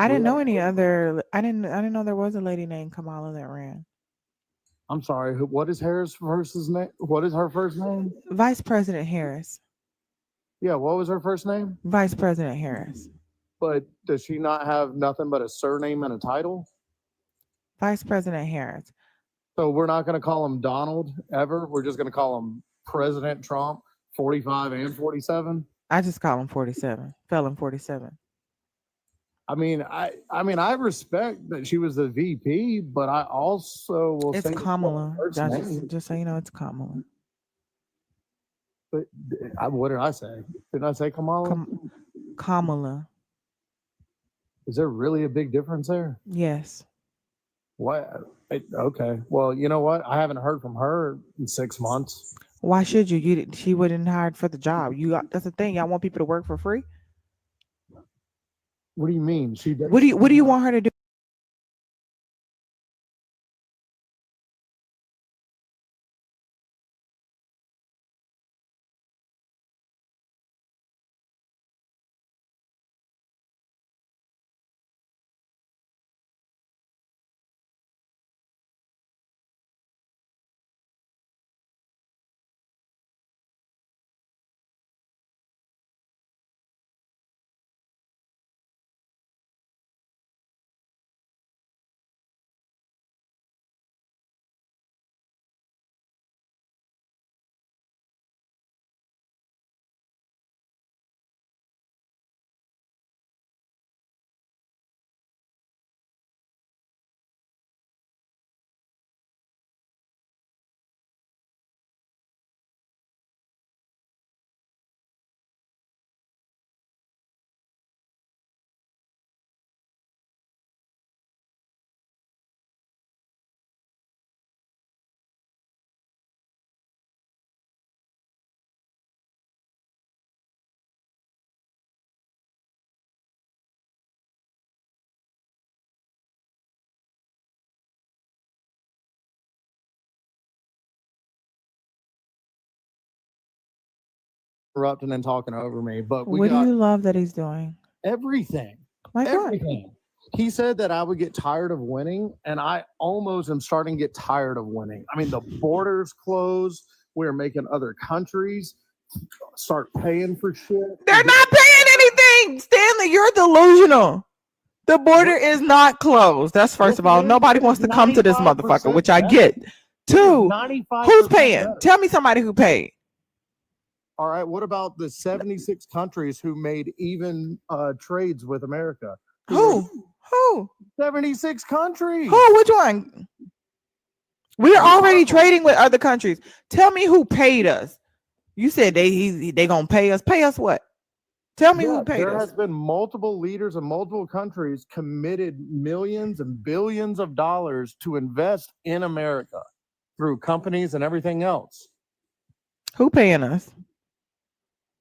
I didn't know any other. I didn't know there was a lady named Kamala that ran. I'm sorry. What is Harris versus name? What is her first name? Vice President Harris. Yeah, what was her first name? Vice President Harris. But does she not have nothing but a surname and a title? Vice President Harris. So we're not going to call him Donald ever. We're just going to call him President Trump, 45 and 47. I just call him 47. Felon 47. I respect that she was the VP, but I also will It's say Kamala. first name. Just so you know, it's Kamala. But what did I say? Didn't I say Kamala? Kamala. Is there really a big difference there? Yes. What? Okay. Well, you know what? I haven't heard from her in 6 months. Why should you? She wouldn't hired for the job. That's the thing. Y'all want people to work for free? What do you mean? What do you want her to do? Interrupting and talking over me, but we What do got you love that he's doing? everything. Like what? Everything. He said that I would get tired of winning, and I almost am starting to get tired of winning. I mean, the borders closed. We're making other countries start paying for shit. They're not paying anything. Stanley, you're delusional. The border is not closed. That's first of all. Nobody wants to come to this motherfucker, which I get. Two, who's paying? Better. Tell me somebody who paid. All right. What about the 76 countries who made even trades with America? Who? 76 countries. Who? Which one? We're already trading with other countries. Tell me who paid us. You said they gonna pay us. Pay us what? Tell me who paid us. There has been multiple leaders in multiple countries committed millions and billions of dollars to invest in America through companies and everything else. Who paying us?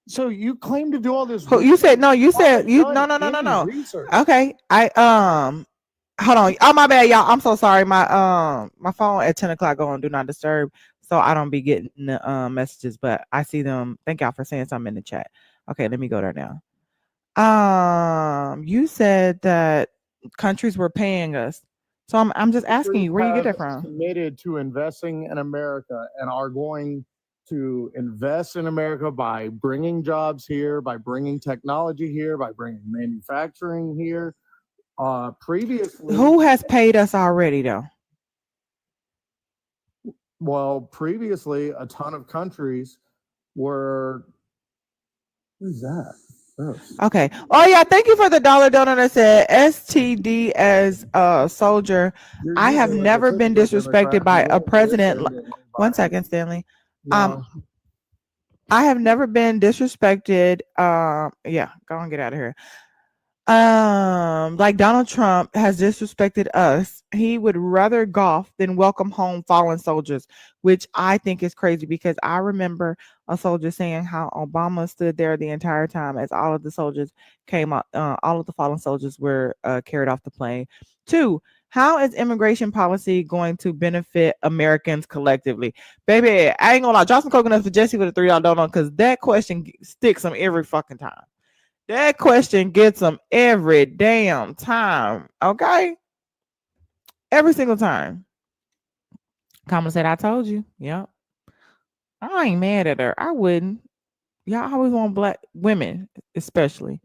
So you claim to do all this. You said no. You said you no. Research. Okay, hold on. Oh my bad, y'all. I'm so sorry. My phone at 10 o'clock go on do not disturb, so I don't be getting the messages, but I see them. Thank y'all for saying something in the chat. Okay, let me go there now. You said that countries were paying us, so I'm just asking you where you get that from. Committed to investing in America and are going to invest in America by bringing jobs here, by bringing technology here, by bringing manufacturing here. Previously, who has paid us already though? Well, previously, a ton of countries were. Who's that? Okay. Oh yeah, thank you for the $1 donor that said STD as a soldier. I have never been disrespected by a president. 1 second, Stanley. No. I have never been disrespected. Yeah, go and get out of here. Like Donald Trump has disrespected us. He would rather golf than welcome home fallen soldiers, which I think is crazy because I remember a soldier saying how Obama stood there the entire time as all of the soldiers came out, all of the fallen soldiers were carried off the plane. 2, how is immigration policy going to benefit Americans collectively? Baby, I ain't gonna lie. Drop some coconuts for Jesse with a $3 donut because that question sticks him every fucking time. That question gets them every damn time. Okay? Every single time. Kamala said, I told you. Yep. I ain't mad at her. I wouldn't. Y'all always want black women, especially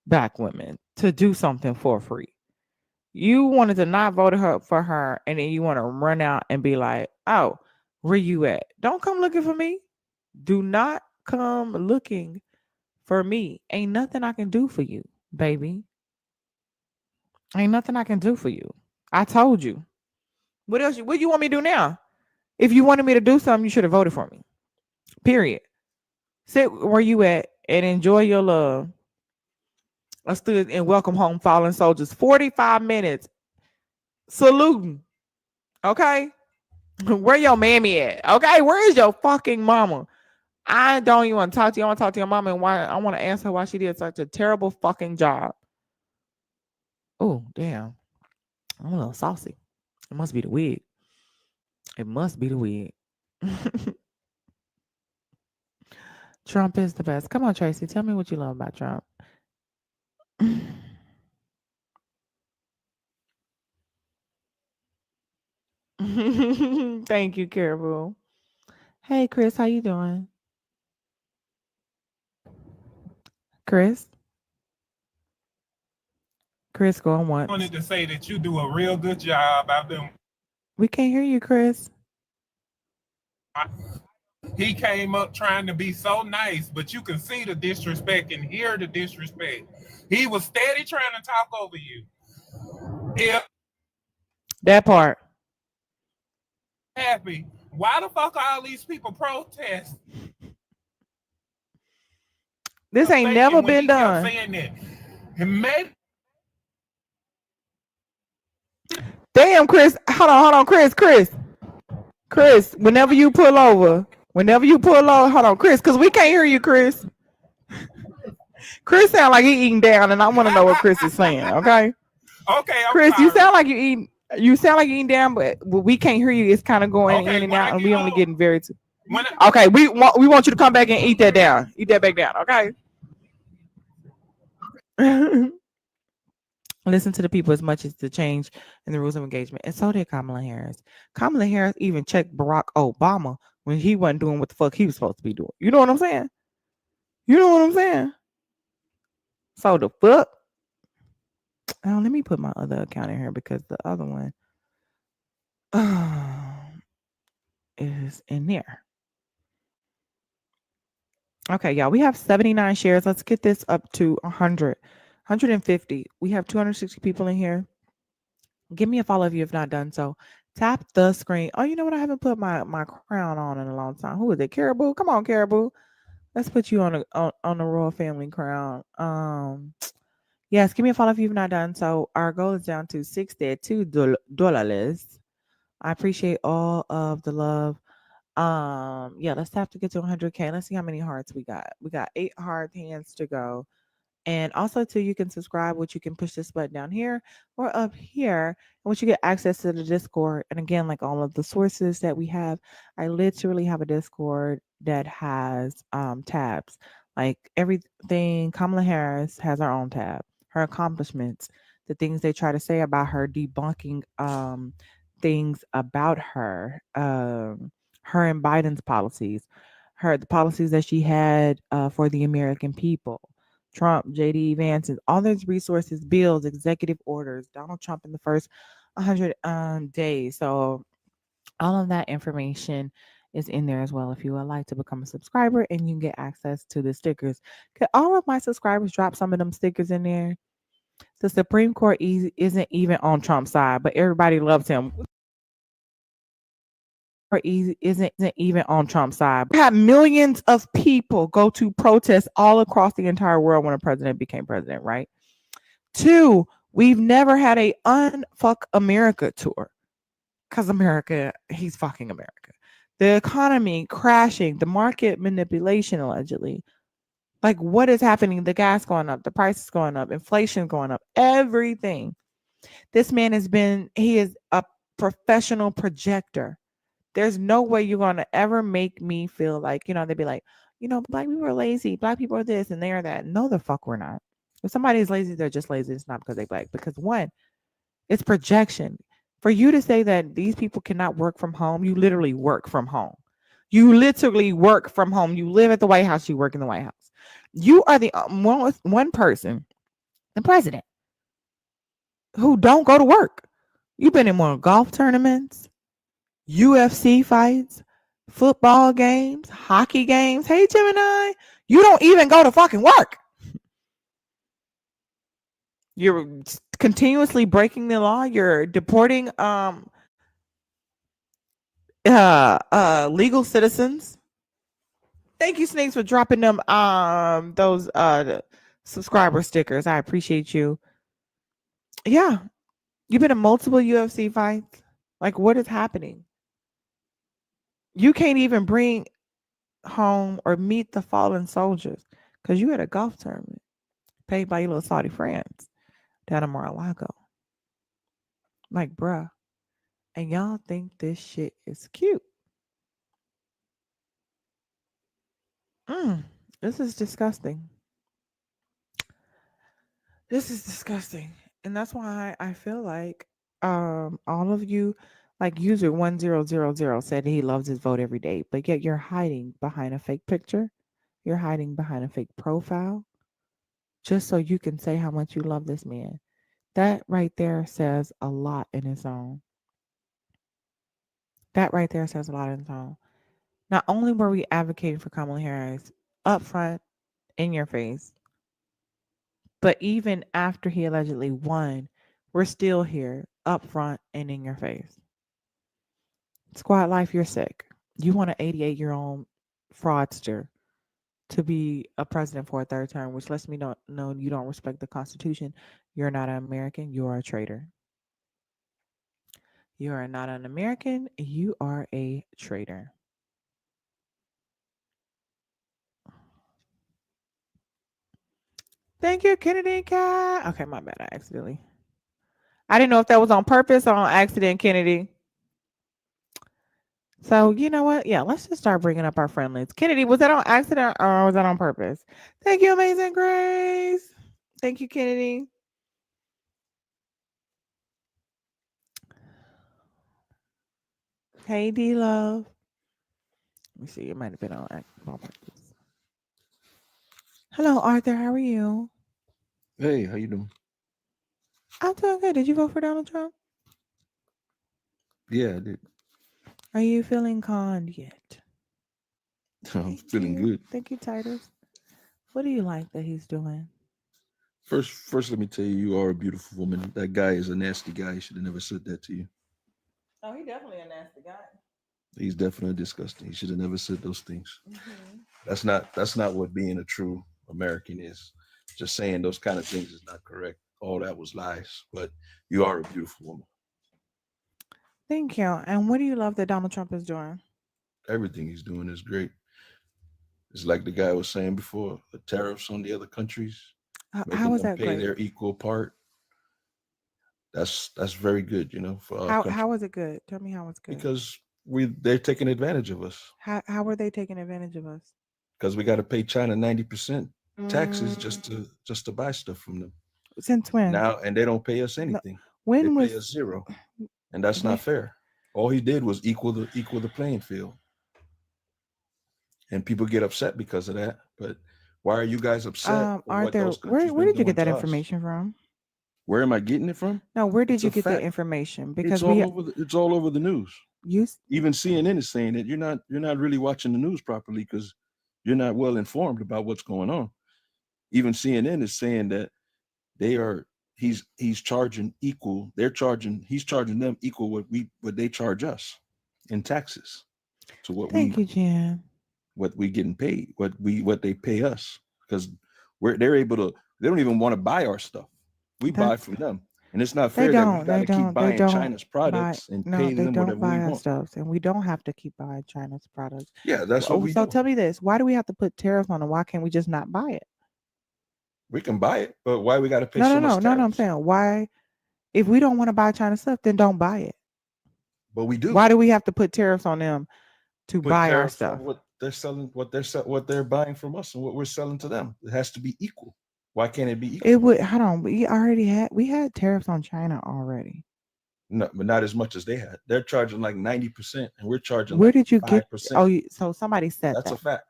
black women, to do something for free. You wanted to not vote her for her, and then you want to run out and be like, "Oh, where you at? Don't come looking for me. Do not come looking for me. Ain't nothing I can do for you, baby. Ain't nothing I can do for you. I told you. What else? What do you want me to do now? If you wanted me to do something, you should have voted for me. Period. Sit where you at and enjoy your love. I stood and welcome home fallen soldiers. 45 minutes saluting. Okay? Where your mammy at? Okay, where is your fucking mama? I don't even want to talk to you. I want to talk to your mama and why I want to ask her why she did such a terrible fucking job. Oh, damn. I'm a little saucy. It must be the wig. It must be the wig. Trump is the best. Come on, Tracy. Tell me what you love about Trump. Thank you, Caribou. Hey, Chris, how you doing? Chris? Chris going once. Wanted to say that you do a real good job. I've been. We can't hear you, Chris. He came up trying to be so nice, but you can see the disrespect and hear the disrespect. He was steady trying to talk over you. If That part. happy, why the fuck are all these people protest? This ain't never been done. Saying that. And maybe Damn, Chris. Hold on, Chris, whenever you pull over, hold on, Chris, because we can't hear you, Chris. Chris sound like he eating down, and I want to know what Chris is saying, okay? Okay, Chris, sorry. you sound like you sound like you eating down, but we can't hear you. It's kind of going Okay, in and when out, I and get we only home- getting very when okay, we want you to come back and eat that down. Eat that back down, okay? Listen to the people as much as the change in the rules of engagement. And so did Kamala Harris. Kamala Harris even checked Barack Obama when he wasn't doing what the fuck he was supposed to be doing. You know what I'm saying? You know what I'm saying? So the fuck. Oh, let me put my other account in here because the other one is in there. Okay, y'all. We have 79 shares. Let's get this up to 100, 150. We have 260 people in here. Give me a follow if you have not done so. Tap the screen. Oh, you know what? I haven't put my crown on in a long time. Who is it? Caribou. Come on, Caribou. Let's put you on the royal family crown. Yes, give me a follow if you've not done so. Our goal is down to $62. I appreciate all of the love. Yeah, let's have to get to 100K. Let's see how many hearts we got. We got 8 heart hands to go. And also, too, you can subscribe, which you can push this button down here or up here, and which you get access to the Discord. And again, like all of the sources that we have, I literally have a Discord that has tabs. Like everything, Kamala Harris has her own tab. Her accomplishments, the things they try to say about her, debunking things about her, her and Biden's policies, the policies that she had for the American people. Trump, JD Vance, all those resources, bills, executive orders, Donald Trump in the first 100 days. So all of that information is in there as well if you would like to become a subscriber and you can get access to the stickers. Could all of my subscribers drop some of them stickers in there? The Supreme Court isn't even on Trump's side, but everybody loves him. Isn't even on Trump's side. We had millions of people go to protest all across the entire world when a president became president, right? 2, we've never had a unfuck America tour because America, he's fucking America. The economy crashing, the market manipulation allegedly. Like what is happening? The gas going up, the prices going up, inflation going up, everything. This man he is a professional projector. There's no way you're going to ever make me feel like, they'd be like, Black people are lazy. Black people are this and they are that. No, the fuck we're not. If somebody is lazy, they're just lazy. It's not because they black. Because one, it's projection. For you to say that these people cannot work from home, you literally work from home. You literally work from home. You live at the White House. You work in the White House. You are the one person, the president, who don't go to work. You've been in more golf tournaments, UFC fights, football games, hockey games. Hey, Gemini, you don't even go to fucking work. You're continuously breaking the law. You're deporting legal citizens. Thank you, Snakes, for dropping them those subscriber stickers. I appreciate you. Yeah. You've been in multiple UFC fights. Like, what is happening? You can't even bring home or meet the fallen soldiers because you at a golf tournament paid by your little Saudi friends down in Mar-a-Lago. Like, bruh. And y'all think this shit is cute. This is disgusting. This is disgusting. And that's why I feel like all of you, like user 1000 said he loves his vote every day, but yet you're hiding behind a fake picture. You're hiding behind a fake profile just so you can say how much you love this man. That right there says a lot in its own. That right there says a lot in its own. Not only were we advocating for Kamala Harris up front in your face, but even after he allegedly won, we're still here up front and in your face. Squad Life, you're sick. You want an 88-year-old fraudster to be a president for a third term, which lets me know you don't respect the Constitution. You're not an American. You are a traitor. You are not an American. You are a traitor. Thank you, Kennedy Cat. Okay, my bad. I didn't know if that was on purpose or on accident, Kennedy. So you know what? Yeah, let's just start bringing up our friendlies. Kennedy, was that on accident or was that on purpose? Thank you, Amazing Grace. Thank you, Kennedy. Hey, D Love. Let me see. It might have been on purpose. Hello, Arthur. How are you? Hey, how you doing? I'm doing good. Did you vote for Donald Trump? Yeah, I did. Are you feeling conned yet? I'm feeling good. Thank you, Titus. What do you like that he's doing? First, let me tell you, you are a beautiful woman. That guy is a nasty guy. He should have never said that to you. Oh, he's definitely a nasty guy. He's definitely disgusting. He should have never said those things. That's not what being a true American is. Just saying those kind of things is not correct. All that was lies. But you are a beautiful woman. Thank you. And what do you love that Donald Trump is doing? Everything he's doing is great. It's like the guy was saying before, the tariffs on the other countries, How making is them that pay great? their equal part. That's very good, for our How country. how is it good? Tell me how it's good. Because they're taking advantage of us. How are they taking advantage of us? Because we got to pay China 90% taxes Mm, just to buy stuff from them since when? now, and they don't pay us No, anything. They when pay was us zero, and that's when? not fair. All he did was equal the playing field, and people get upset because of that. But why are you guys upset for what Arthur, those countries where been did you get doing that to us? information from? Where am I getting it from? No, where did It's you a get the fact. information? It's Because all over. It's all over the news. you Even CNN is saying that you're not really watching the news properly because you're not well informed about what's going on. Even CNN is saying that they are he's charging equal. He's charging them equal what they charge us in taxes to thank you, Jen. what we getting paid, what they pay us because they're able to they don't even want to buy our stuff. We buy That's from them. And it's not fair that we got to keep they buying don't China's buy products and no, paying they them don't whatever we buy our want. stuff, and we don't have to keep buying China's products. Yeah, that's what we So do. tell me this: why do we have to put tariffs on it? Why can't we just not buy it? We can buy it, but why we got to pay No, so no, much no, no, no. I'm tariffs? saying why, if we don't want to buy China stuff, then don't buy it. But we do Why do we have to put tariffs on them to put buy our tariffs on stuff? what what they're buying from us and what we're selling to them. It has to be equal. Why can't it be It equal? would. Hold on. We had tariffs on China already. No, but not as much as they had. They're charging like 90%, and we're charging Where like did you get? 5%. Oh, so somebody said That's a that. fact.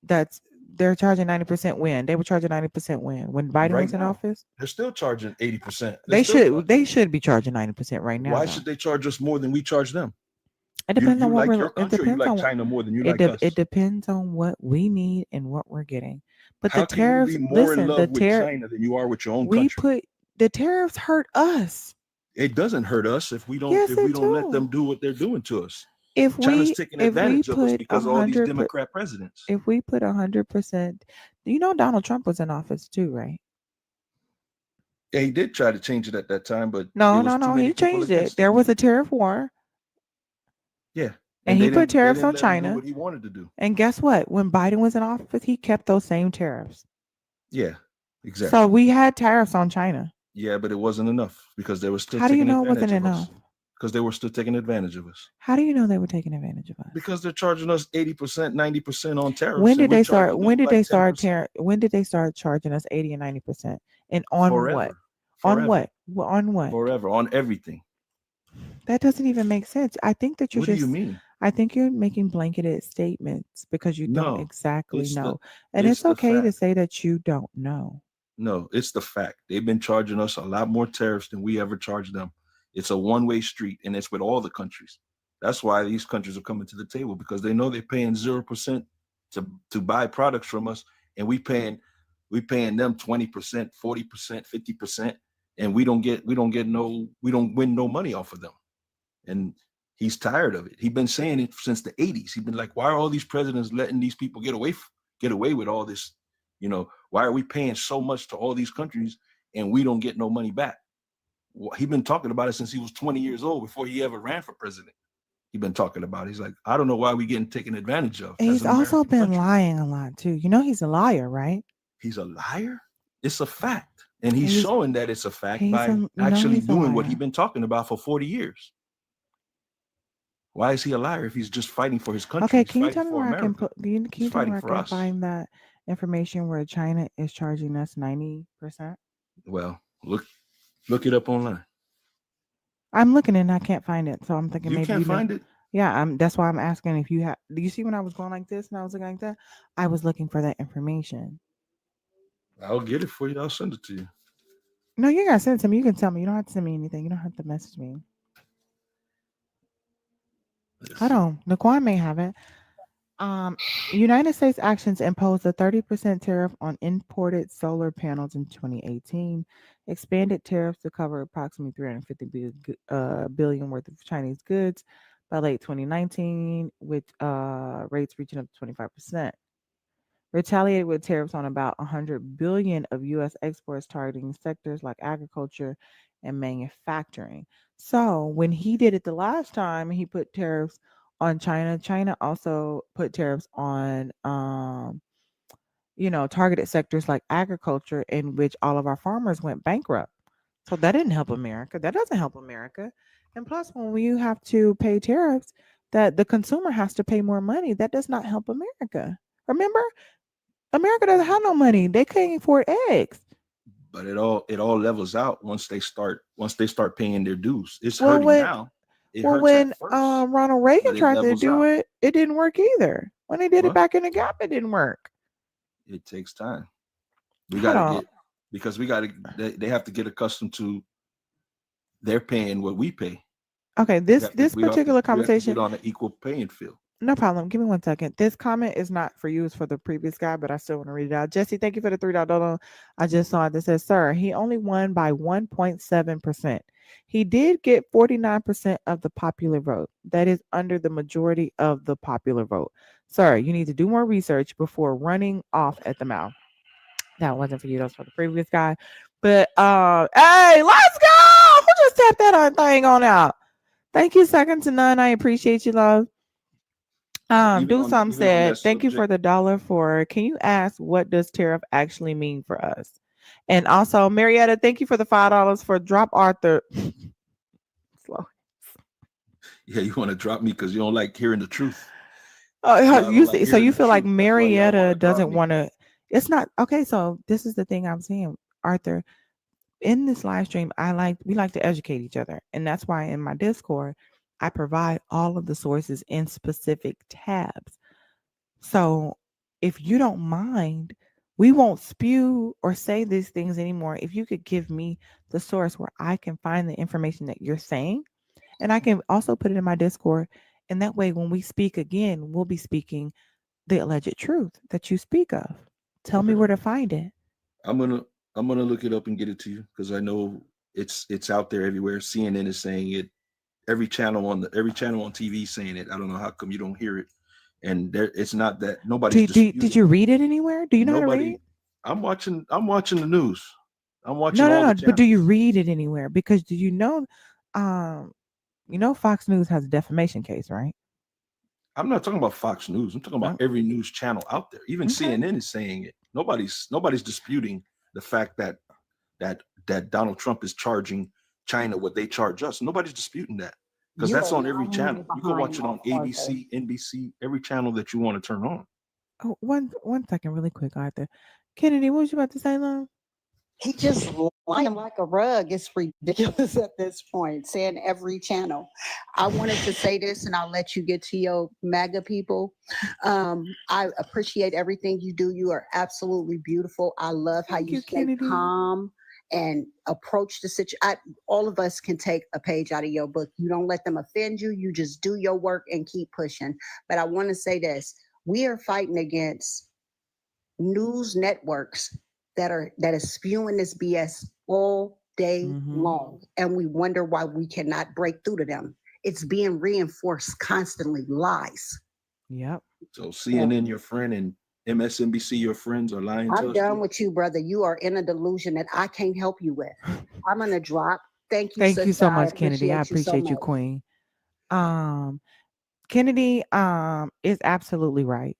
That's they're charging 90% when they were charging 90% when Biden Right was in now, office. they're still charging 80%. They're They still should charging. they should be charging 90% right now Why though. should they charge us more than we charge them? It You depends on you what like we're. your It country, or you depends like on. China more than you like It us? depends on what we need and what we're getting. But the How can you tariffs. be more in Listen, love with China than you are with your own we country? put the tariffs hurt us. It doesn't hurt us if Yes, we it don't let do. them do what they're doing to us. If China's we taking if we advantage of us put because of all these Democrat presidents. if we put 100%, you know Donald Trump was in office too, right? Yeah, he did try to change it at that time, but it No, was no, too no. many He people changed it. against it. There was a tariff war, Yeah, and and he put they tariffs didn't on let him do China. what he wanted to do. And guess what? When Biden was in office, he kept those same tariffs. Yeah, So exactly. we had tariffs on China. Yeah, but it wasn't enough because they were still How do you taking know it wasn't advantage of us. enough? Because they were still taking advantage of us. How do you know they were taking advantage of us? Because they're charging us 80%, 90% on tariffs, When and did we're they start? charging When them did like they start? 10%. When did they start charging us 80 and 90%? And on what? Forever. On Forever. what? On what? Forever. On everything. That doesn't even make sense. I think that you're What do you just. mean? I think you're making blanketed statements because you don't No, exactly it's the know, and it's it's the okay to fact. say that you don't know. No, it's the fact. They've been charging us a lot more tariffs than we ever charged them. It's a one-way street, and it's with all the countries. That's why these countries are coming to the table because they know they're paying 0% to buy products from us, and we paying them 20%, 40%, 50%, and we don't win no money off of them. And he's tired of it. He's been saying it since the 80s. He's been like, why are all these presidents letting these people get away with all this? Why are we paying so much to all these countries and we don't get no money back? Well, he's been talking about it since he was 20 years old before he ever ran for president. He's been talking about it. He's like, I don't know why we getting taken advantage of as He's an also American been country. lying a lot too. You know, he's a liar, right? He's a liar. It's a fact. And he's He's showing that it's a fact he's by a actually he's a doing what he's liar. been talking about for 40 years. Why is he a liar if he's just fighting for his country? Okay, He's can you fighting tell me for where I can America. put? Can He's you tell me fighting where I for can us. find that information where China is charging us 90%? Well, look it up online. I'm looking and I can't find it, so I'm thinking You maybe can't you know. find it? Yeah, that's why I'm asking if you have. Do you see when I was going like this and I was looking like that? I was looking for that information. I'll get it for you. I'll send it to you. No, you gotta send it to me. You can tell me. You don't have to send me anything. You don't have to message me. Let's Hold see. on, Naquan may have it. Um, United States actions imposed a 30% tariff on imported solar panels in 2018, expanded tariffs to cover approximately 350 billion worth of Chinese goods by late 2019, with rates reaching up to 25%. Retaliated with tariffs on about 100 billion of U.S. exports targeting sectors like agriculture and manufacturing. So when he did it the last time, he put tariffs on China. China also put tariffs on, targeted sectors like agriculture, in which all of our farmers went bankrupt. So that didn't help America. That doesn't help America. And plus, when you have to pay tariffs, that the consumer has to pay more money. That does not help America. Remember, America doesn't have no money. They can't afford eggs. But it all levels out once they start paying their dues. It's Well, hurting when now. It hurts at when first, Ronald Reagan but it tried to levels do out. it, it didn't work either. When they did it What? back in the Gap, it didn't work. It takes time. We got Hold to on. get because we got to. They have to get accustomed to they're paying what we pay. Okay, We this have to this we have to particular we have to conversation, get on an equal playing field. no problem. Give me 1 second. This comment is not for you; it's for the previous guy, but I still want to read it out. Jesse, thank you for the $3. I just saw it. That says, "Sir, he only won by 1.7%. He did get 49% of the popular vote. That is under the majority of the popular vote. Sir, you need to do more research before running off at the mouth." That wasn't for you. That was for the previous guy. But hey, let's go! Who just tapped that on thing on out? Thank you, second to none. I appreciate you, love. Do some Even on said, that thank you for subject, the dollar for. Can you ask what does tariff actually mean for us? And also, Marietta, thank you for the $5 for drop Arthur. Slow. yeah, you want to drop me because you don't like hearing the truth. Yeah, I You don't like see, so hearing you the feel like truth. That's why y'all want Marietta to drop doesn't me. want to. It's not okay. So this is the thing I'm seeing, Arthur. In this live stream, we like to educate each other, and that's why in my Discord, I provide all of the sources in specific tabs. So if you don't mind, we won't spew or say these things anymore. If you could give me the source where I can find the information that you're saying, and I can also put it in my Discord. And that way, when we speak again, we'll be speaking the alleged truth that you speak of. Tell me Okay. where to find it. I'm gonna I'm gonna look it up and get it to you because I know it's out there everywhere. CNN is saying it. Every channel on TV saying it. I don't know how come you don't hear it. And there, it's not that nobody's Did disputing. you read it anywhere? Do you know how to Nobody. read? I'm watching the news. I'm watching No, no, all the no. But do you channels. read it anywhere? Because do um, Fox News has a defamation case, right? I'm not talking about Fox News. I'm talking about Oh, every news channel out there. Even okay. CNN is saying it. Nobody's disputing the fact that Donald Trump is charging China what they charge us. Nobody's disputing that because You that's are on every channel. 9 minutes You can watch behind, it on Arthur. ABC, NBC, every channel that you want to turn on. Oh, one second, really quick, Arthur. Kennedy, what was you about to say, love? He just lying like a rug. It's ridiculous at this point, saying every channel. I wanted to say this, and I'll let you get to your MAGA people. I appreciate everything you do. You are absolutely beautiful. I love how Thank you you, stay Kennedy. calm and approach the situation. All of us can take a page out of your book. You don't let them offend you. You just do your work and keep pushing. But I want to say this: we are fighting against news networks that is spewing this BS all day Mm-hmm. long, and we wonder why we cannot break through to them. It's being reinforced constantly. Lies. Yep. So Yeah. CNN, your friend, and MSNBC, your friends, are lying to I'm us done too. with you, brother. You are in a delusion that I can't help you with. I'm gonna drop. Thank you, Thank you sister. so I much, Kennedy. I appreciate you so appreciate you, much. Queen. Um, Kennedy is absolutely right.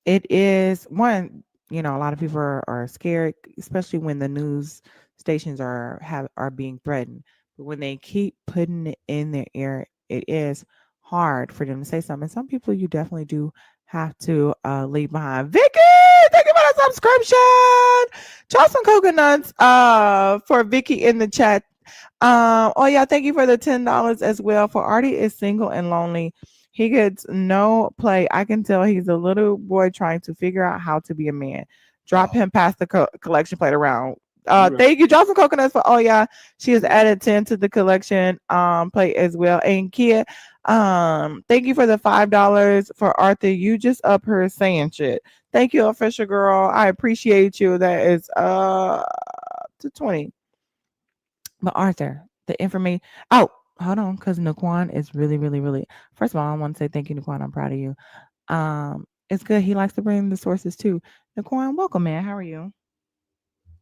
It is one, a lot of people are scared, especially when the news stations are being threatened. But when they keep putting it in their ear, it is hard for them to say something. Some people you definitely do have to leave behind. Vicky, thank you for the subscription. Drop some coconuts for Vicky in the chat. Oh yeah, thank you for the $10 as well. For Artie is single and lonely. He gets no play. I can tell he's a little boy trying to figure out how to be a man. Drop Oh, him past the collection plate around. you're right. Thank you. Drop some coconuts for oh yeah. She has added 10 to the collection plate as well. And Kia, thank you for the $5 for Arthur. You just up her saying shit. Thank you, official girl. I appreciate you. That is to 20. But Arthur, the information. Oh, hold on, because Naquan is really, really, really. First of all, I want to say thank you, Naquan. I'm proud of you. It's good. He likes to bring the sources too. Naquan, welcome, man. How are you?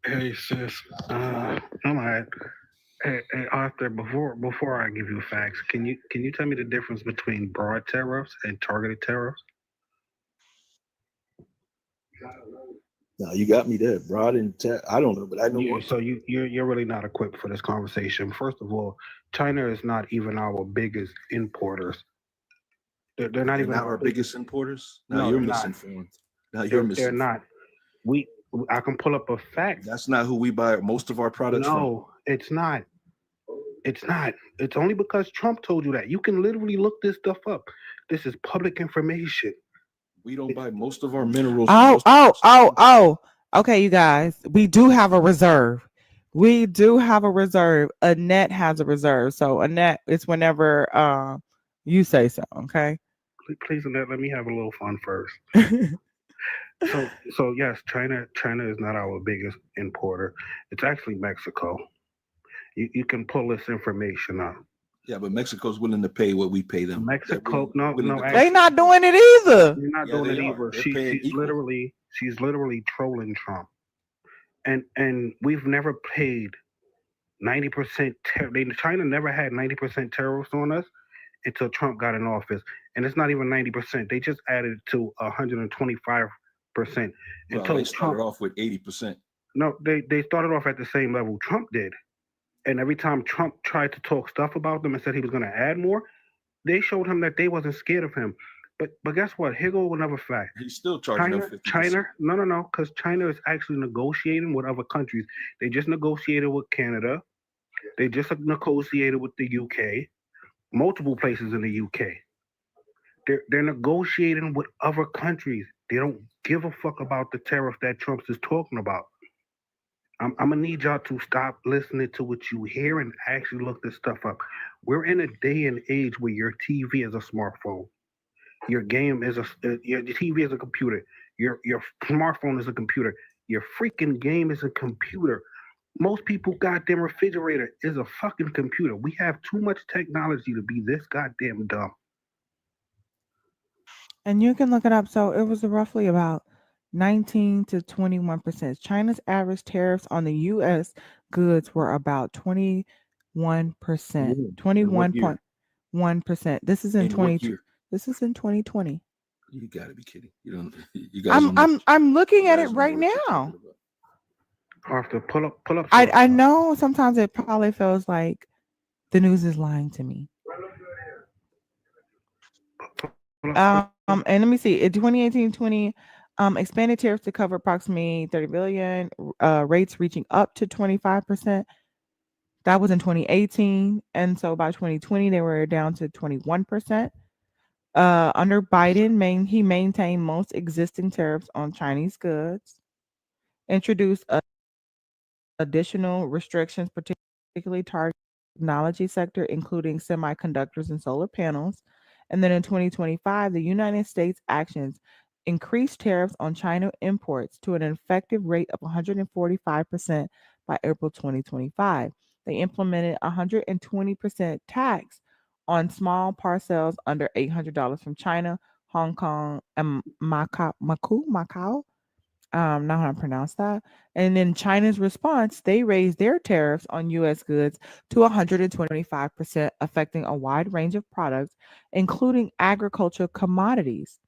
Hey sis, I'm alright. Hey Arthur, before I give you facts, can you tell me the difference between broad tariffs and targeted tariffs? No, you got me there, broad and I don't know, but I know You what. so you're really not equipped for this conversation. First of all, China is not even our biggest importers. They're not They're even not our our biggest. biggest importers. Now No, you're they're not. misinformed. Now you're They're misinformed. not. We I can pull up a fact. That's not who we buy most of our products from. No, it's not. It's not. It's only because Trump told you that. You can literally look this stuff up. This is public information. We don't buy most of our minerals from Oh, most of oh, our oh, suppliers. oh. Okay, you guys, we do have a reserve. We do have a reserve. Annette has a reserve. So Annette, it's whenever you say so. Okay. Please, let me have a little fun first. So yes, China is not our biggest importer. It's actually Mexico. You can pull this information up. Yeah, but Mexico's willing to pay what we pay them. Mexico, no, willing no, to They pay. not actually, doing it either. you're not Yeah, doing they it are. either. They're paying equal. She's literally trolling Trump, and we've never paid 90%. China never had 90% tariffs on us until Trump got in office, and it's not even 90%. They just added it to 125% Well, until they started Trump. off with 80%. No, they started off at the same level Trump did. And every time Trump tried to talk stuff about them and said he was going to add more, they showed him that they wasn't scared of him. But guess what? Here go another fact. He's still charging them 50%. No, because China is actually negotiating with other countries. They just negotiated with Canada. They just negotiated with the UK. Multiple places in the UK. They're negotiating with other countries. They don't give a fuck about the tariff that Trump is talking about. I'm gonna need y'all to stop listening to what you hear and actually look this stuff up. We're in a day and age where your TV is a smartphone, your game is your TV is a computer, your smartphone is a computer, your freaking game is a computer. Most people goddamn refrigerator is a fucking computer. We have too much technology to be this goddamn dumb. And you can look it up. So it was roughly about 19 to 21%. China's average tariffs on the U.S. goods were about 21%. In what year? 21.1%. This is in In what 20. year? This is in 2020. You got to be kidding. You don't. You guys don't know. I'm looking You at it guys don't know right what you're now. talking about. Arthur, pull up. I know sometimes it probably feels like the news is lying to me. And let me see. In 2018-20, expanded tariffs to cover approximately 30 billion, rates reaching up to 25%. That was in 2018, and so by 2020 they were down to 21%. Under Biden, he maintained most existing tariffs on Chinese goods, introduced additional restrictions, particularly targeting the technology sector, including semiconductors and solar panels. And then in 2025, the United States actions increased tariffs on China imports to an effective rate of 145% by April 2025. They implemented 120% tax on small parcels under $800 from China, Hong Kong, and Macau. Not how to pronounce that. And in China's response, they raised their tariffs on U.S. goods to 125%, affecting a wide range of products, including agricultural commodities.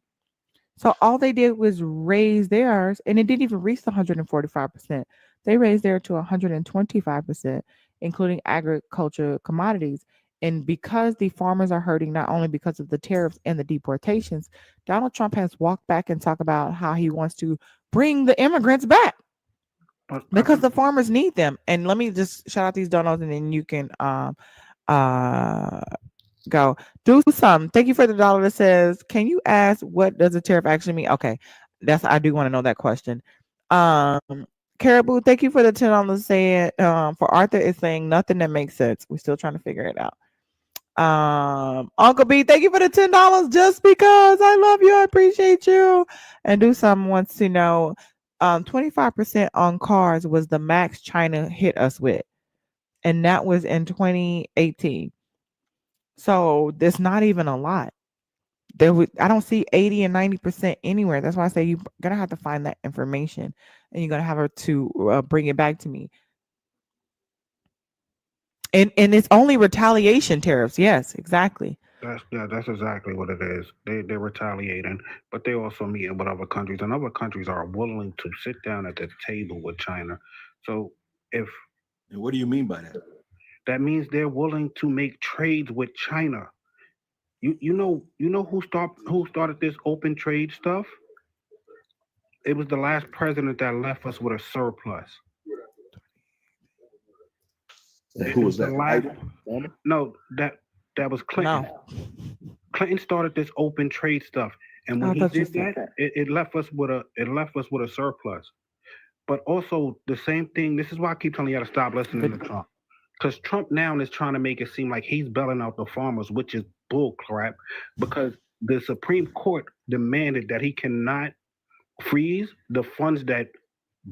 So all they did was raise theirs, and it didn't even reach the 145%. They raised theirs to 125%, including agriculture commodities. And because the farmers are hurting not only because of the tariffs and the deportations, Donald Trump has walked back and talked about how he wants to bring the immigrants back because the farmers need them. And let me just shout out these donos, and then you can go do some. Thank you for the dollar that says, can you ask what does a tariff actually mean? Okay, I do want to know that question. Caribou, thank you for the $10 saying for Arthur is saying nothing that makes sense. We're still trying to figure it out. Uncle B, thank you for the $10 just because I love you. I appreciate you. And do some wants to know 25% on cars was the max China hit us with, and that was in 2018. So there's not even a lot. I don't see 80 and 90% anywhere. That's why I say you're gonna have to find that information, and you're gonna have her to bring it back to me. And it's only retaliation tariffs. Yes, exactly. That's exactly what it is. They're retaliating, but they're also meeting with other countries, and other countries are willing to sit down at the table with China. So if And what do you mean by that? that means they're willing to make trades with China. You know who started this open trade stuff? It was the last president that left us with a surplus. And who was that? No, that was Clinton. No. Clinton started this open trade stuff, and when he did that, it left us with a surplus. But also the same thing. This is why I keep telling you to stop listening to Trump, because Trump now is trying to make it seem like he's bailing out the farmers, which is bull crap. Because the Supreme Court demanded that he cannot freeze the funds that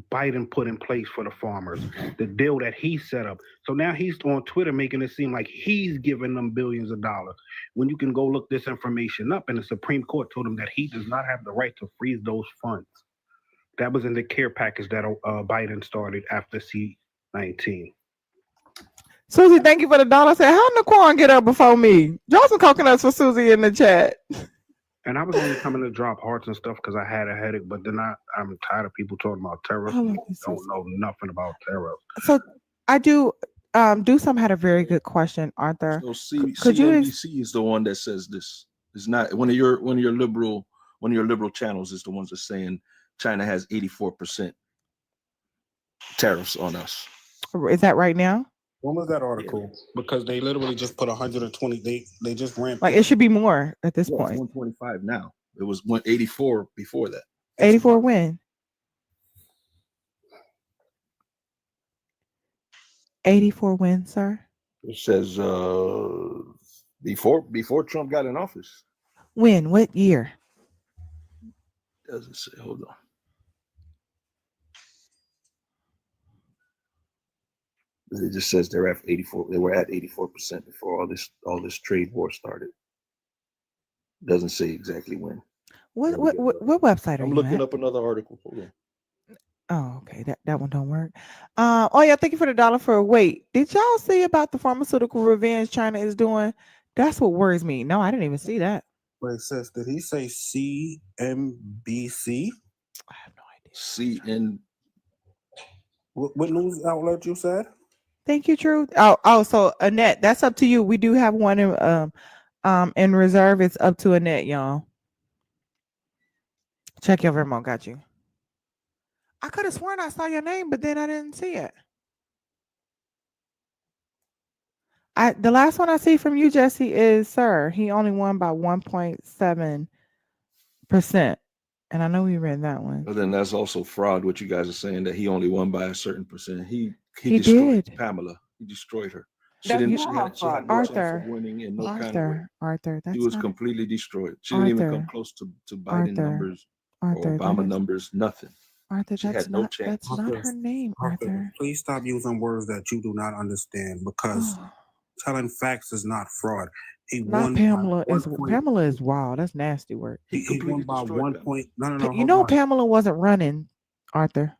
Biden put in place for the farmers, the deal that he set up. So now he's on Twitter making it seem like he's giving them billions of dollars when you can go look this information up. And the Supreme Court told him that he does not have the right to freeze those funds. That was in the care package that Biden started after C-19. Susie, thank you for the dollar. Say, how did Naquan get up before me? Draw some coconuts for Susie in the chat. And I was only coming to drop hearts and stuff because I had a headache, but then I'm tired of people talking about tariffs. Don't know nothing about tariffs. So I do. Some had a very good question, Arthur. So CNBC is the one that says this. It's not one of your liberal channels is the ones that's saying China has 84% tariffs on us. Is that right now? When was that article? Because they literally just put 120. They just ramped Like it. it should be more at this Yeah, it's point. 125 now. It was 184 before that. 84 when? 84 when, sir? It says before Trump got in office. When? What year? Doesn't say. Hold on. It just says they're at 84. They were at 84% before all this trade war started. Doesn't say exactly when. What website are I'm you looking at? up another article. Hold on. Oh, okay. That one don't work. Oh yeah, thank you for the $1 for a wait. Did y'all see about the pharmaceutical revenge China is doing? That's what worries me. No, I didn't even see that. Wait, sis, did he say CNBC? I have no idea. CN. What news outlet you said? Thank you, Truth. Oh, so Annette, that's up to you. We do have one in reserve. It's up to Annette, y'all. Check your Venmo. Got you. I could have sworn I saw your name, but then I didn't see it. The last one I see from you, Jesse, is sir. He only won by 1.7%. And I know we read that one. But then that's also fraud. What you guys are saying that he only won by a certain percent. He destroyed did. Pamela. He destroyed her. She That's didn't. not She had no chance of winning in no kind of way. Arthur, She was completely destroyed. She didn't even come close to Biden numbers or Obama numbers. Nothing. Arthur, she had no chance. That's not her name, Arthur. Please stop using words that you do not understand because telling facts is not fraud. He won. Pamela is wild. That's nasty work. He won by 1 point. No. You know Pamela wasn't running, Arthur.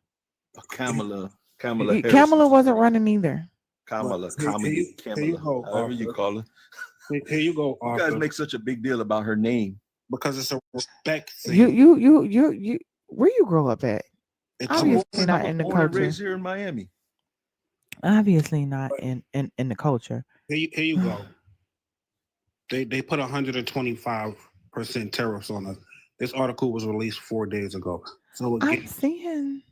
Kamala wasn't running either. Kamala, however you call her. Here you go, Arthur. You guys make such a big deal about her name because it's a respect thing. You where you grow up at? Obviously not in the culture. Raised here in Miami. Obviously not in the culture. Here you go. They put 125% tariffs on us. This article was released 4 days ago. So again, I'm seeing.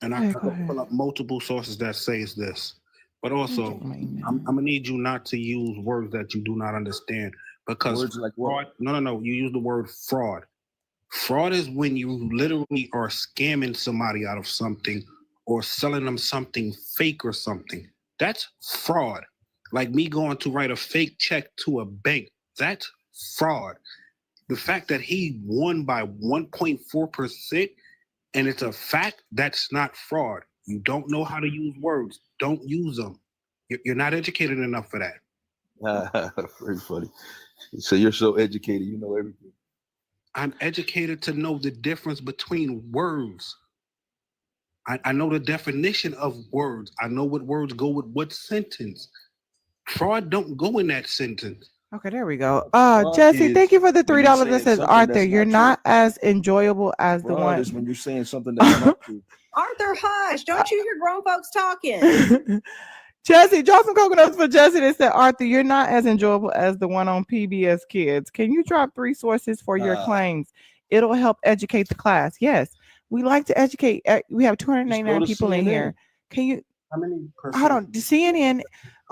And I can pull up multiple sources that says this. But also, I'm gonna need you not to use words that you do not understand because words like fraud. No. You use the word fraud. Fraud is when you literally are scamming somebody out of something or selling them something fake or something. That's fraud. Like me going to write a fake check to a bank. That's fraud. The fact that he won by 1.4%. And it's a fact, that's not fraud. You don't know how to use words. Don't use them. You're not educated enough for that. Very funny. So you're so educated, you know everything. I'm educated to know the difference between words. I know the definition of words. I know what words go with what sentence. Fraud don't go in that sentence. Okay, there we go. Jesse, thank you for the $3 that says Arthur. You're not as enjoyable as the one. Is when you're saying something that's not true. Arthur, hush! Don't you hear grown folks talking? Jesse, drop some coconuts for Jesse that said Arthur. You're not as enjoyable as the one on PBS Kids. Can you drop 3 sources for your claims? It'll help educate the class. Yes, we like to educate. We have 299 people in here. Can you? How many? Hold on. CNN.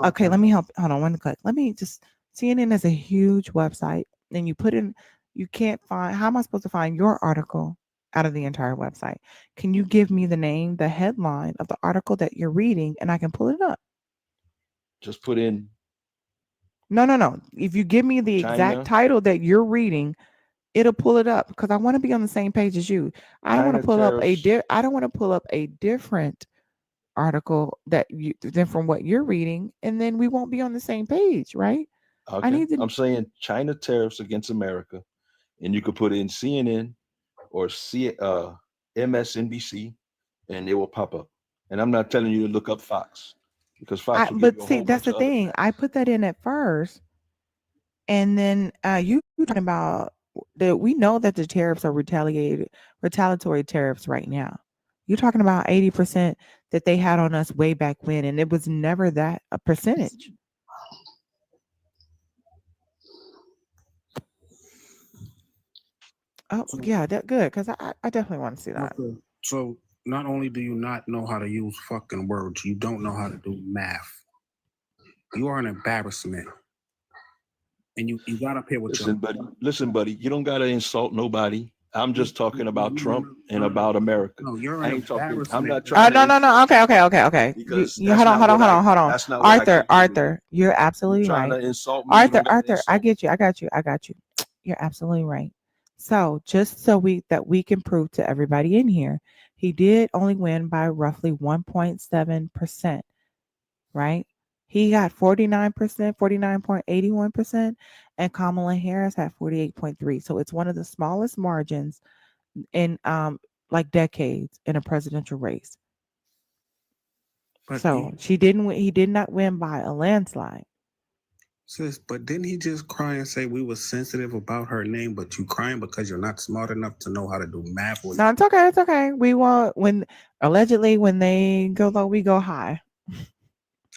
Okay, let me help. Hold on. 1 click. Let me just. CNN is a huge website, and you put in, you can't find, how am I supposed to find your article out of the entire website? Can you give me the name, the headline of the article that you're reading, and I can pull it up? Just put in. No. If you give me the exact title that you're reading, it'll pull it up because I want to be on the same page as you. I don't want to pull up I don't want to pull up a different article than from what you're reading, and then we won't be on the same page, right? Okay. I'm saying China tariffs against America, and you could put in CNN or MSNBC, and it will pop up. And I'm not telling you to look up Fox because Fox. But see, that's the thing. I put that in at first, and then you talking about that. We know that the tariffs are retaliatory tariffs right now. You're talking about 80% that they had on us way back when, and it was never that a percentage. Oh, So, yeah, that good because I definitely want to see that. okay. So not only do you not know how to use fucking words, you don't know how to do math. You are an embarrassment, and you got up here with your. Listen, buddy. You don't gotta insult nobody. I'm just talking about Trump and about America. No, you're I an ain't talking. I'm embarrassment. not trying No, to no, no. Okay, okay, okay, okay. because You that's hold on, not hold on, what hold I. on, hold on. That's not what I Arthur, came here to do. Arthur, you're You're absolutely trying right. to insult me. You don't gotta Arthur, I insult me. get you. I got you. I got you. You're absolutely right. So just so we can prove to everybody in here, he did only win by roughly 1.7%, right? He got 49%, 49.81%, and Kamala Harris had 48.3. So it's one of the smallest margins in like decades in a presidential race. But So she didn't win, he did not win by a landslide. sis, but didn't he just cry and say we were sensitive about her name, but you crying because you're not smart enough to know how to do math? No, it's okay, it's okay. We want when allegedly when they go low, we go high.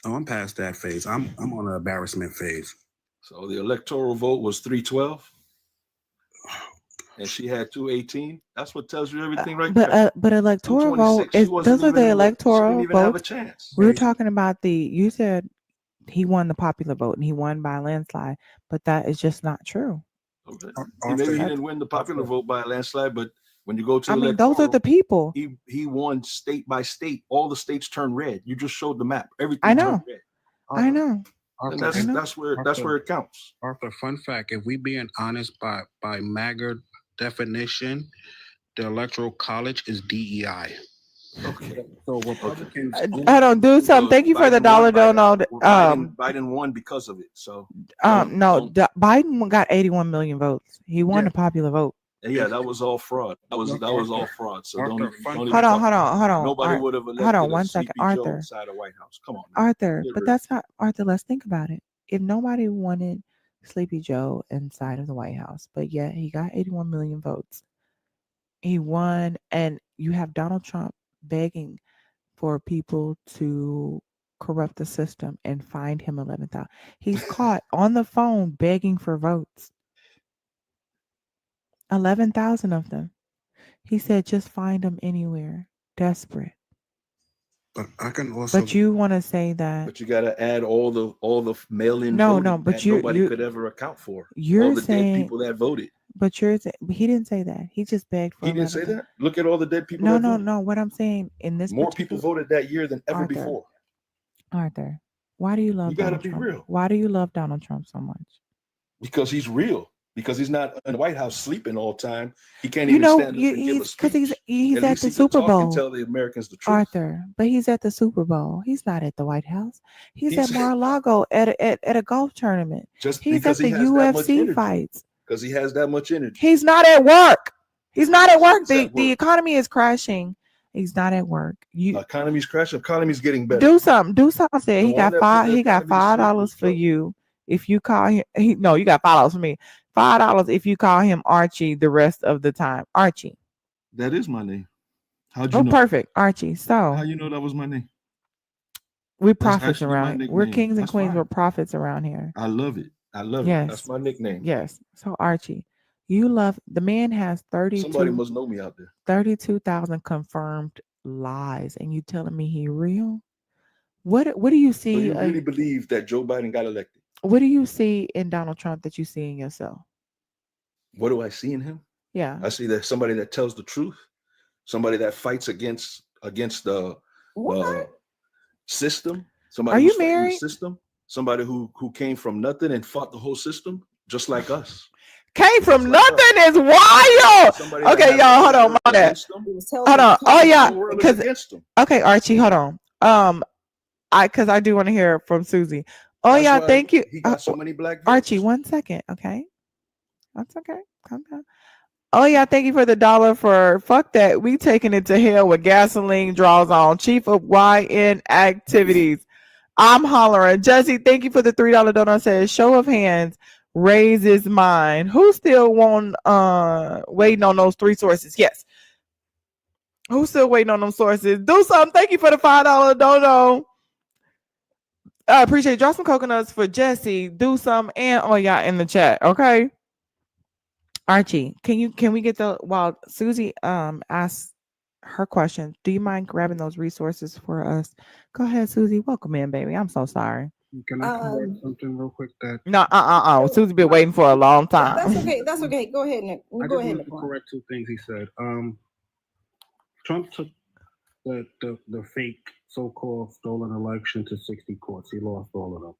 Oh, I'm past that phase. I'm on an embarrassment phase. So the electoral vote was 312, and she had 218. That's what tells you everything right there. But electoral vote 226. She is wasn't those are even the in the. She didn't electoral even have a votes. chance. We were talking about you said he won the popular vote and he won by a landslide, but that is just not true. Okay. Arthur, Maybe he didn't win the popular vote by a landslide, but when you go to I mean, those are electoral, the people. he won state by state. All the states turned red. You just showed the map. Everything I turned know. red. I know. And Arthur, I know. that's where it counts. Arthur, fun fact: if we being honest by MAGA definition, the electoral college is DEI. Okay. So Republicans. I don't do something. So Thank you for the Biden won dollar. by Don't know. that. Biden won because of it. So No, Biden got 81 million votes. He won Yeah. the popular vote. yeah, that was all fraud. That was all fraud. So don't even Hold talk. on. Nobody would have Hold elected on a 1 second, sleepy Joe Arthur. inside the White House. Come on, man. Arthur, Get but real. that's not Arthur. Let's think about it. If nobody wanted Sleepy Joe inside of the White House, but yet he got 81 million votes, he won, and you have Donald Trump begging for people to corrupt the system and find him 11,000. He's caught on the phone begging for votes. 11,000 of them. He said, just find them anywhere. Desperate. But I can also. But you want to say that? But you got to add all the mail-in No, voting no. But that nobody could ever account for. You're all the saying, dead people that voted. But he didn't say that. He just begged for. He didn't say that. Look at all the dead people. No, that no, voted. no. What I'm saying in this more people voted that year than ever before. Arthur, why do you love? You got to Donald be Trump? real. Why do you love Donald Trump so much? Because he's real. Because he's not in the White House sleeping all the time. He can't even stand up and give a speech. Because he's at at least the he Super could talk Bowl. and tell the Americans the truth. Arthur, but he's at the Super Bowl. He's not at the White House. He's at Mar-a-Lago at a golf tournament. Just he's because at the he has UFC that much fights. Because he has that much energy. He's not at work. He's not at work. The economy is crashing. He's not at work. The economy's crashing. Economy's getting better. Do something. Do something. Said he got $5 for you if you call him. No, you got $5 for me. $5 if you call him Archie the rest of the time. Archie. That is my name. How'd you know? Perfect, Archie. So how you know that was my name? We're prophets around. We're kings and queens. We're prophets around here. I love it. I love it. That's my nickname. Yes. So Archie, you love the man has 32. Somebody must know me out there. 32,000 confirmed lies, and you telling me he real? What do you see? So you really believe that Joe Biden got elected? What do you see in Donald Trump that you see in yourself? What do I see in him? Yeah, I see that somebody that tells the truth, somebody that fights against the system. Somebody Are who's you married? The system. Somebody who came from nothing and fought the whole system, just like us. Came from nothing is wild. Okay, y'all, hold on. Hold on. Oh yeah, because okay, Archie, hold on. Because I do want to hear from Susie. Oh yeah, thank you. He got so many black votes. Archie, 1 second, okay? That's okay. Calm down. Oh yeah, thank you for the $1 for fuck that. We taking it to hell with gasoline draws on. Chief of YN activities. I'm hollering. Jesse, thank you for the $3 donut. Says show of hands raises mine. Who still waiting on those 3 sources? Yes. Who's still waiting on them sources? Do something. Thank you for the $5 dono. I appreciate it. Drop some coconuts for Jesse. Do some and y'all in the chat. Okay. Archie, can we get the while Susie asks her question? Do you mind grabbing those resources for us? Go ahead, Susie. Welcome in, baby. I'm so sorry. Can I correct something real quick? That No, Susie been waiting for a long That's time. okay. That's okay. Go ahead, Nick. I Go just ahead, wanted to Nick. correct two things he said. Trump took the fake so-called stolen election to 60 courts. He lost all of them.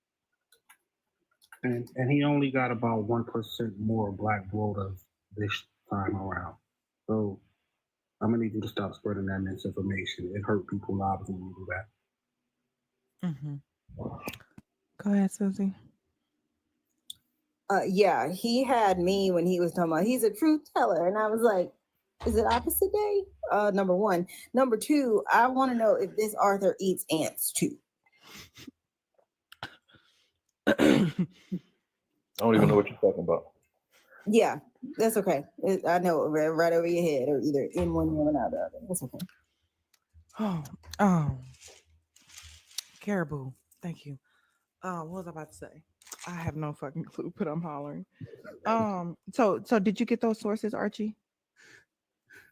And he only got about 1% more black voters this time around. So I'm gonna need you to stop spreading that misinformation. It hurt people's lives when you do that. Mm-hmm. Go ahead, Susie. Yeah, he had me when he was talking about he's a truth teller, and I was like, is it opposite day? Number one. Number two, I want to know if this Arthur eats ants too. I don't even know what you're talking about. Yeah, that's okay. I know right over your head, or either in one ear and out the other. That's okay. Oh, caribou. Thank you. What was I about to say? I have no fucking clue, but I'm hollering. So did you get those sources, Archie?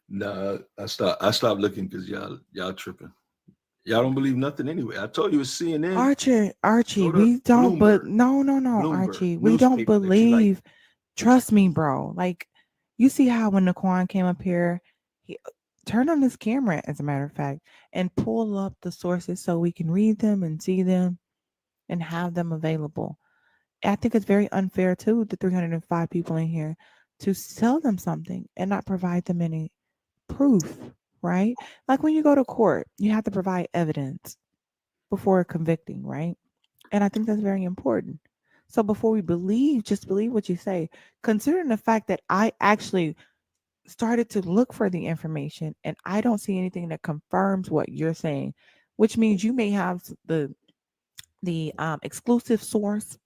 Nah, I stopped looking because y'all tripping. Y'all don't believe nothing anyway. I told you it's CNN. Archie, Go to we don't, but Bloomberg. no, Bloomberg Archie, we don't newspaper that you like. believe. Trust me, bro. Like, you see how when Naquan came up here, he turned on his camera, as a matter of fact, and pull up the sources so we can read them and see them and have them available. I think it's very unfair to the 305 people in here to sell them something and not provide them any proof, right? Like when you go to court, you have to provide evidence before convicting, right? And I think that's very important. So before we believe, just believe what you say. Considering the fact that I actually started to look for the information and I don't see anything that confirms what you're saying, which means you may have the exclusive source,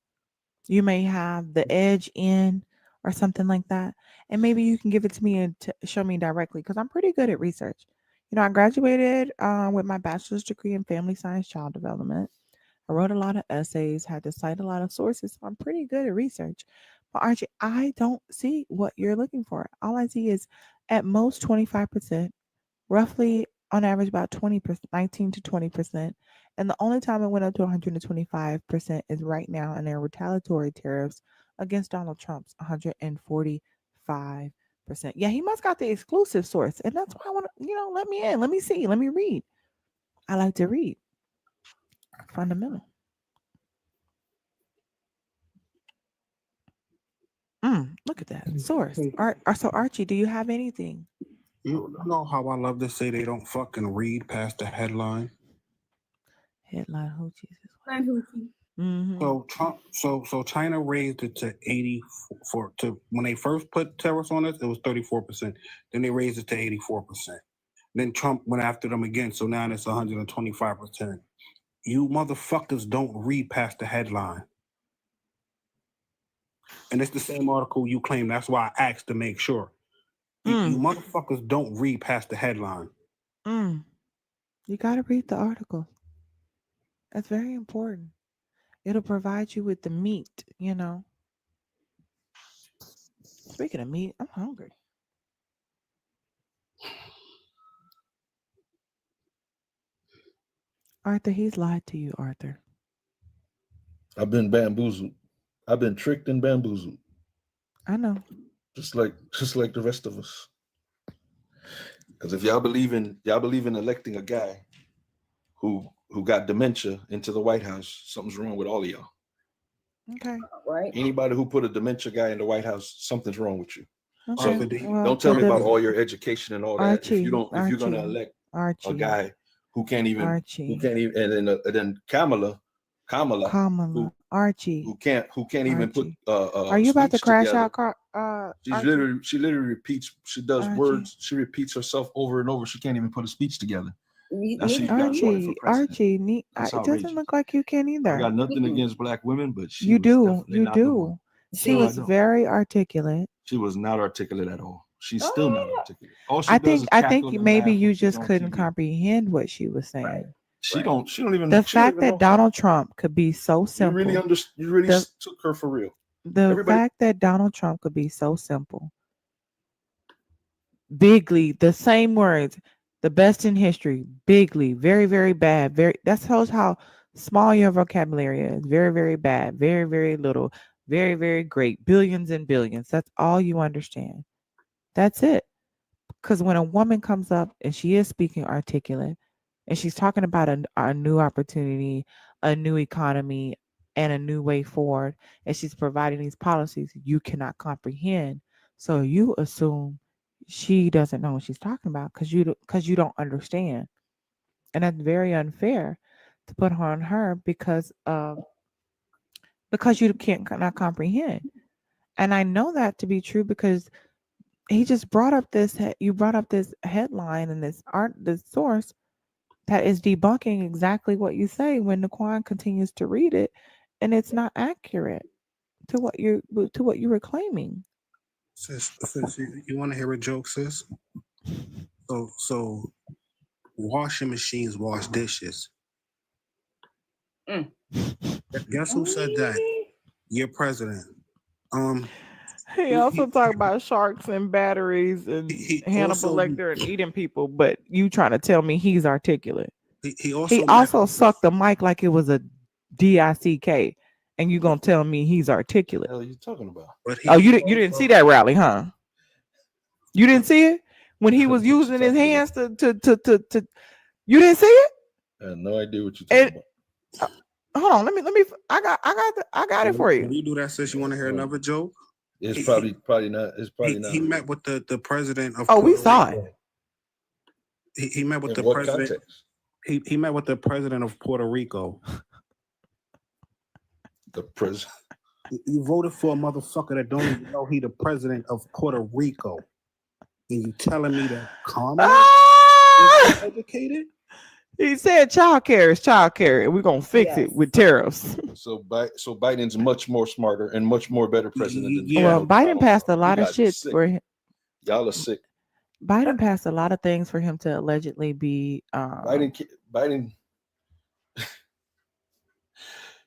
you may have the edge in or something like that, and maybe you can give it to me and show me directly because I'm pretty good at research. You know, I graduated with my bachelor's degree in family science child development. I wrote a lot of essays, had to cite a lot of sources. So I'm pretty good at research. But Archie, I don't see what you're looking for. All I see is at most 25%, roughly on average about 20%, 19 to 20%. And the only time it went up to 125% is right now in their retaliatory tariffs against Donald Trump's 145%. Yeah, he must got the exclusive source. And that's why I want to, let me in. Let me see. Let me read. I like to read. Fundamental. Look at that source. So Archie, do you have anything? You know how I love to say they don't fucking read past the headline. Headline hoochies. Mm-hmm. So Trump, so China raised it to 84 to when they first put tariffs on us, it was 34%. Then they raised it to 84%. Then Trump went after them again, so now it's 125%. You motherfuckers don't read past the headline. And it's the same article you claim. That's why I asked to make sure. You motherfuckers don't read past the headline. You got to read the article. That's very important. It'll provide you with the meat, Speaking of meat, I'm hungry. Arthur, he's lied to you, Arthur. I've been bamboozled. I've been tricked and bamboozled. I know. Just like the rest of us. Because if y'all believe in electing a guy who got dementia into the White House, something's wrong with all of y'all. Okay. Right. Anybody who put a dementia guy in the White House, something's wrong with you. Okay. So Well, don't tell me about all your education and all that. Archie, If you're gonna elect Archie, a guy who can't even, Archie, and then Kamala, Archie, who can't even put Are you about to crash together. out? She literally repeats. She does words. She repeats herself over and over. She can't even put a speech together. Now she got voted for president. It doesn't look like you can either. I got nothing against black women, but you do. The she was very articulate. She was not articulate at all. She's still not articulate. All she I does think is I cackle think and maybe laugh you when she's just on couldn't TV. comprehend what she was saying. Right. She don't even. The fact that Donald Trump could be so simple. You really took her for real. The fact that Donald Trump could be so simple Bigly, the same words, the best in history, bigly, very, very bad, very, that shows how small your vocabulary is. Very, very bad, very, very little, very, very great, billions and billions. That's all you understand. That's it. Because when a woman comes up and she is speaking articulate and she's talking about a new opportunity, a new economy, and a new way forward, and she's providing these policies, you cannot comprehend. So you assume she doesn't know what she's talking about because you don't understand, and that's very unfair to put on her because you can't not comprehend. And I know that to be true because he just brought up you brought up this headline and this source that is debunking exactly what you say when Naquan continues to read it, and it's not accurate to what you were claiming. Sis, you want to hear a joke, sis? So washing machines wash dishes. Guess who said that? Your president. He also talked about sharks and batteries and Hannibal also Lecter and eating people, but you trying to tell me he's articulate? he He also sucked the mic like it was a DICK, and you gonna tell me he's articulate? What the hell are you talking about? Oh, you didn't see that rally, huh? You didn't see it when he was using his hands to. You didn't see it? I have no idea what you're talking about. Hold on, let me. I got it for you. When you do that, sis, you want to hear another joke? It's probably not. It's probably not. He met with the president of. Oh, we saw it. He met with In the what president. context? He met with the president of Puerto Rico. The president. You voted for a motherfucker that don't even know he the president of Puerto Rico, and you telling me that Carmen is educated? He said child care is child care, and we're gonna fix it with tariffs. So Biden's much more smarter and much more better president than Well, Biden passed a lot of shit for him. Y'all are sick. Biden passed a lot of things for him to allegedly be. Biden.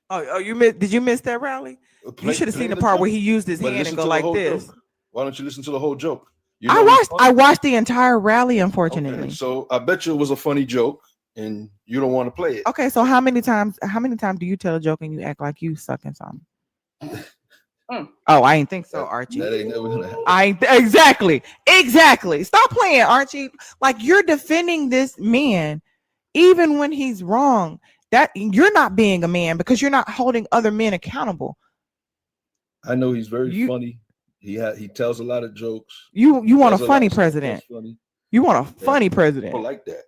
Oh, did you miss that rally? You should have seen the part where he used his hand and go like this. Joke. Why don't you listen to the whole joke? I watched the entire rally, unfortunately. Okay, so I bet you it was a funny joke, and you don't want to play it. Okay, so how many times do you tell a joke and you act like you sucking something? Oh, I ain't think so, Archie. That ain't never gonna happen. Exactly. Stop playing, Archie. Like, you're defending this man even when he's wrong. That you're not being a man because you're not holding other men accountable. I know he's very funny. He tells a lot of jokes. You want a funny president. You want a funny president. People like that.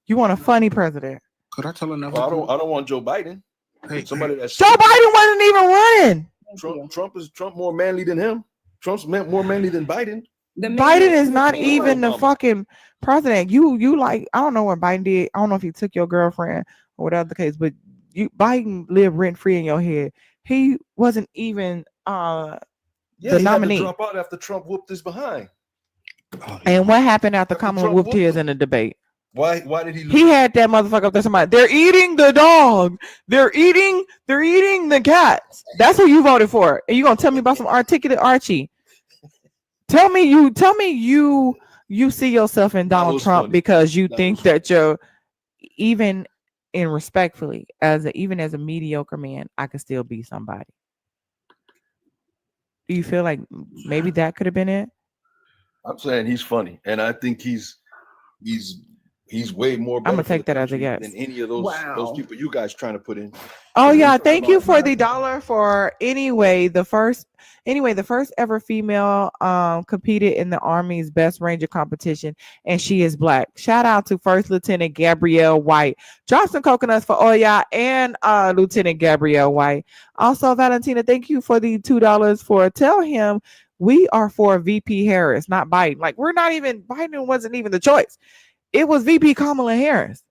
You want a funny president. Could I tell another? I don't want Joe Biden. Somebody that's Joe Biden wasn't even running. Trump more manly than him. Trump's more manly than Biden. Biden is not even the fucking president. You like, I don't know what Biden did. I don't know if he took your girlfriend or whatever the case, but Biden lived rent free in your head. He wasn't even the nominee. Had to drop out after Trump whooped his behind. And what happened after Kamala whooped his in the debate? Why did he lose? He had that motherfucker up there. Somebody, they're eating the dog. They're eating the cats. That's who you voted for. And you gonna tell me about some articulate Archie? Tell me you see yourself in Donald Trump funny. Because you think that you're even in respectfully even as a mediocre man, I could still be somebody. Do you feel like maybe that could have been it? I'm saying he's funny, and I think he's way more. I'm gonna take that as a yes than any of those people you guys trying to put in. Oh yeah, thank you for the $1 for the first ever female competed in the Army's Best Ranger competition, and she is Black. Shout out to First Lieutenant Gabrielle White. Drop some coconuts for Oya and Lieutenant Gabrielle White. Also, Valentina, thank you for the $2 for tell him we are for VP Harris, not Biden. Like, Biden wasn't even the choice. It was VP Kamala Harris.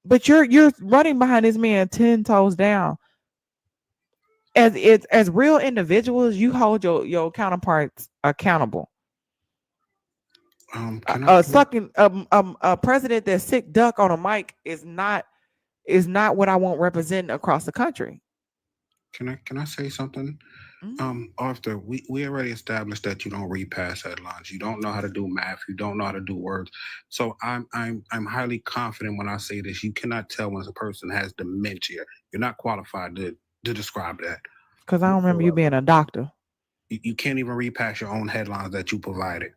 But you're running behind this man 10 toes down. As real individuals, you hold your counterparts accountable. A president that's sick duck on a mic is not what I want representing across the country. Can I say something? Mhm. Arthur, we already established that you don't read past headlines. You don't know how to do math. You don't know how to do words. So I'm highly confident when I say this. You cannot tell when a person has dementia. You're not qualified to describe that. Because I don't remember you being a doctor. You can't even read past your own headlines that you provided.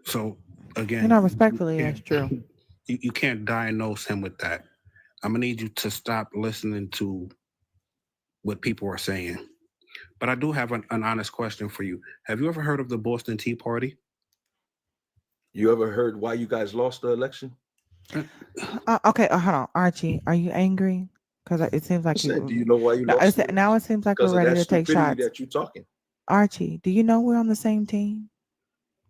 So again, Respectfully, that's true. you can't diagnose him with that. I'm gonna need you to stop listening to what people are saying. But I do have an honest question for you. Have you ever heard of the Boston Tea Party? You ever heard why you guys lost the election? Okay, hold on, Archie. Are you angry? Because it seems I like said, do you. you know why you No, lost the now election? it seems like we're Because of ready that to take stupidity shots. that you're talking. Archie, do you know we're on the same team?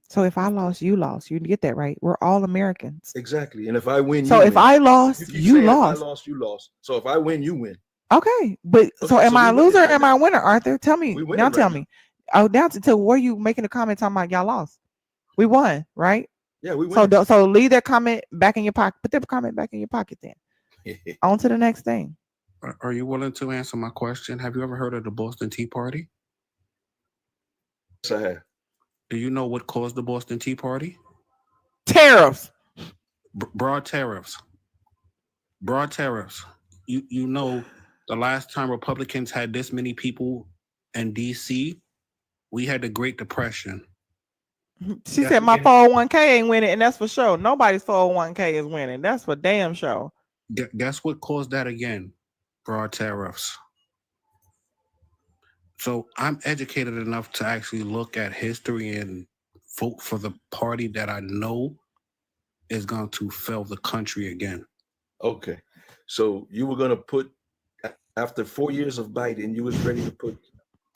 So if I lost, you lost. You get that right. We're all Americans. Exactly. And if I win, So you if win. I You lost, keep you saying if I lost. lost, you lost. So if I win, you win. Okay, but so Okay, am so I we a winning loser? Or right am I a now. winner, Arthur? Tell me We now. winning Tell right now. me. Oh, down to where you making a comment talking about y'all lost? We won, right? Yeah, we So winning. so leave that comment back in your pocket. Put that comment back in your pocket. Then on to the next thing. Are you willing to answer my question? Have you ever heard of the Boston Tea Party? Yes, I have. Do you know what caused the Boston Tea Party? Tariffs. Broad tariffs. Broad tariffs. You know, the last time Republicans had this many people in D.C., we had the Great Depression. She Guess said what my they 401k ain't winning, and that's for sure. Nobody's 401k is winning. That's for damn sure. guess what caused that again? Broad tariffs. So I'm educated enough to actually look at history and vote for the party that I know is going to fail the country again. Okay. So you were gonna put after 4 years of Biden, you was ready to put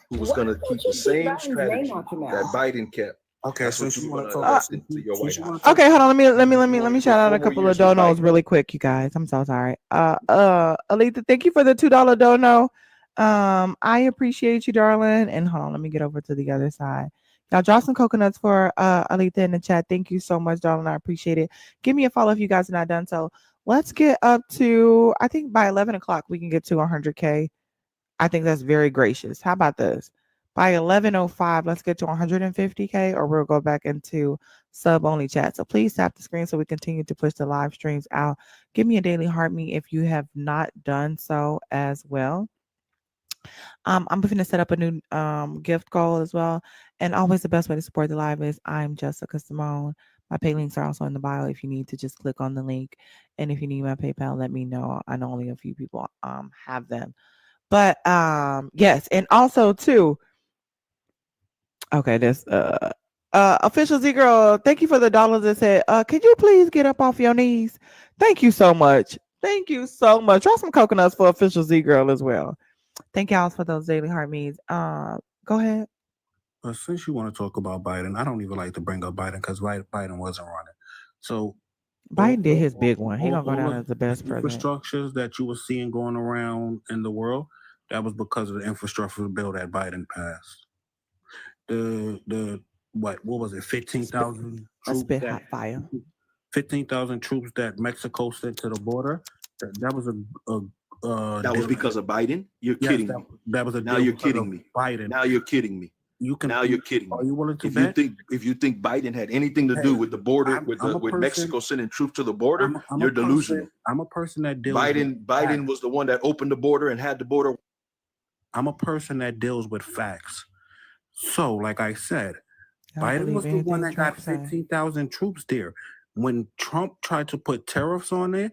who was Why gonna don't keep the you keep same Biden's name strategy out your that mouth? Biden kept. Okay, That's what since you you were want to gonna talk, elect into your White since you want House. to talk, Okay, hold on. Let You me wanted to shout put out 4 a more couple of years with donos Biden. really quick, you guys. I'm so sorry. Alita, thank you for the $2 dono. I appreciate you, darling. And hold on, let me get over to the other side. Now, draw some coconuts for Alita in the chat. Thank you so much, darling. I appreciate it. Give me a follow if you guys have not done so. Let's get up to, I think by 11 o'clock, we can get to 100K. I think that's very gracious. How about this? By 11:05, let's get to 150K, or we'll go back into sub only chat. So please tap the screen so we continue to push the live streams out. Give me a daily heart me if you have not done so as well. I'm going to set up a new gift goal as well. And always the best way to support the live is I'm Jessica Simone. My pay links are also in the bio if you need to just click on the link. And if you need my PayPal, let me know. I know only a few people have them. But yes, and also too, okay, this official Z girl, thank you for the dollars that said, could you please get up off your knees? Thank you so much. Thank you so much. Draw some coconuts for official Z girl as well. Thank y'all for those daily heart means. Go ahead. since you want to talk about Biden, I don't even like to bring up Biden because Biden wasn't running. So Biden did his big one. He gonna go all down of as the best the president. infrastructures that you were seeing going around in the world, that was because of the infrastructure bill that Biden passed. The what was it? 15,000 Let's troops spit that hot fire. 15,000 troops that Mexico sent to the border. That was That was deal. because of Biden? You're Yes, kidding me. that was a Now deal you're because kidding of me. Biden. Now you're kidding me. You can. Now you're kidding Are me. you willing to If you bet? think Biden had anything to Hey, do with the border, I'm a with person. Mexico sending troops to the border, I'm you're a delusional. person. I'm a person that deals with facts. Biden was the one that opened the border and had the border. I'm a person that deals with facts. So, like I said, I Biden believe was the one anything that got Trump say. 15,000 troops there. When Trump tried to put tariffs on there,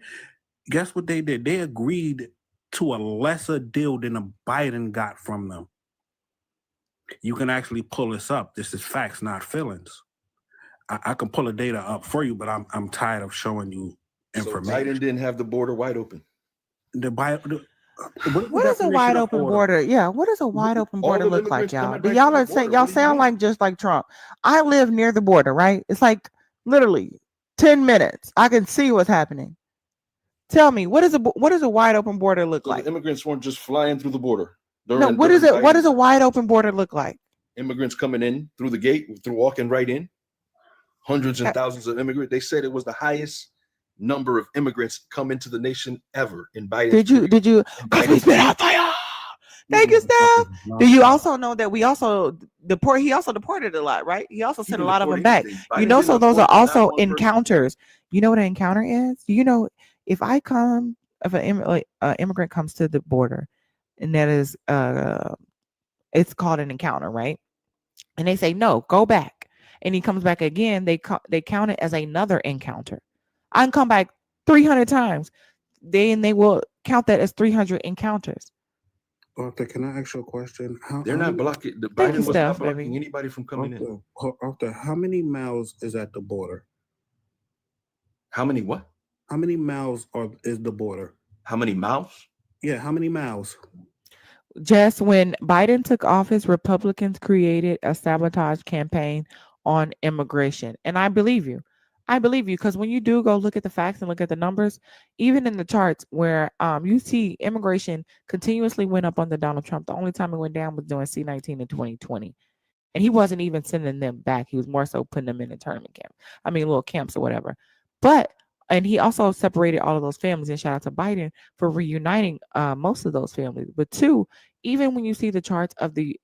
guess what they did? They agreed to a lesser deal than Biden got from them. You can actually pull this up. This is facts, not feelings. I can pull the data up for you, but I'm tired of showing you So information. Biden didn't have the border wide open. What is a wide open border? Yeah, what does a wide open border All the look like, immigrants y'all? coming Do back y'all from the are saying border. y'all What do you sound mean? like just like Trump? I live near the border, right? It's like literally 10 minutes. I can see what's happening. Tell me, what does a wide open border look So like? the immigrants weren't just flying through the border. No, what is it? What does a wide open border look like? Immigrants coming in through the gate, through walking right in. Hundreds and thousands of immigrants. They said it was the highest number of immigrants come into the nation ever in Biden's Did you? period. Because we spit out fire. Thank you, Steph. Do you also know that we also deport? He also deported a lot, right? He also sent a lot of them back. You know, so those are also encounters. You know what an encounter is? Do you know if an immigrant comes to the border, and that is it's called an encounter, right? And they say no, go back, and he comes back again. They count it as another encounter. I can come back 300 times. They will count that as 300 encounters. Arthur, can I ask you a question? They're not blocking. Thank you, Biden was Steph, not blocking baby. anybody from coming in. Arthur, how many miles is at the border? How many what? How many miles is the border? How many miles? Yeah, how many miles? Just when Biden took office, Republicans created a sabotage campaign on immigration. And I believe you. I believe you because when you do go look at the facts and look at the numbers, even in the charts where you see immigration continuously went up under Donald Trump. The only time it went down was during C-19 in 2020. And he wasn't even sending them back. He was more so putting them in internment camp. I mean, little camps or whatever. And he also separated all of those families. And shout out to Biden for reuniting most of those families. But two, even when you see the charts of the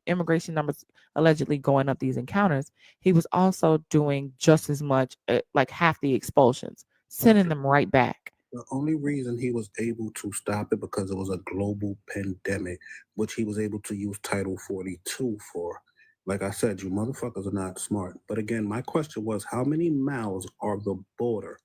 immigration numbers allegedly going up, these encounters, he was also doing just as much, like half the expulsions, sending them right back. The only reason he was able to stop it because it was a global pandemic, which he was able to use Title 42 for. Like I said, you motherfuckers are not smart. But again, my question was, how many miles are the border?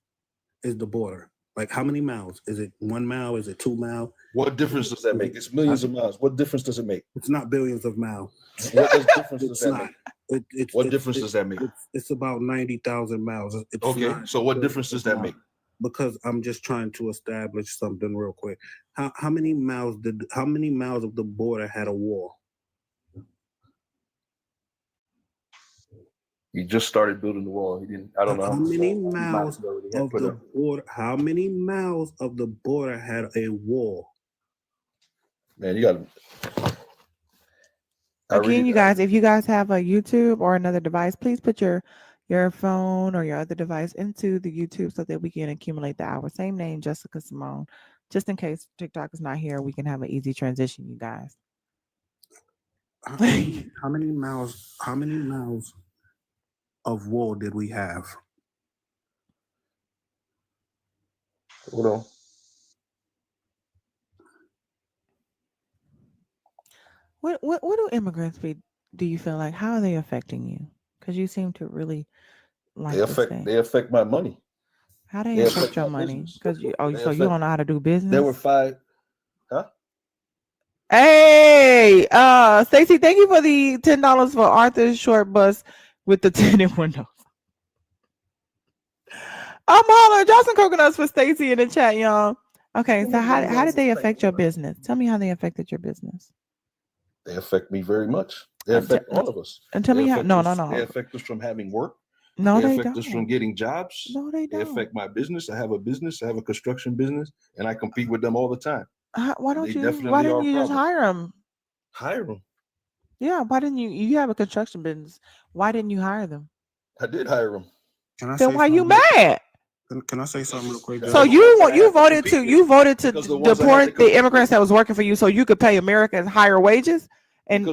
Is the border? Like, how many miles? Is it 1 mile? Is it 2 miles? What difference does that make? It's millions of miles. What difference does it make? It's not billions of miles. What difference does that make? What difference does that make? It's about 90,000 miles. Okay, so what difference does that make? Because I'm just trying to establish something real quick. How many miles of the border had a wall? He just started building the wall. He didn't. I don't know how many miles of the border. How many miles of the border had a wall? Man, you got. Again, you guys, if you guys have a YouTube or another device, please put your phone or your other device into the YouTube so that we can accumulate the hour. Same name, Jessica Simone. Just in case TikTok is not here, we can have an easy transition, you guys. How many miles of wall did we have? Hold on. What do immigrants do you feel like? How are they affecting you? Because you seem to really like they affect my money. How do they affect your money? Because you don't know how to do business. There were 5. Huh? Hey, Stacey, thank you for the $10 for Arthur's short bus with the tinted windows. I'm hollering Johnson Coconuts for Stacey in the chat, y'all. Okay, so how did they affect your business? Tell me how they affected your business. They affect me very much. They affect all of us. And tell me how. No. They affect us from having work. No, they affect us from getting jobs. No, they don't. They affect my business. I have a business. I have a construction business, and I compete with them all the time. Why didn't you just hire them? Hire them. Yeah. Why didn't you? You have a construction business. Why didn't you hire them? I did hire them. Then why you mad? Can I say something real quick? So you voted to deport the immigrants that was working for you, so you could pay Americans higher wages and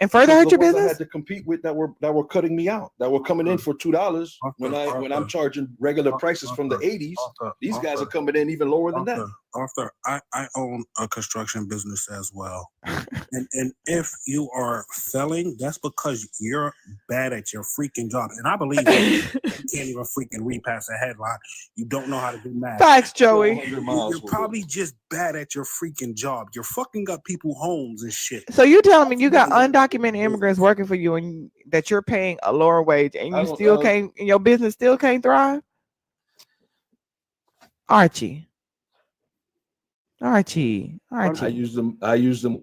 further hurt your business. I had to compete with that were cutting me out, that were coming in for $2 when I'm charging regular prices from the 80s. These guys are coming in even lower than that. Arthur, I own a construction business as well. and if you are failing, that's because you're bad at your freaking job. And I believe you can't even freaking read past a headline. You don't know how to do math. Thanks, Joey. You're probably just bad at your freaking job. You're fucking up people's homes and shit. So you telling me you got undocumented immigrants working for you and that you're paying a lower wage and you still can't, and your business still can't thrive? Archie. I use them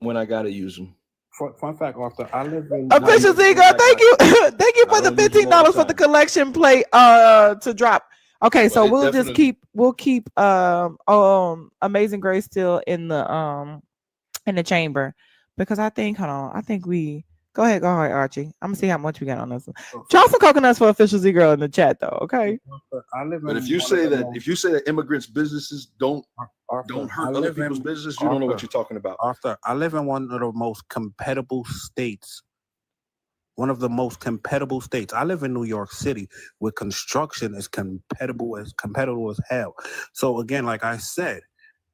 when I gotta use them. Fun fact, Arthur, I live in efficiency. Girl, thank you for the $15 for the collection plate to drop. Okay, so we'll keep Amazing Grace still in the chamber because I think Go ahead, Archie. I'm gonna see how much we got on this one. Drop some coconuts for official Z girl in the chat, though. Okay. I live in. But if you say that immigrants' businesses don't hurt other people's business, you don't know what you're talking about. Arthur, I live in one of the most competitive states. One of the most competitive states. I live in New York City, where construction is competitive as hell. So again, like I said,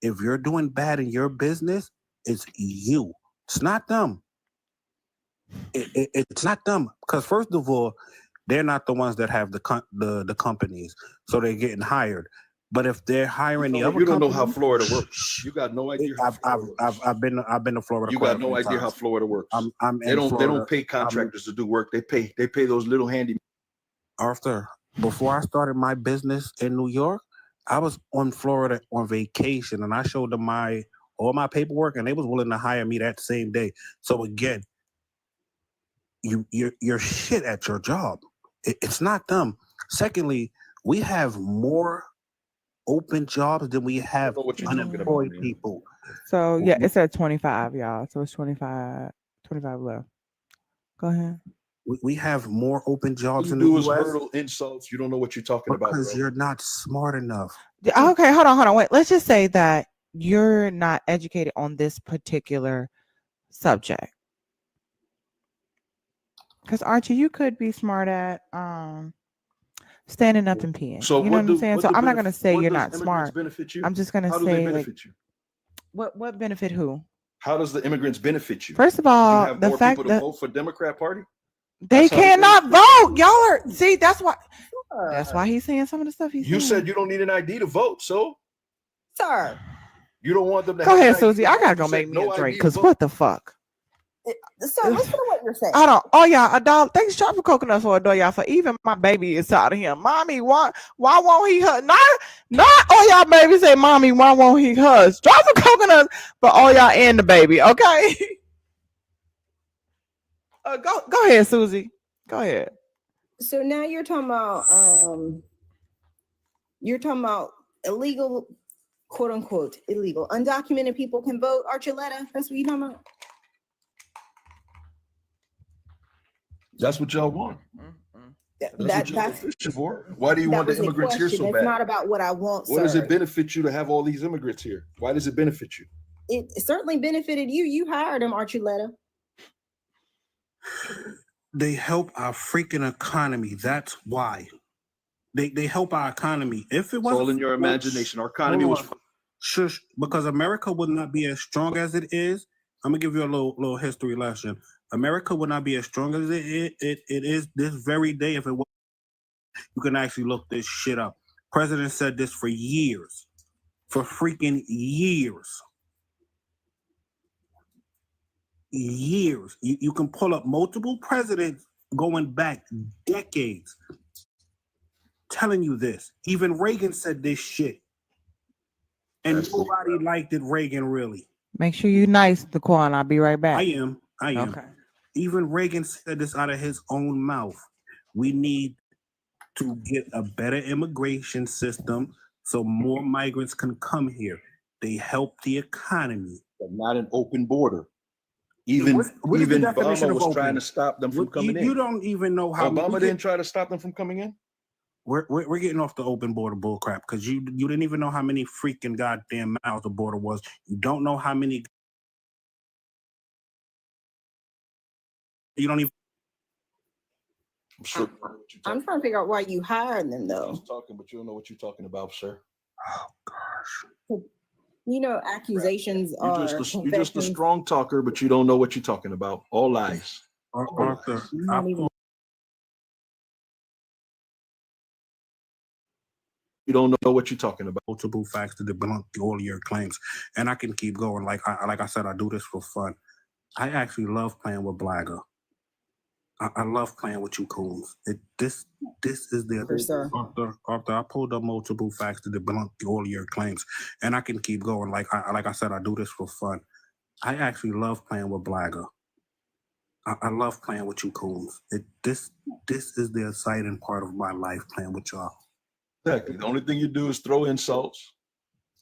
if you're doing bad in your business, it's you. It's not them. It's not them, because first of all, they're not the ones that have the companies, so they're getting hired. But if they're hiring the other, you don't know how Florida works. You got no idea. I've been to Florida. You got no idea how Florida works. They don't pay contractors to do work. They pay those little handy. Arthur, before I started my business in New York, I was on Florida on vacation, and I showed them all my paperwork, and they was willing to hire me that same day. So again, you're shit at your job. It's not them. Secondly, we have more open jobs than we have unemployed people. So yeah, it's at 25, y'all. So it's 25 left. Go ahead. We have more open jobs in the US. Hurdle insults. You don't know what you're talking about because you're not smart enough. Okay, hold on. Wait, let's just say that you're not educated on this particular subject. Because Archie, you could be smart at standing up and peeing. So you know what I'm saying? So I'm not gonna say you're not smart. I'm just gonna say like, what benefit who? How does the immigrants benefit you? First of all, the fact people to vote for Democrat Party, they cannot vote. Y'all are that's why he's saying some of the stuff he's saying. You said you don't need an ID to vote, so sir, you don't want them to go ahead, Susie. I gotta go make me a drink because what the fuck. So listen to what you're saying. I don't. Oh yeah, a dog. Thanks, shop for coconuts for a door, y'all. For even my baby is out of him. Mommy, why won't he hush? Not all y'all babies say, mommy, why won't he hush? Drop some coconuts for all y'all and the baby, okay? Go ahead, Susie. Go ahead. So now you're talking about illegal, quote unquote, illegal, undocumented people can vote. Archuleta, that's what you're talking about. That's what y'all want. That's why do you want the immigrants here so bad? It's not about what I want. What does it benefit you to have all these immigrants here? Why does it benefit you? It certainly benefited you. You hired them, Archuleta. They help our freaking economy. That's why. They help our economy. If it was all in your imagination, our economy was shush, because America would not be as strong as it is. I'm gonna give you a little history lesson. America would not be as strong as it is this very day if it was. You can actually look this shit up. President said this for years. For freaking years. Years. You can pull up multiple presidents going back decades telling you this. Even Reagan said this shit. And nobody liked it, Reagan, really. Make sure you nice, Daquan. I'll be right back. I am. Okay. Even Reagan said this out of his own mouth. We need to get a better immigration system so more migrants can come here. They help the economy. But not an open border. Even Obama was trying to stop them from coming in. You don't even know how Obama didn't try to stop them from coming in. We're getting off the open border bullcrap because you didn't even know how many freaking goddamn miles the border was. You don't know how many. You don't even. I'm trying to figure out why you hired them, though. Just talking, but you don't know what you're talking about, sir. Oh gosh. You know, accusations are. You're just a strong talker, but you don't know what you're talking about. All lies. Arthur, you don't know what you're talking about. Multiple facts to debunk all your claims, and I can keep going. Like I said, I do this for fun. I actually love playing with Blagger. I love playing with you coons. This is the Arthur. I pulled up multiple facts to debunk all your claims, and I can keep going. Like I said, I do this for fun. I actually love playing with Blagger. I love playing with you coons. This is the exciting part of my life, playing with y'all. Exactly. The only thing you do is throw insults,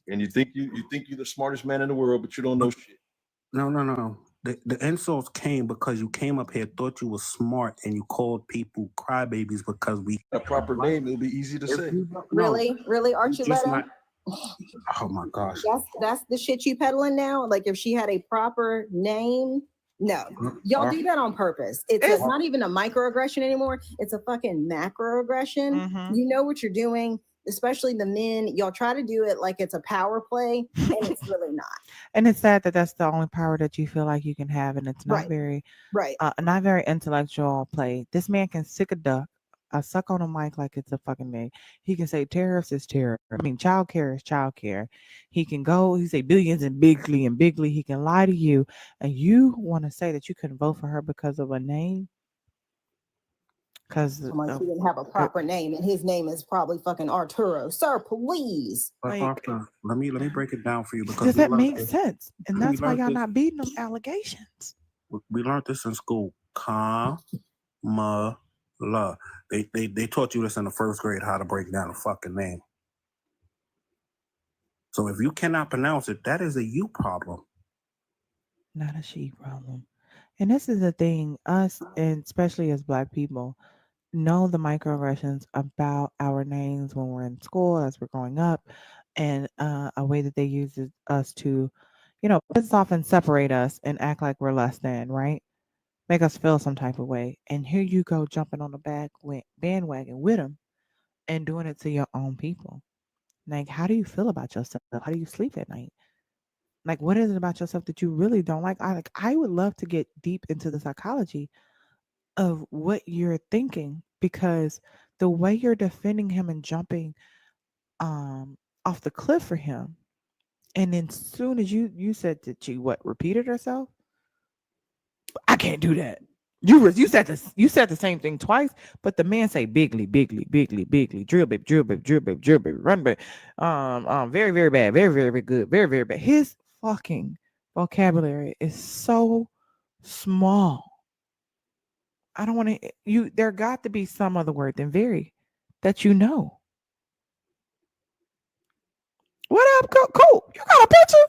and you think you're the smartest man in the world, but you don't know shit. No. The insults came because you came up here, thought you were smart, and you called people crybabies because we A proper name, it'll be easy to say. Really, Archie just Letta? not. Oh my gosh. That's the shit you peddling now. Like if she had a proper name, no, y'all do that on purpose. It's not even a microaggression anymore. It's a fucking macroaggression. Mhm. You know what you're doing, especially the men. Y'all try to do it like it's a power play, and it's really not. And it's sad that that's the only power that you feel like you can have, and it's not Right. not very intellectual play. This man can sick a duck, suck on a mic like it's a fucking thing. He can say tariffs is tariff. I mean, child care is child care. He can go. He say billions and bigly. He can lie to you, and you want to say that you couldn't vote for her because of a name? Because Like he didn't have a proper name, and his name is probably fucking Arturo. Sir, please. But like, Arthur, let me break it down for you because does we that learned make this- sense? And we that's why learned y'all this- not beating them allegations. We learned this in school. Comma, la. They taught you this in the first grade how to break down a fucking name. So if you cannot pronounce it, that is a you problem. Not a she problem. And this is the thing, us, and especially as Black people, know the microaggressions about our names when we're in school, as we're growing up, and a way that they use us to, piss off and separate us and act like we're less than, right? Make us feel some type of way. And here you go jumping on the bandwagon with them and doing it to your own people. Like, how do you feel about yourself? How do you sleep at night? Like, what is it about yourself that you really don't like? I would love to get deep into the psychology of what you're thinking, because the way you're defending him and jumping off the cliff for him, and then soon as you said that she repeated herself, I can't do that. You said the same thing twice, but the man say bigly, drill baby, run baby, very very bad, very very very good, very very bad. His fucking vocabulary is so small. I don't want to. There got to be some other word than very that you know. What up, cool? You got a picture?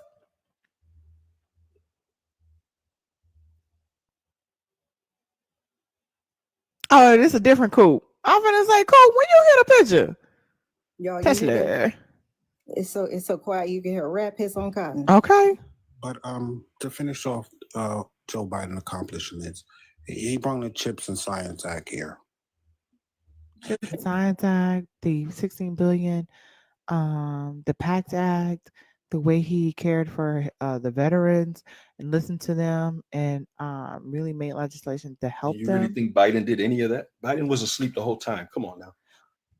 Oh, this is a different cool. I'm gonna say cool. When you get a picture, Y'all, Tesla. it's so quiet you can hear a rat piss on cotton. Okay. But to finish off Joe Biden accomplishments, he brought the Chips and Science Act here. Science Act, the 16 billion, the PACT Act, the way he cared for the veterans and listened to them and really made legislation to help You them. really think Biden did any of that? Biden was asleep the whole time. Come on now.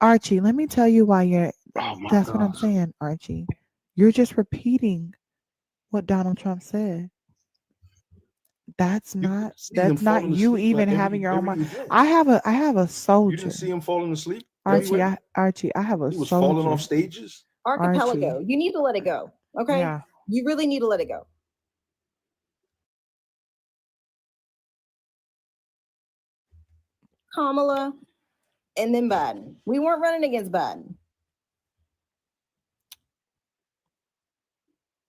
Archie, let me tell you why you're. Oh my That's what I'm gosh. saying, Archie. You're just repeating what Donald Trump said. That's You not. see him That's not falling you asleep even like having your own every mind. event. I have a You soldier. didn't see him falling asleep? Archie, everywhere? Archie, I have a He was soldier. falling off stages. Archipelago. Archie. You need to let it go. Okay. Yeah. You really need to let it go. Kamala and then Biden. We weren't running against Biden.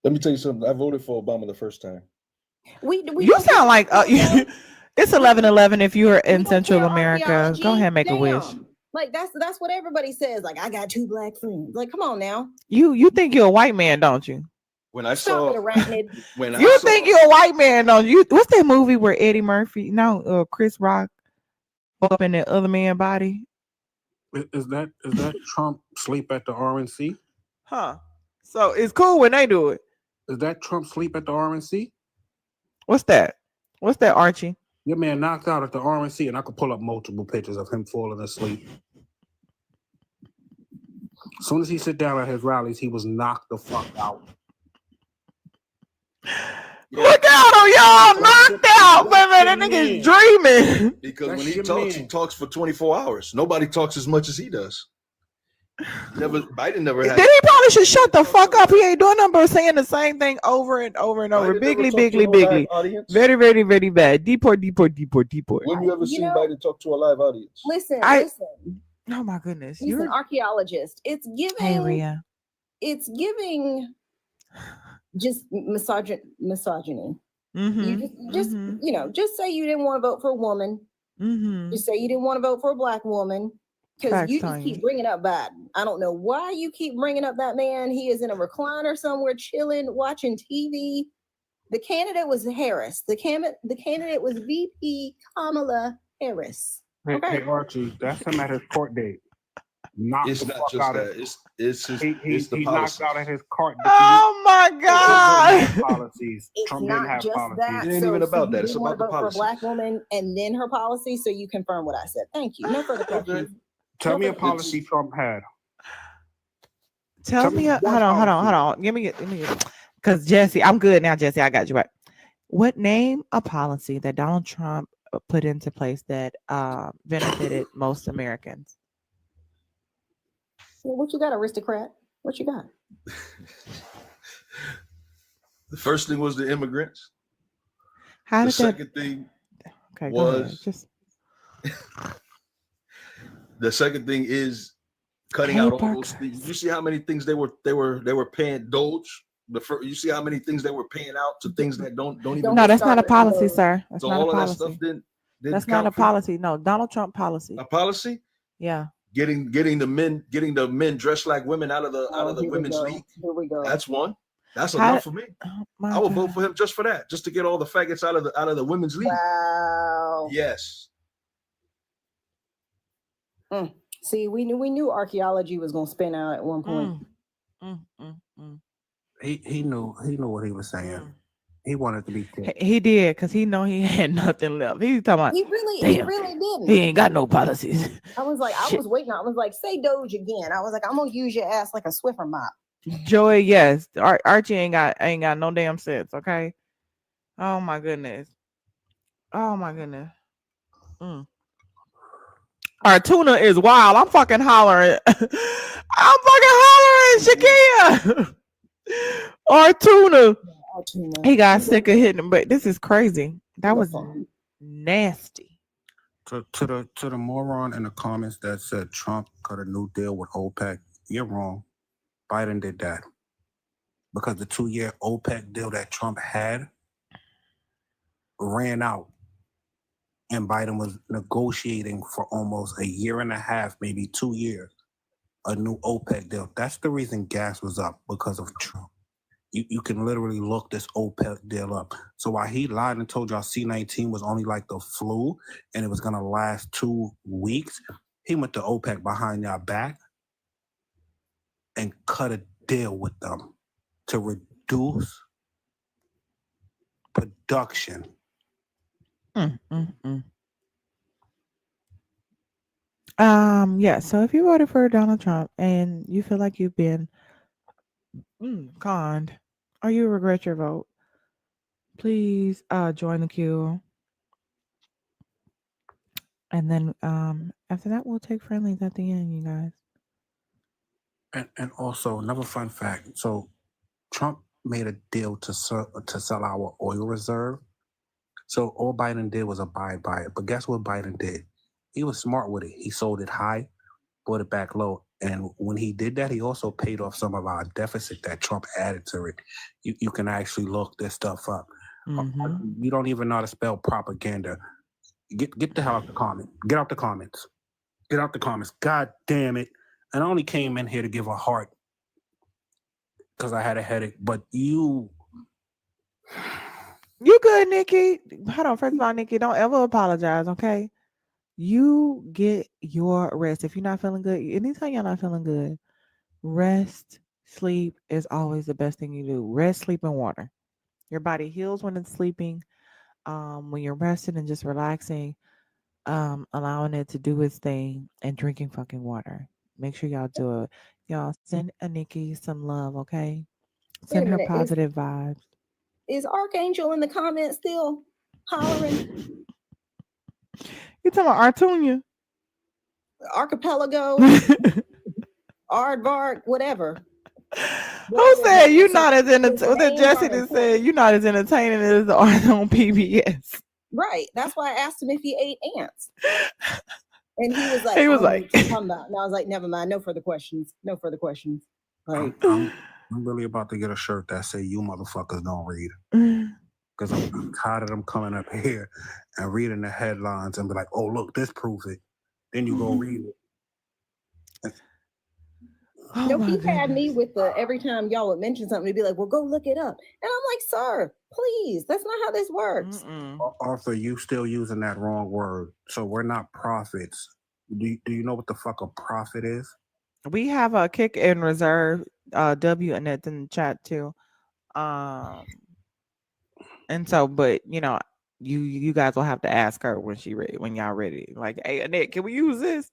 Let me tell you something. I voted for Obama the first time. We You sound like it's 11:11 if you are we in don't Central care America. archaeology. Go ahead and make a wish. Damn. Like that's what everybody says. Like I got 2 black friends. Like come on now. You think you're a white man, don't you? When I Stop saw it, arachnid. when I You saw, think you're a white man, don't you? What's that movie where Eddie Murphy, no, Chris Rock, up in that other man body? Is that Trump sleep at the RNC? Huh? So it's cool when they do it. Is that Trump sleep at the RNC? What's that? What's that, Archie? Your man knocked out at the RNC, and I could pull up multiple pictures of him falling asleep. As soon as he sit down at his rallies, he was knocked the fuck out. Look out on y'all, knocked out, baby. That nigga's dreaming. because That's when he your talks, man. he talks for 24 hours. Nobody talks as much as he does. Biden never had. Then he probably should shut the fuck up. He ain't doing nothing but saying the same thing over and over and over. Biden never Bigly, talked to bigly, a live bigly. audience. Very, very, very bad. Deport. When you ever seen Biden talk to a live audience? Listen. Oh my goodness. He's an archaeologist. It's giving. Hey, Rhea. It's giving just misogyny. You just Mm-hmm. you know, just say you didn't want to vote for a woman. Mm-hmm. Just say you didn't want to vote for a black woman. Because Facts, you just Tanya. keep bringing up Biden. I don't know why you keep bringing up that man. He is in a recliner somewhere, chilling, watching TV. The candidate was Harris. The candidate was VP Kamala Harris. Hey, Okay. hey Archie, that's him at his court date. Knocked It's the not fuck just out of. that. It's his. He It's the he knocked policies. out at his court date. Oh my Trump didn't have God. policies. It's Trump didn't not have just policies. that. It ain't So, even so about you that. It's didn't want about to the vote for a policy. black woman and then her policy, so you confirm what I said. Thank you. No further Okay. questions. Tell No me a further policy questions. Trump had. Tell Tell me me, one hold policy. on. Give me, because Jesse, I'm good now, Jesse. I got you right. What name a policy that Donald Trump put into place that benefited most Americans? Well, what you got, aristocrat? What you got? The first thing was the immigrants. How The did that? second thing Okay, go ahead. was Just the second thing is cutting hey, out all those Parker. things. You see how many things they were paying Doge. You see how many things they were paying out to things that don't even. Don't No, get that's not a started on policy, those. sir. That's So not a all of that stuff policy. didn't That's not count a for you? policy. No, Donald Trump policy. A policy. Yeah. Getting the men dressed like women out of the Oh, here we women's go. league. Here we go. That's one. That's How enough for me. Oh my I would vote God. for him just for that, just to get all the faggots out of the women's league. Wow. Yes. See, we knew archaeology was gonna spin out at one point. He knew what he was saying. He wanted to be king. He did, because he know he had nothing left. He was talking about He really didn't. he ain't got no policies. I was like, Shit. I was waiting. I was like, say Doge again. I was like, I'm gonna use your ass like a Swiffer mop. Joey, yes. Archie ain't got no damn sense, okay? Oh my goodness. Oh my goodness. Our tuna is wild. I'm fucking hollering. I'm fucking hollering, Shakia. Our tuna. He got sick of hitting him, but this is crazy. That was nasty. To the moron in the comments that said Trump cut a new deal with OPEC, you're wrong. Biden did that. Because the 2-year OPEC deal that Trump had ran out. And Biden was negotiating for almost a year and a half, maybe 2 years, a new OPEC deal. That's the reason gas was up, because of Trump. You can literally look this OPEC deal up. So while he lied and told y'all C-19 was only like the flu and it was going to last 2 weeks, he went to OPEC behind y'all back and cut a deal with them to reduce production. Yeah, so if you voted for Donald Trump and you feel like you've been conned or you regret your vote, please join the queue. And then after that, we'll take friendlies at the end, you guys. And also, another fun fact. So Trump made a deal to sell our oil reserve. So all Biden did was abide by it. But guess what Biden did? He was smart with it. He sold it high, bought it back low. And when he did that, he also paid off some of our deficit that Trump added to it. You can actually look this stuff up. You don't even know how to spell propaganda. Get the hell out the comment. Get out the comments. Get out the comments. God damn it. And I only came in here to give a heart because I had a headache. But you good, Nikki. Hold on. First of all, Nikki, don't ever apologize, okay? You get your rest. If you're not feeling good, anytime you're not feeling good, rest, sleep is always the best thing you do. Rest, sleep, and water. Your body heals when it's sleeping. When you're resting and just relaxing, allowing it to do its thing, and drinking fucking water. Make sure y'all do it. Y'all send a Nikki some love, okay? Send her positive vibes. Is Archangel in the comments still hollering? You talking about Artunia? Archipelago, Aardvark, whatever. Who said you not as entertaining? Jesse just said you not as entertaining as the art on PBS. Right. That's why I asked him if he ate ants. And he was like, he was like, come back. And I was like, never mind. No further questions. No further questions. Like, I'm really about to get a shirt that say you motherfuckers don't read. because I'm tired of them coming up here and reading the headlines and be like, "Oh, look, this proves it." Then you go read it. Oh No, my he had me goodness. with the every time y'all would mention something, he'd be like, "Well, go look it up," and I'm like, "Sir, please, that's not how this works." Arthur, you still using that wrong word. So we're not prophets. Do you know what the fuck a prophet is? We have a kick in reserve, W and it's in the chat too. Um, and so, but you guys will have to ask her when she ready, when y'all ready. Like, hey, Annette, can we use this?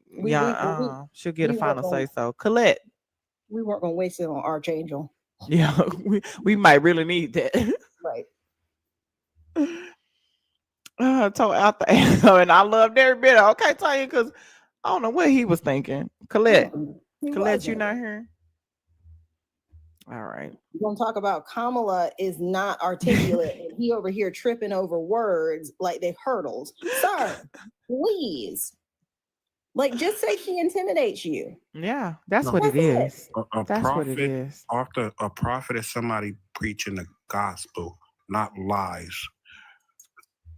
Yeah, she'll get a we weren't final gonna say so. Colette, we weren't gonna waste it on Archangel, yeah, we might really need that. right? Told out the and I loved every bit. Okay, tell you because I don't know what he was thinking. Colette, He Colette, you wasn't. not here? All right. We're gonna talk about Kamala is not articulate, and he over here tripping over words like they're hurdles. Sir, please, like just say she intimidates you. Yeah, that's No. what it That's it. is. A That's what it prophet, is. Arthur, a prophet is somebody preaching the gospel, not lies.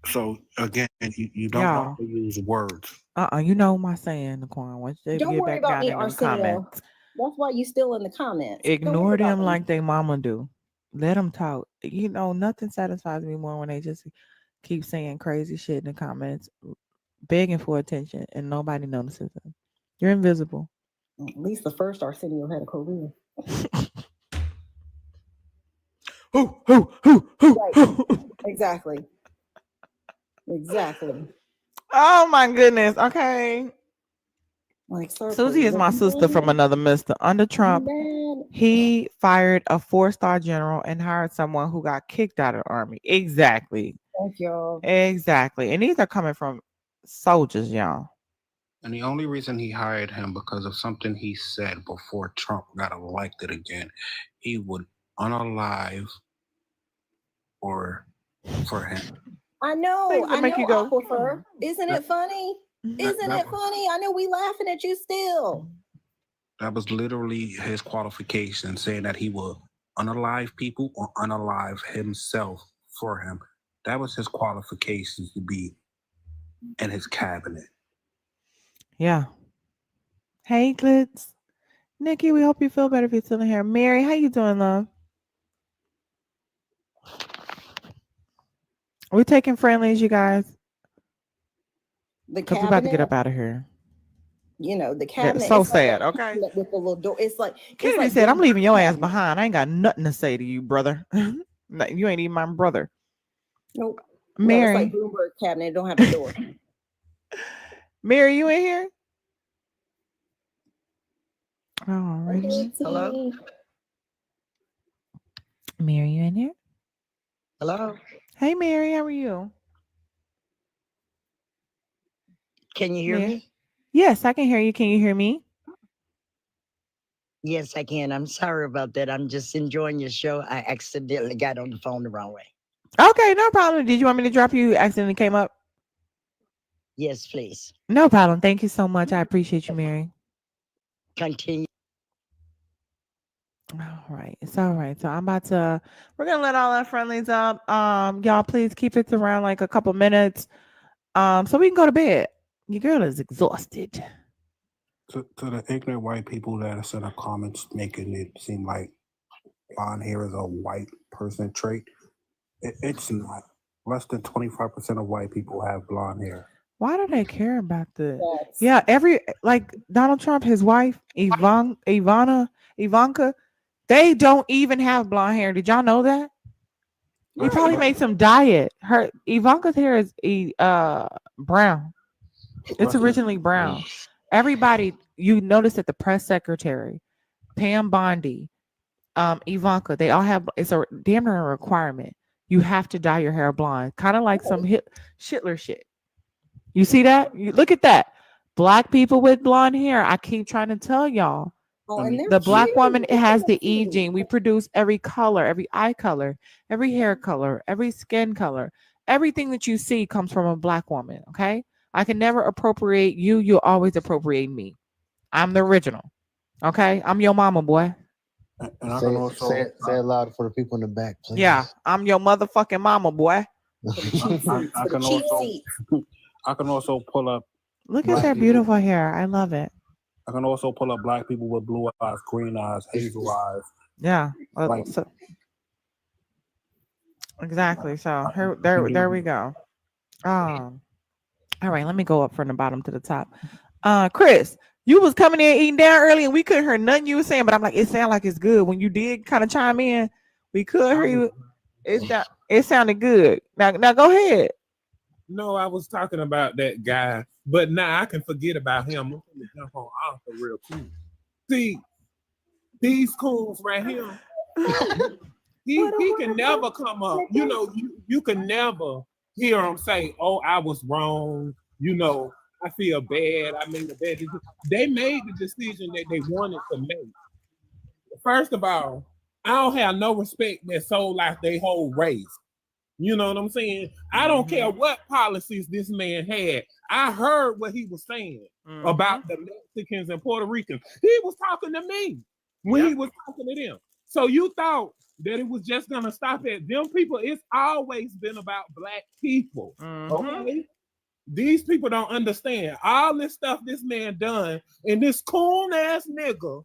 So again, you don't Y'all, have to use words. you know my saying, Naquan. Once they Don't get worry back about down me, in them Arsenio. comments, That's why you still in the comments. Don't ignore worry about them me. like they mama do. Let them talk. Nothing satisfies me more when they just keep saying crazy shit in the comments, begging for attention, and nobody notices them. You're invisible. At least the first Arsenio had a career. Right. Exactly. Exactly. Oh my goodness. Okay. Like, sir, Susie please. is my sister from another mister. Under Trump, he fired a 4-star general and hired someone who got kicked out of the army. Exactly. Thank y'all. Exactly. And these are coming from soldiers, y'all. And the only reason he hired him because of something he said before Trump got elected again. He would unalive or for him. I know. Things that I make know, you go, Aquifer. Isn't it funny? Isn't it funny? I know we laughing at you still. That was literally his qualification, saying that he would unalive people or unalive himself for him. That was his qualifications to be in his cabinet. Yeah. Hey, Glitz. Nikki, we hope you feel better if you're still in here. Mary, how you doing, love? We're taking friendlies, you guys. The Because we're about to get cabinet, up out of here. the cabinet So is like sad, a okay? cabinet with a little door. It's like Kennedy said, I'm leaving your ass cabinet. behind. I ain't got nothing to say to you, brother. You ain't even my brother. Nope. Mary. No, it's like Bloomberg cabinet. It don't have a door. Mary, you in here? Alrighty. Hello? Mary, you in here? Hello? Hey, Mary, how are you? Can you hear me? Yes, I can hear you. Can you hear me? Yes, I can. I'm sorry about that. I'm just enjoying your show. I accidentally got on the phone the wrong way. Okay, no problem. Did you want me to drop you? You accidentally came up? Yes, please. No problem. Thank you so much. I appreciate you, Mary. Continue. All right. It's all right. So we're gonna let all our friendlies up. Y'all please keep it around like a couple minutes. So we can go to bed. Your girl is exhausted. To the ignorant white people that are sending comments making it seem like blonde hair is a white person trait, it's not. Less than 25% of white people have blonde hair. Why do they care about the? Yeah, like Donald Trump, his wife Ivanka, they don't even have blonde hair. Did y'all know that? He probably made some diet. Her Ivanka's hair is brown. It's originally brown. Everybody, you notice that the press secretary, Pam Bondi, Ivanka, they all have. It's a damn near a requirement. You have to dye your hair blonde, kind of like some Hitler shit. You see that? You look at that. Black people with blonde hair. I keep trying to tell y'all. The black woman has the E gene. We produce every color, every eye color, every hair color, every skin color. Everything that you see comes from a black woman. Okay. I can never appropriate you. You'll always appropriate me. I'm the original. Okay. I'm your mama, boy. And I can also say it loud for the people in the back, please. Yeah, I'm your motherfucking mama, boy. I can also I can also pull up Look at black their people. beautiful hair. I love it. I can also pull up black people with blue eyes, green eyes, hazel eyes. Yeah. Like Exactly. So there we go. All right, let me go up from the bottom to the top. Chris, you was coming in eating down early and we couldn't hear nothing you were saying, but I'm like, it sounded like it's good. When you did kind of chime in, we could hear you. It sounded good. Now go ahead. No, I was talking about that guy, but now I can forget about him. I'm gonna jump on Arthur real quick. See, these coons right here, he can never come up. You know, you can never hear him say, "Oh, I was wrong." You know, I feel bad. I made a bad decision. They made the decision that they wanted to make. First of all, I don't have no respect that sold out their whole race. You know what I'm saying? I don't care what policies this man had. I heard what he was saying about the Mexicans and Puerto Ricans. He was talking to me when he was talking to them. So you thought that it was just gonna stop at them people? It's always been about black people. Okay? These people don't understand all this stuff this man done, and this cool ass nigga.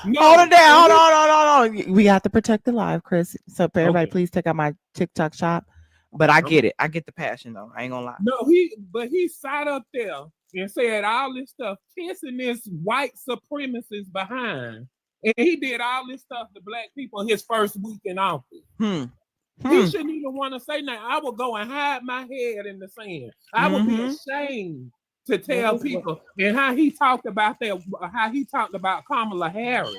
No, hold it down. Hold on. We have to protect the live, Chris. So everybody, please take out my TikTok shop. But I get it. I get the passion though. I ain't gonna lie. No, he sat up there and said all this stuff, kissing this white supremacist behind. And he did all this stuff to black people his first week in office. He shouldn't even want to say nothing. I would go and hide my head in the sand. I would be ashamed to tell people and how he talked about Kamala Harris.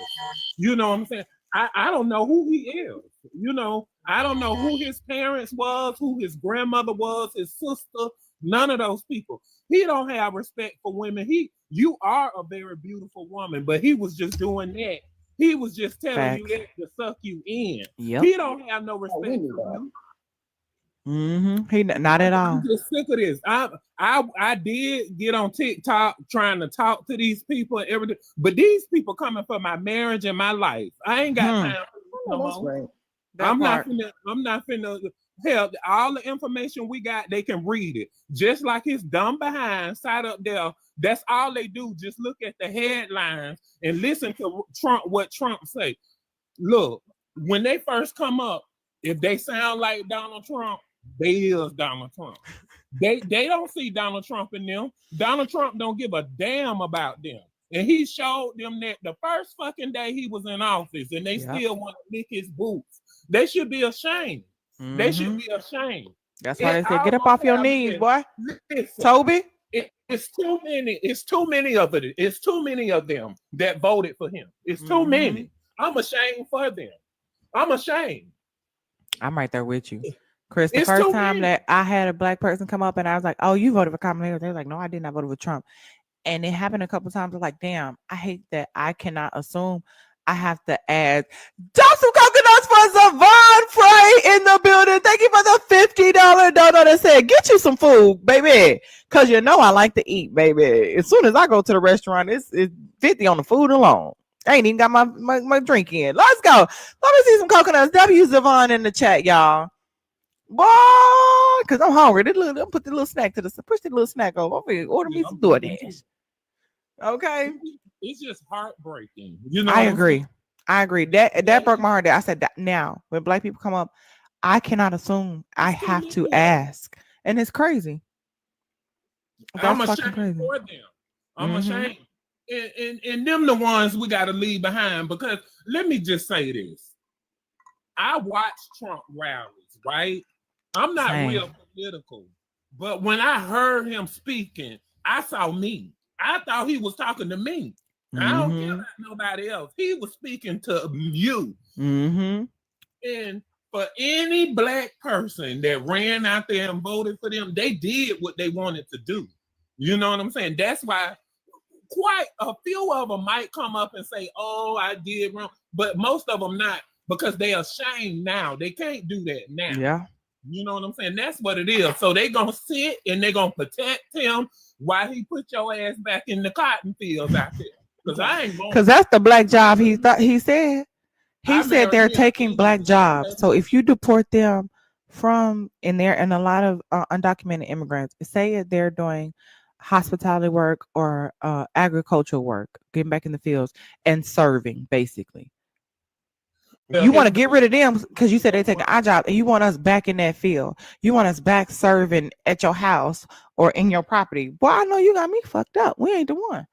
You know what I'm saying? I don't know who he is. You know, I don't know who his parents was, who his grandmother was, his sister, none of those people. He don't have respect for women. You are a very beautiful woman, but he was just doing that. He was just telling you that to suck you in. Yep. He don't have no respect for you. He not at all. I'm just sick of this. I did get on TikTok trying to talk to these people and everything, but these people coming for my marriage and my life. I ain't got time for them no more. I'm not finna hell, all the information we got, they can read it. Just like his dumb behind sat up there. That's all they do. Just look at the headlines and listen to what Trump say. Look, when they first come up, if they sound like Donald Trump, they is Donald Trump. They don't see Donald Trump in them. Donald Trump don't give a damn about them. And he showed them that the first fucking day he was in office, and they still want to lick his boots. They should be ashamed. They should be ashamed. That's why they say, get up off your knees, boy. Listen, Toby. It's too many. It's too many of it. It's too many of them that voted for him. It's too many. I'm ashamed for them. I'm ashamed. I'm right there with you, Chris. The first time that I had a black person come up and I was like, "Oh, you voted for Kamala Harris?" They were like, "No, I didn't. I voted for Trump." And it happened a couple times. I was like, "Damn, I hate that I cannot assume." I have to add, drop some coconuts for Zavon Frey in the building. Thank you for the $50 dono that said, get you some food, baby. Because you know I like to eat, baby. As soon as I go to the restaurant, it's 50 on the food alone. I ain't even got my drink in. Let's go. Let me see some coconuts. W Zavon in the chat, y'all. Boy, because I'm hungry. I'll put the little snack to the push the little snack over. Order me some DoorDash. Okay. It's just heartbreaking. You know, I agree. That broke my heart. I said that now when black people come up, I cannot assume. I have to ask, and it's crazy. I'm ashamed for them. I'm ashamed, and them the ones we got to leave behind. Because let me just say this: I watch Trump rallies, right? I'm not real political, but when I heard him speaking, I saw me. I thought he was talking to me. I don't care about nobody else. He was speaking to you. And for any black person that ran out there and voted for them, they did what they wanted to do. You know what I'm saying? That's why quite a few of them might come up and say, oh, I did wrong. But most of them not, because they are ashamed now. They can't do that now. Yeah. You know what I'm saying? That's what it is. So they're going to sit and they're going to protect him while he put your ass back in the cotton fields out there. Because that's the black job he said. He said they're taking black jobs. So if you deport them and a lot of undocumented immigrants, say it, they're doing hospitality work or agricultural work, getting back in the fields and serving, basically. You want to get rid of them because you said they're taking our job and you want us back in that field. You want us back serving at your house or in your property. Boy, I know you got me fucked up. We ain't the one.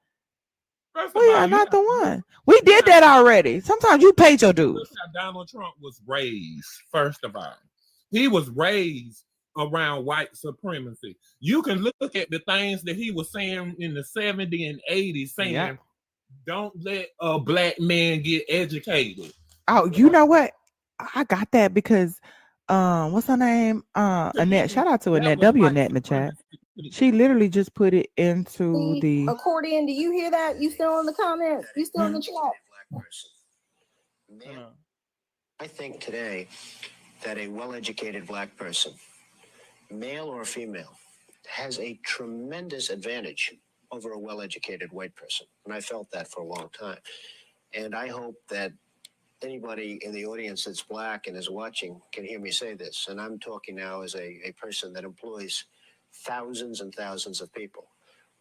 We are not the one. We did that already. Sometimes you paid your dues. Look how Donald Trump was raised, first of all. He was raised around white supremacy. You can look at the things that he was saying in the 70s and 80s, saying, don't let a black man get educated. Oh, you know what? I got that because what's her name? Annette. Shout out to Annette. W Annette in the chat. She literally just put it into the accordion. Do you hear that? You still in the comments? You still in the chat? I think today that a well-educated black person, male or female, has a tremendous advantage over a well-educated white person. And I felt that for a long time. And I hope that anybody in the audience that's black and is watching can hear me say this. And I'm talking now as a person that employs thousands and thousands of people.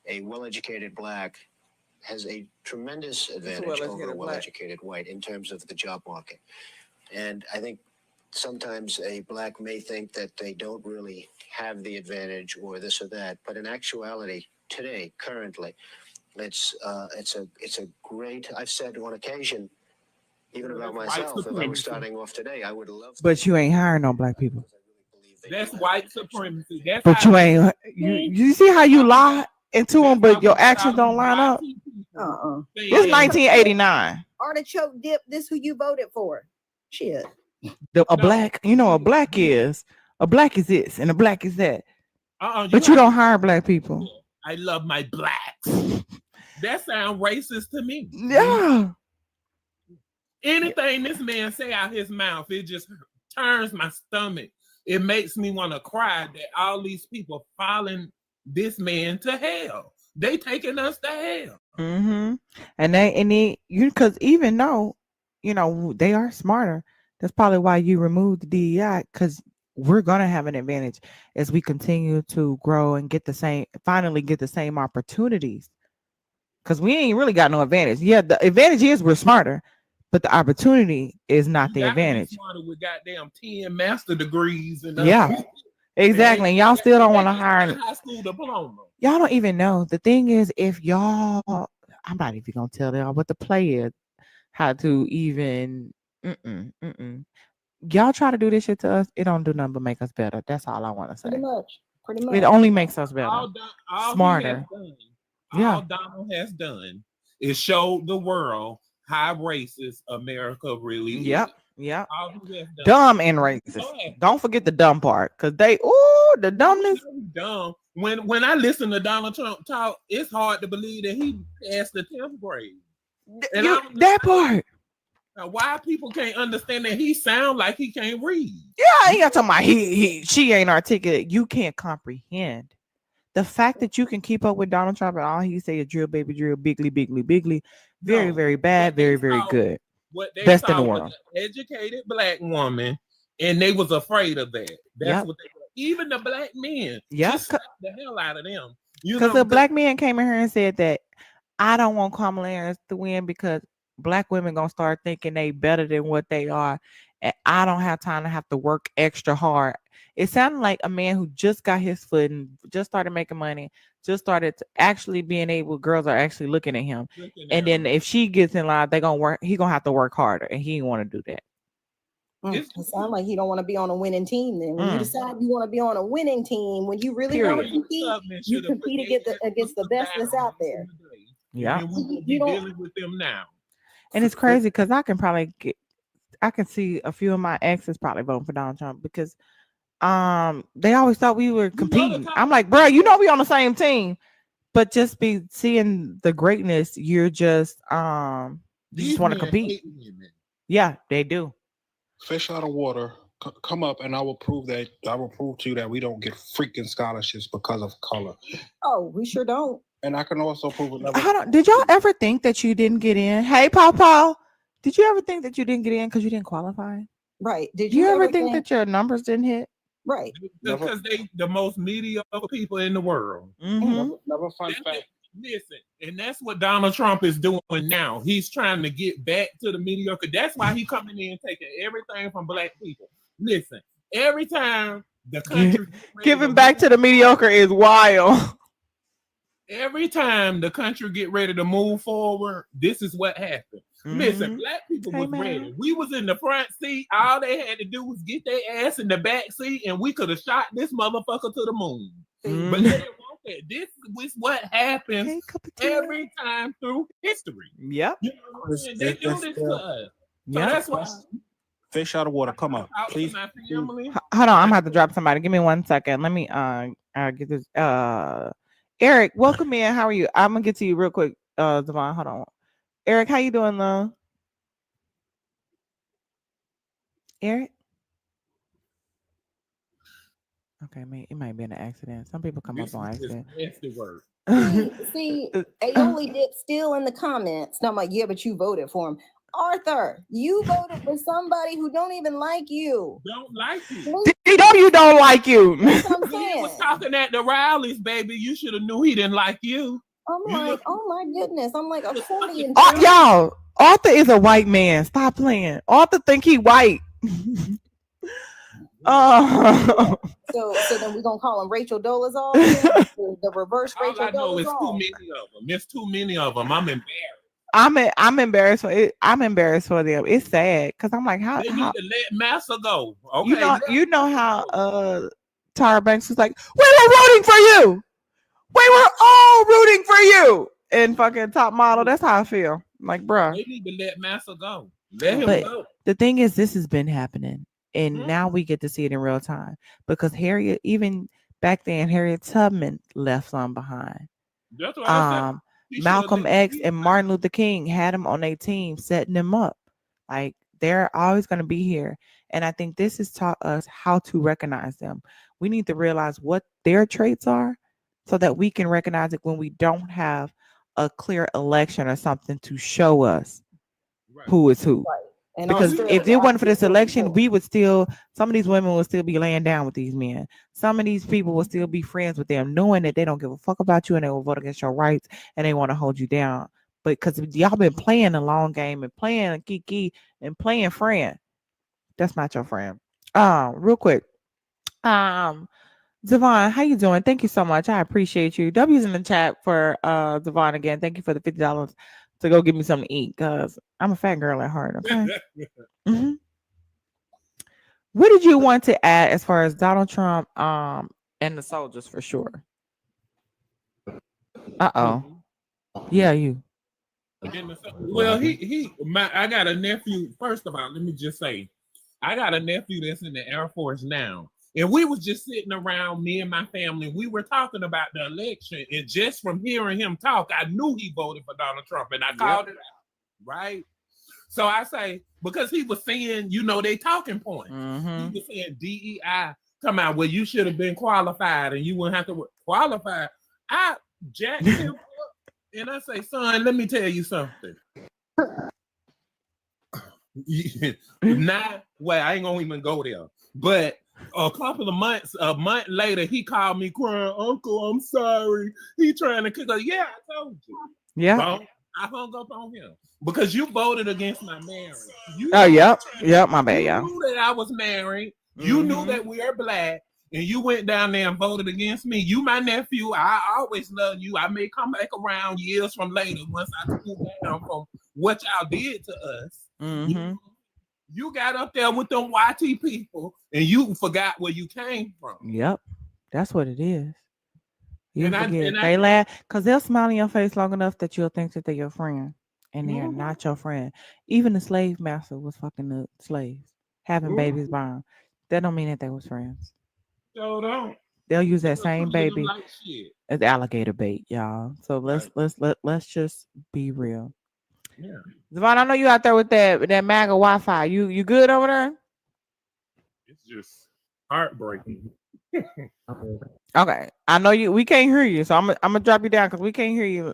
A well-educated black has a tremendous advantage over a well-educated white in terms of the job market. And I think sometimes a black may think that they don't really have the advantage or this or that, but in actuality, today, currently, it's a great. I've said on occasion, even about myself, if I was starting off today, I would love. But you ain't hiring no black people. That's white supremacy. That's but you ain't. You see how you lie into them, but your actions don't line up. This 1989. Artichoke dip. This who you voted for? Shit. A black. You know, a black is this, and a black is that. But you don't hire black people. I love my blacks. That sounds racist to me. Yeah. Anything this man say out his mouth, it just turns my stomach. It makes me want to cry that all these people following this man to hell. They taking us to hell. Mm-hmm. And because even though, they are smarter, that's probably why you removed the DEI, because we're gonna have an advantage as we continue to grow and finally get the same opportunities. Because we ain't really got no advantage. Yeah, the advantage is we're smarter, but the opportunity is not the advantage. Smarter with goddamn 10 master degrees and exactly. And y'all still don't want to hire high school diploma. Y'all don't even know. The thing is, if y'all, I'm not even gonna tell y'all what the play is, how to even. Y'all try to do this shit to us, it don't do nothing but make us better. That's all I want to say. Pretty much. It only makes us better. All smarter. All Donald has done is showed the world how racist America really is. Yep. Dumb and racist. Don't forget the dumb part, because the dumbness. Dumb. When I listen to Donald Trump talk, it's hard to believe that he passed the 10th grade. That part. Why people can't understand that he sound like he can't read? Yeah, he got talking about she ain't articulate. You can't comprehend. The fact that you can keep up with Donald Trump and all he say is drill, baby, drill, bigly, bigly, bigly. Very, very bad. Very, very good. What they best in the world. An educated black woman, and they was afraid of that. That's what they were. Even the black men. Just slap the hell out of them. Because the black man came in here and said that I don't want Kamala Harris to win because black women gonna start thinking they better than what they are, and I don't have time to have to work extra hard. It sounded like a man who just got his foot and just started making money, just started to actually being able. Girls are actually looking at him, then if she gets in line, they gonna work. He gonna have to work harder, and he didn't want to do that. It sounds like he don't want to be on a winning team. Then when you decide you want to be on a winning team, when you really want to compete, you compete against the best that's out there. Yeah, you dealing with them now. And it's crazy because I can see a few of my exes probably voting for Donald Trump because they always thought we were competing. I'm like, bro, we on the same team, but just be seeing the greatness, you're just you just want to compete. Yeah, they do. Fish out of water, come up, and I will prove to you that we don't get freaking scholarships because of color. Oh, we sure don't. And I can also prove another. Hold on. Did y'all ever think that you didn't get in? Hey, Paw. Did you ever think that you didn't get in because you didn't qualify? Right. Did Do you you ever ever think that your numbers didn't hit? Right. Because they the most mediocre people in the world. Mm-hmm. Another fun fact. Listen, and that's what Donald Trump is doing now. He's trying to get back to the mediocre. That's why he coming in taking everything from black people. Listen, every time the country Giving back to the mediocre is wild. Every time the country get ready to move forward, this is what happens. Listen, Mhm. black people Hey, was man. ready. We was in the front seat. All they had to do was get their ass in the back seat, and we could have shot this motherfucker to the moon. Mhm. But they didn't want that. This is what happens Hey, cup of tea. every time through history. Yep. You know what I'm saying? They do this to us. So Yep. that's why Fish out of water. Come on, out to please. my family. Hold on, I'm gonna have to drop somebody. Give me 1 second. Let me get this. Eric, welcome in. How are you? I'm gonna get to you real quick. Devon, hold on. Eric, how you doing, love? Eric. Okay, it might be an accident. Some people come This up on is just accident. nasty work. see Aioli Dip still in the comments? And I'm like, yeah, but you voted for him. Arthur, you voted for somebody who don't even like you. Don't like you. You know you don't like you. That's what I'm When he saying. was talking at the rallies, baby, you should have knew he didn't like you. I'm You like, look- oh my goodness. I'm like, a 40 and Y'all, Arthur is a white man. Stop playing. Arthur think he white. So then we're gonna call him Rachel Dolezal, the reverse All Rachel I know is too Dolezal. many of them. There's too many of them. I'm embarrassed. I'm embarrassed for it. I'm embarrassed for them. It's sad because I'm like, how They need to let Massa go. Okay, you know how Tyra Banks was like, we were rooting for you. We were all rooting for you. And fucking Top Model. That's how I feel. Like, bruh. they need to let Massa go. Let him But go. the thing is, this has been happening. And now we get to see it in real time. Because Harriet, even back then, Harriet Tubman left some behind. That's what I said. Malcolm X and Martin Luther King had them on their team, setting them up. Like, they're always going to be here. And I think this has taught us how to recognize them. We need to realize what their traits are so that we can recognize it when we don't have a clear election or something to show us who is who. Right. And Because Australia, if it wasn't for this obviously, election, we would still, some of these women would still be laying down with these men. Some of these people will still be friends with them, knowing that they don't give a fuck about you and they will vote against your rights and they want to hold you down. But because y'all been playing the long game and playing kiki and playing friend, that's not your friend. Real quick. Devon, how you doing? Thank you so much. I appreciate you. W's in the chat for Devon again. Thank you for the $50 to go get me something to eat because I'm a fat girl at heart. Okay. Mm-hmm. What did you want to add as far as Donald Trump and the soldiers for sure? Uh-oh. Yeah, you. Well, I got a nephew. First of all, let me just say, I got a nephew that's in the Air Force now. And we was just sitting around, me and my family, we were talking about the election. And just from hearing him talk, I knew he voted for Donald Trump. And I called it out, right? So I say, because he was saying, they talking points. Mm-hmm. He was saying DEI, come out, well, you should have been qualified and you wouldn't have to qualify. I jacked him up and I say, son, let me tell you something. Well, I ain't gonna even go there. But a month later, he called me crying, Uncle, I'm sorry. He trying to cook. Yeah, I told you. Yeah. So I hung up on him because you voted against my marriage. Yep, my bad, You y'all. knew that I was married. You knew that we are black. And you went down there and voted against me. You, my nephew, I always love you. I may come back around years from later once I cool down from what y'all did to us. Mm-hmm. You got up there with them YT people and you forgot where you came from. Yep. That's what it is. You And forget. They laugh because they'll smile in your face long enough that you'll think that they're your friend. And they're not your friend. Even the slave master was fucking the slaves, having babies by them. That don't mean that they was friends. So don't. They'll use that same baby as alligator bait, y'all. So let's just be real. Yeah. Devon, I know you out there with that MAGA Wi-Fi. You good over there? It's just heartbreaking. Okay, I know you. We can't hear you, so I'm gonna drop you down because we can't hear you.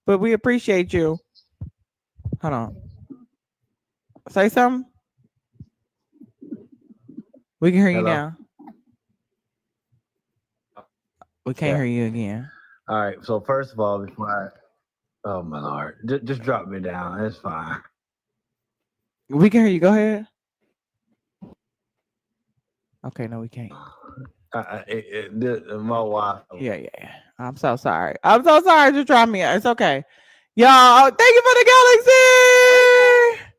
But we appreciate you. Hold on. Say something. We can hear you Hello. now. We can't Yeah. hear you again. All right. So first of all, before oh my lord, just drop me down. It's fine. We can hear you. Go ahead. Okay, no, we can't. My wife. Yeah. I'm so sorry. I'm so sorry. Just drop me. It's okay. Y'all, thank you for the galaxy.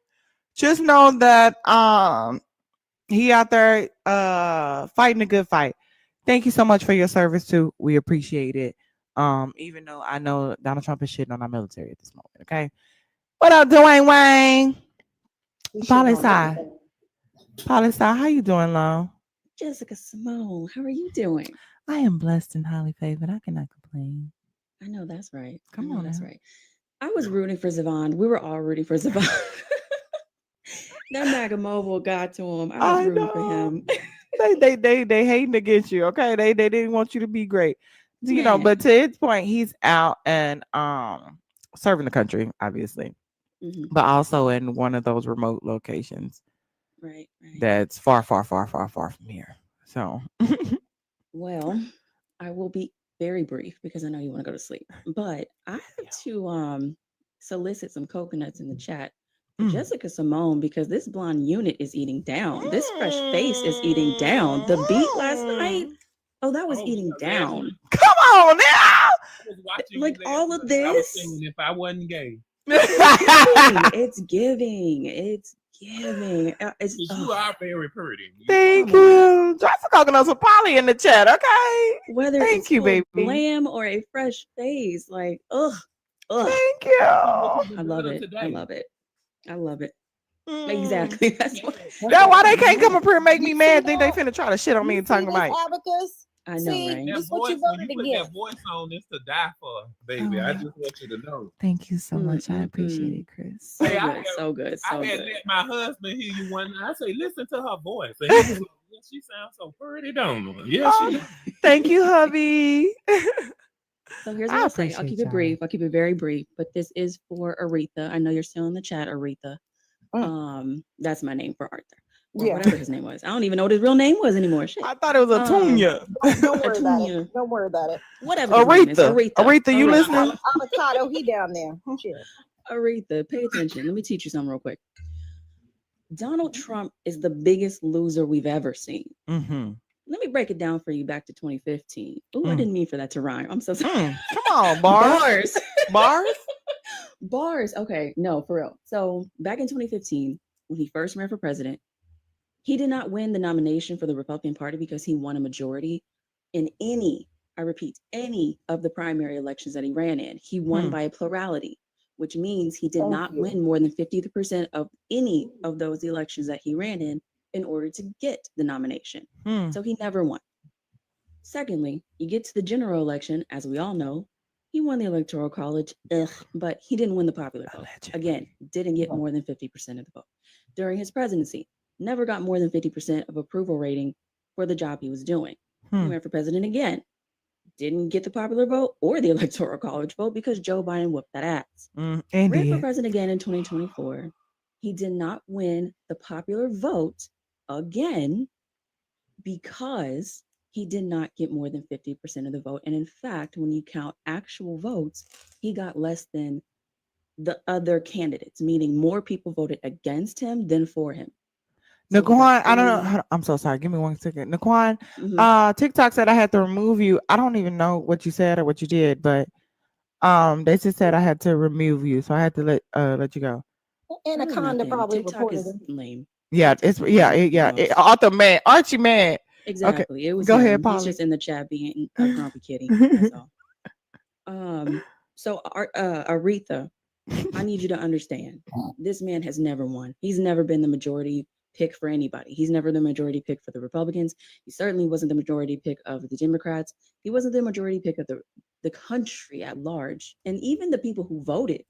Just know that he out there fighting a good fight. Thank you so much for your service too. We appreciate it. Even though I know Donald Trump is shitting on our military at this moment. Okay. What up, Dwayne Wayne? Poli Sci. How you doing, Lo? Jessica Simone, how are you doing? I am blessed and highly favored. I cannot complain. I know that's right. Come I know on that's now. right. I was rooting for Zavon. We were all rooting for Zavon. That MAGA mobile got to him. I was rooting for him. they hating against you. Okay, they didn't want you to be great. You know, but to its point, he's out and serving the country, obviously, but also in one of those remote locations. Right. That's far from here. So, well, I will be very brief because I know you want to go to sleep. But I have to solicit some coconuts in the chat for Jessica Simone because this blonde unit is eating down. This fresh face is eating down. The beat last night, that was eating down. Come on now. I was watching like all of this. I was singing if I wasn't gay. It's giving. You are very pretty. Thank you. Drop some coconuts with Polly in the chat, okay? Whether Thank it's you, baby. glam or a fresh face, like Thank you. I love it. I love it. I love it. Exactly. That's why they can't come up here and make me mad. Think they finna try to shit on me and talking about. Abacus. I know, See, right? this That what you voice, when voted you put against. that voice on, it's to die for, baby. I just want you to know. Thank you so much. I appreciate it, Chris. So good. I had let my husband hear you one night. I say, listen to her voice. And he was like, yeah, she sounds so pretty, don't she? Yeah, she does. Thank you, hubby. So here's what I'll say. I'll keep it brief. I'll keep it very brief. But this is for Aretha. I know you're still in the chat, Aretha. That's my name for Arthur. Or whatever his name was. I don't even know what his real name was anymore. Shit. I thought it was Atunya. Don't worry about it. Don't worry about it. Whatever. Aretha, you listening? Avocado, he down there. Shit. Aretha, pay attention. Let me teach you something real quick. Donald Trump is the biggest loser we've ever seen. Let me break it down for you back to 2015. I didn't mean for that to rhyme. I'm so sorry. Come on, bars. Bars. Okay, no, for real. So back in 2015, when he first ran for president, he did not win the nomination for the Republican Party because he won a majority in any of the primary elections that he ran in. He won by a plurality, which means he did not win more than 50% of any of those elections that he ran in order to get the nomination. So he never won. Secondly, you get to the general election, as we all know, he won the Electoral College, but he didn't win the popular vote. Again, didn't get more than 50% of the vote. During his presidency, never got more than 50% of approval rating for the job he was doing. He ran for president again. Didn't get the popular vote or the Electoral College vote because Joe Biden whooped that ass. Ran for president again in 2024. He did not win the popular vote again because he did not get more than 50% of the vote. And in fact, when you count actual votes, he got less than the other candidates, meaning more people voted against him than for him. Naquan, I don't know. I'm so sorry. Give me 1 second. Naquan, TikTok said I had to remove you. I don't even know what you said or what you did, but they just said I had to remove you, so I had to let you go. Anaconda probably TikTok reported is it. lame. Yeah, Arthur man, Archie man. Exactly. Okay. It was go him. ahead, Polly. He's just in the chat being a grumpy kitty. That's all. So Aretha, I need you to understand. This man has never won. He's never been the majority pick for anybody. He's never the majority pick for the Republicans. He certainly wasn't the majority pick of the Democrats. He wasn't the majority pick of the country at large. And even the people who voted,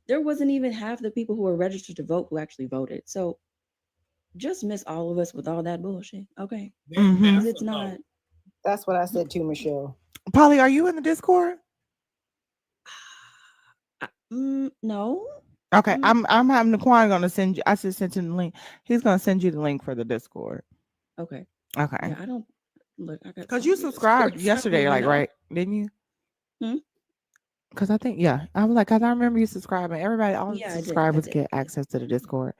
there wasn't even half the people who were registered to vote who actually voted. So just miss all of us with all that bullshit. Okay. Because it's not. That's what I said to Michelle. Polly, are you in the Discord? No. Okay, I'm having Naquan gonna send you. I just sent him the link. He's gonna send you the link for the Discord. Okay. Okay. Yeah, I don't look. I got Because you subscribed yesterday, like right? Didn't you? Because I think I was like, because I remember you subscribing. Everybody, all the subscribers get access to the Discord.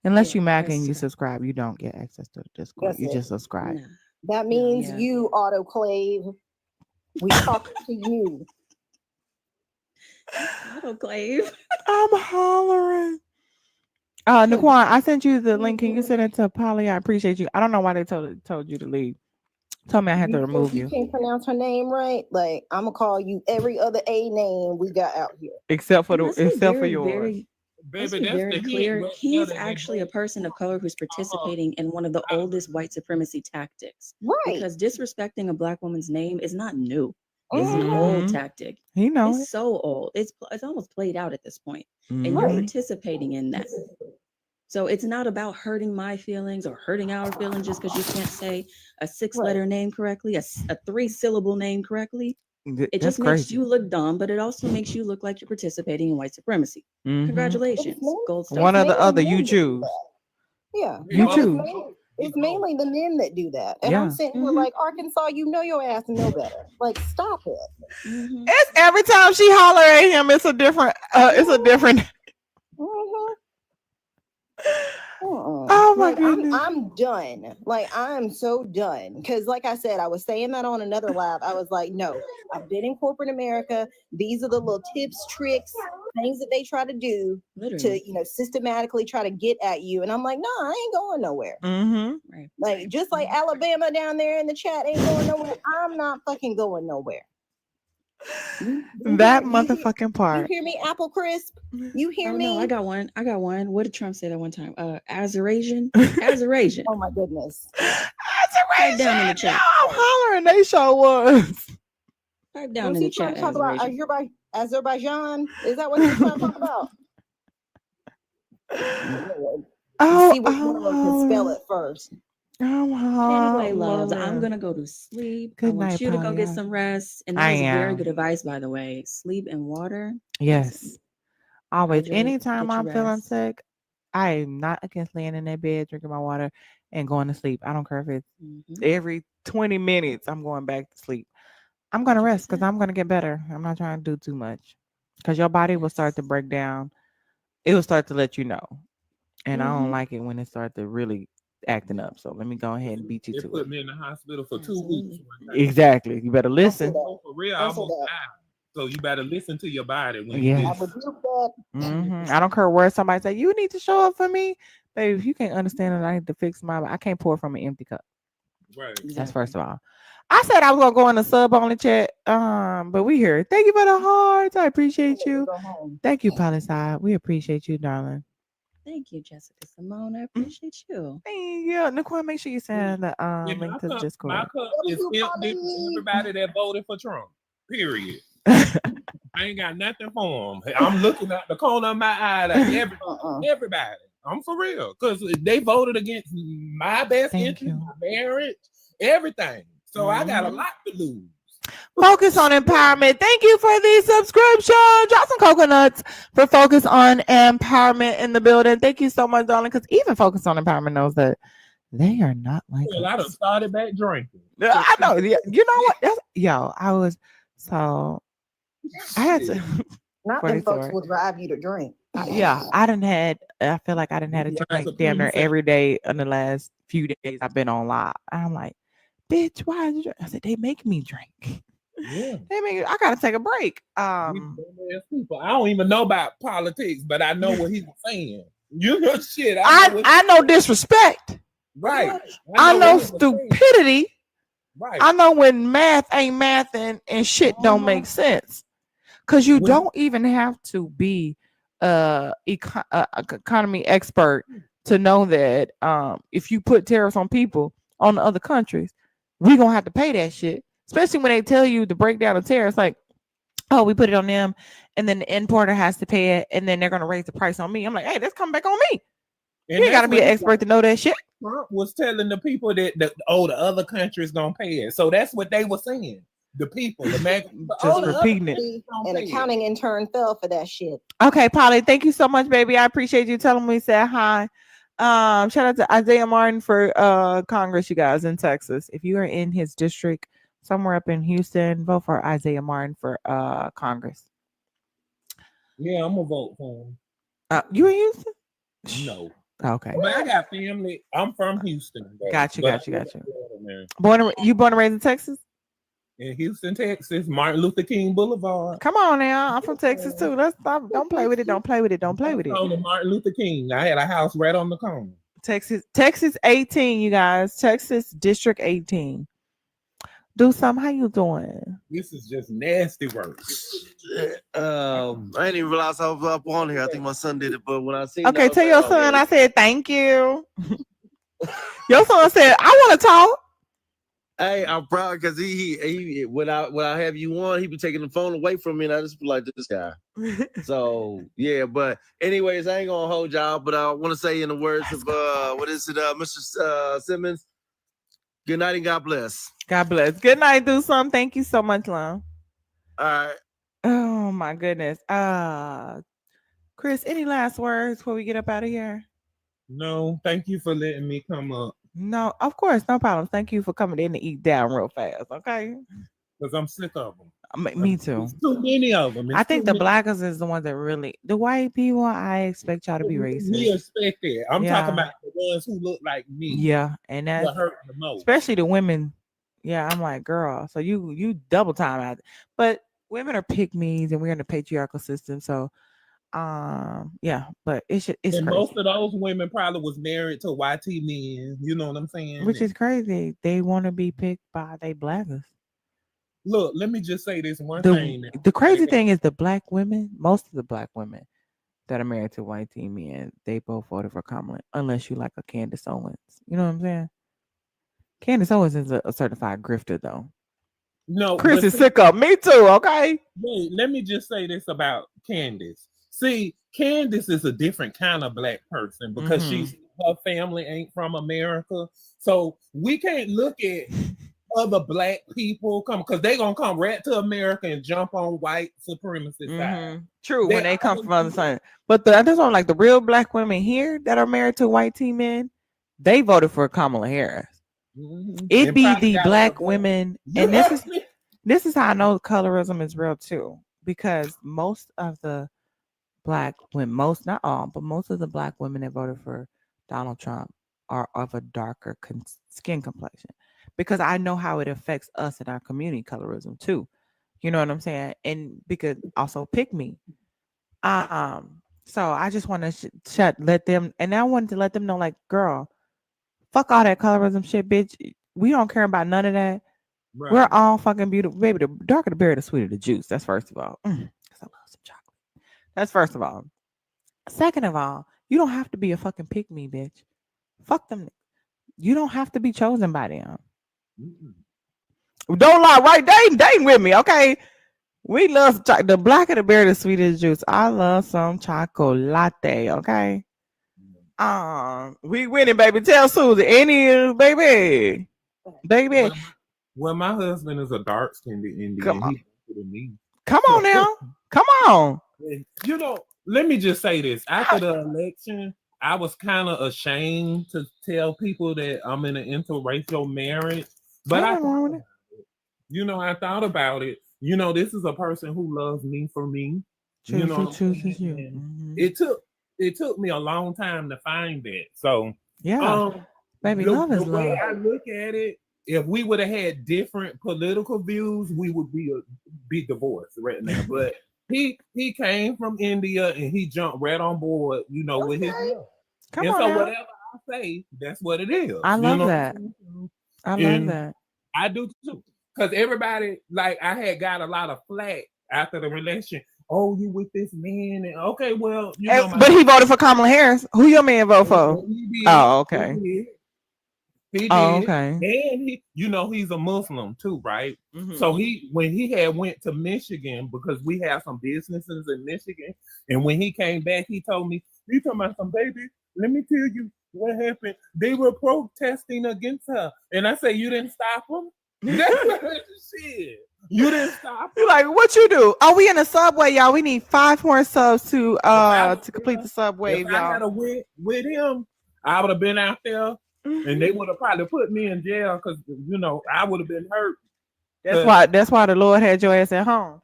Unless you Mac and you subscribe, you don't get access to the Discord. That's You it. just subscribe. Nah. That means you, autoclave. We talk to you. Autoclave. I'm hollering. Naquan, I sent you the link. Can you send it to Polly? I appreciate you. I don't know why they told you to leave. Told me I had to remove You you. can't pronounce her name right. Like, I'm gonna call you every other A name we got out here, Except for Let's be for very, yours. very, let's Baby, be that's very the clear. hint. He's actually a person of color who's participating in one of the oldest white supremacy tactics. right? Because disrespecting a black woman's name is not new. It's an Mhm. old tactic. He knows It's so old. It's almost played out at this point, and Mhm. you're participating in that. So it's not about hurting my feelings or hurting our feelings just because you can't say a 6-letter name correctly, a 3-syllable name correctly. It That's just makes crazy. you look dumb, but it also makes you look like you're participating in white supremacy. Mhm. Congratulations, gold star. One or the other, you choose. Yeah, You no, choose. It's mainly the men that do that, and I'm Yeah. sitting here like, Arkansas, you know your ass know better. Like, stop it. It's every time she holler at him, it's a different. It's a different. Oh my Like, goodness. I'm done. Like, I'm so done. Because, like I said, I was saying that on another live. I was like, no, I've been in corporate America. These are the little tips, tricks, things that they try to do to, systematically try to get at you. And I'm like, no, I ain't going nowhere. Mm-hmm. Right. Like, just like Alabama down there in the chat ain't going nowhere. I'm not fucking going nowhere. That motherfucking You part. hear me, Apple Crisp? You hear me? No, I got one. What did Trump say that one time? Azerasian? Azerasian. Oh my goodness. Type down in the chat. I'm hollering. They show was. Type down Was in he the trying chat. to talk about Azerbaijan. Azerbaijan? Is that what he was trying to talk about? Oh, See what word can spell it first. Anyway, loves, I'm gonna go to sleep. Good I want night, you to go get Polly. some rest. And that I was very am. good advice, by the way. Sleep and water. Yes. Always. Hydrate, Anytime get your I'm feeling rest. sick, I am not against laying in that bed, drinking my water, and going to sleep. I don't care if it's every 20 minutes, I'm going back to sleep. I'm going to rest because I'm going to get better. I'm not trying to do too much because your body will start to break down. It will start to let you know. And I don't like it when it starts to really acting up. So let me go ahead and beat you They to put it. me in the hospital for 2 weeks. Exactly. You better listen. For real, I almost died. So you better listen to your body when Yes. I don't care where somebody say you need to show up for me, babe. If you can't understand it, I need to fix I can't pour from an empty cup. Right. That's first of all. I said I was gonna go in the sub only chat, but we here. Thank you for the hearts. I appreciate you. Thank you, Palisade. We appreciate you, darling. Thank you, Jessica Simone. I appreciate you. Yeah, Nicole, make sure you send the link to the Discord. My cup is empty for everybody that voted for Trump. Period. I ain't got nothing for them. I'm looking at the corner of my eye at everybody. I'm for real. Because they voted against my best interest, my marriage, everything. So I got a lot to lose. Focus on Empowerment. Thank you for the subscription. Drop some coconuts for Focus on Empowerment in the building. Thank you so much, darling. Because even Focus on Empowerment knows that they are not like Well, I done started back drinking. I know. Yeah, you know what? I was so I had to. Not them folks will drive you to drink. I feel like I didn't had a drink damn near every day in the last few days I've been on live. I'm like, bitch, why? I said they make me drink. Yeah, I gotta take a break. I don't even know about politics, but I know what he was saying. You know shit. I know disrespect. Right. I know stupidity. Right. I know when math ain't math and shit don't make sense. Cause you don't even have to be economy expert to know that if you put tariffs on people on the other countries, we gonna have to pay that shit. Especially when they tell you the breakdown of tariffs, like, oh, we put it on them, and then the importer has to pay it, and then they're gonna raise the price on me. I'm like, hey, that's coming back on me. You ain't gotta be an expert to know that shit. Trump was telling the people that the other country's gonna pay it. So that's what they were saying. The people, the MAGA, Just repeating it. And accounting intern fell for that shit. Okay, Polly, thank you so much, baby. I appreciate you telling me we said hi. Shout out to Isaiah Martin for Congress, you guys, in Texas. If you are in his district somewhere up in Houston, vote for Isaiah Martin for Congress. Yeah, I'm gonna vote for him. You in Houston? No. Okay. But I got family. I'm from Houston. Though. Got you. But Born and raised in Texas? In Houston, Texas, Martin Luther King Boulevard. Come on now. I'm from Texas too. Let's stop. Don't play with it. Don't play with it. Don't play with it. On the Martin Luther King. I had a house right on the corner. Texas 18, you guys. Texas District 18. Do something. How you doing? This is just nasty work. I didn't even realize I was up on here. I think my son did it, but when I seen Okay, tell your son I said thank you. Your son said, I want to talk. Hey, I'm proud because he when I have you on, he be taking the phone away from me, and I just be like this guy. So yeah, but anyways, I ain't gonna hold y'all, but I want to say in the words of Mr. Simmons, good night and God bless. God bless. Good night, do something. Thank you so much, Lon. All right. Oh my goodness. Chris, any last words before we get up out of here? No, thank you for letting me come up. No, of course, no problem. Thank you for coming in to eat down real fast, okay? Because I'm sick of them. Me too. There's too many of them. I think the blackers is the ones that really, the white people, I expect y'all to be racist. We expect it. I'm talking about the ones who look like me. Yeah, and that's hurt the most. Especially the women. Yeah, I'm like, girl, so you double time out. But women are pick-me's and we're in a patriarchal system. So yeah, but it's and crazy. Most of those women probably was married to YT men, you know what I'm saying? Which is crazy. They want to be picked by they blackers. Look, let me just say this one thing. The crazy thing is the black women, most of the black women that are married to white men, they both voted for Kamala, unless you like a Candace Owens. You know what I'm saying? Candace Owens is a certified grifter, though. No, Chris is sick of me too. Okay. Wait, let me just say this about Candace. See, Candace is a different kind of black person because her family ain't from America, so we can't look at other black people because they gonna come right to America and jump on white supremacist side. True, when they come from other side. But that's one like the real black women here that are married to white men, they voted for Kamala Harris. It be the black women, and this is how I know colorism is real too, because most of the black women, not all, but most of the black women that voted for Donald Trump are of a darker skin complexion, because I know how it affects us in our community, colorism too. You know what I'm saying? And because also pick me. So I just want to let them, and I wanted to let them know, like, girl, fuck all that colorism shit, bitch. We don't care about none of that. Right. We're all fucking beautiful. Baby, the darker the berry, the sweeter the juice. That's first of all. Because I love some chocolate. That's first of all. Second of all, you don't have to be a fucking pick me, bitch. Fuck them. You don't have to be chosen by them. Don't lie, right? They ain't with me, okay? We love the blacker the berry, the sweeter the juice. I love some chocolate, okay? We winning, baby. Tell Susie. Any baby. Well, my husband is a dark skinned Indian. Come on. Me. Come on now. Come on. You know, let me just say this. After the election, I was kind of ashamed to tell people that I'm in an interracial marriage. But I thought about it. You know, this is a person who loves me for me. Chooses you. It took me a long time to find that. So yeah, baby, love is love. The way I look at it, if we would have had different political views, we would be divorced right now. But he came from India and he jumped right on board, with his love. Come on, so whatever I say, that's what it is. I love that. I love that. I do too. Because everybody, like, I had got a lot of flack after the election. Oh, you with this man? And okay, well, but he voted for Kamala Harris. Who your man vote for? Oh, okay. He did. Oh, okay. And he, he's a Muslim too, right? So when he had went to Michigan, because we have some businesses in Michigan, and when he came back, he told me, "You talking about some baby? Let me tell you, What happened? They were protesting against her. And I said, you didn't stop them? That's what shit. You didn't stop them? You're like, what you do? Oh, we in the subway, y'all. We need 5 more subs to complete the subway, If I had y'all. a went with him, I would have been out there and they would have probably put me in jail because I would have been hurt. That's why the Lord had your ass at home.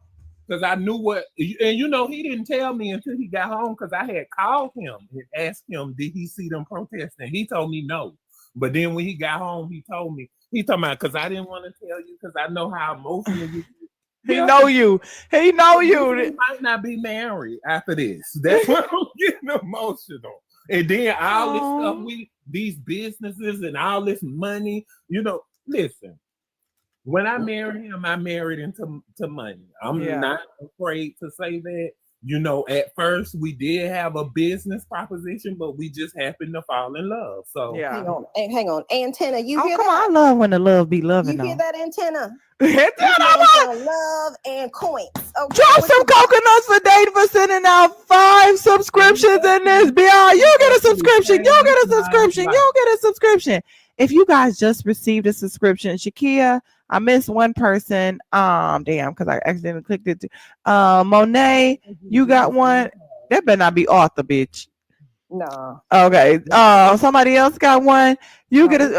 Because I knew what, and he didn't tell me until he got home because I had called him and asked him, did he see them protesting? He told me no. But then when he got home, he told me, because I didn't want to tell you because I know how emotional you He know you. He know you. He might not be married after this. That's why I'm getting emotional. And then all this stuff, these businesses and all this money, listen. When I married him, I married into money. I'm not afraid to say that. At first we did have a business proposition, but we just happened to fall in love. So hang on, antenna. You hear come that? on, I love when the love be loving. You hear that, antenna? Antenna, love and coins. Okay, drop some coconuts for Dayton for sending out 5 subscriptions in this BR. You get a subscription. You get a subscription. You get a subscription. If you guys just received a subscription, Shakia, I missed one person. Damn, because I accidentally clicked it. Monet, you got one. That better not be Arthur, bitch. No. Okay. Somebody else got one. You get a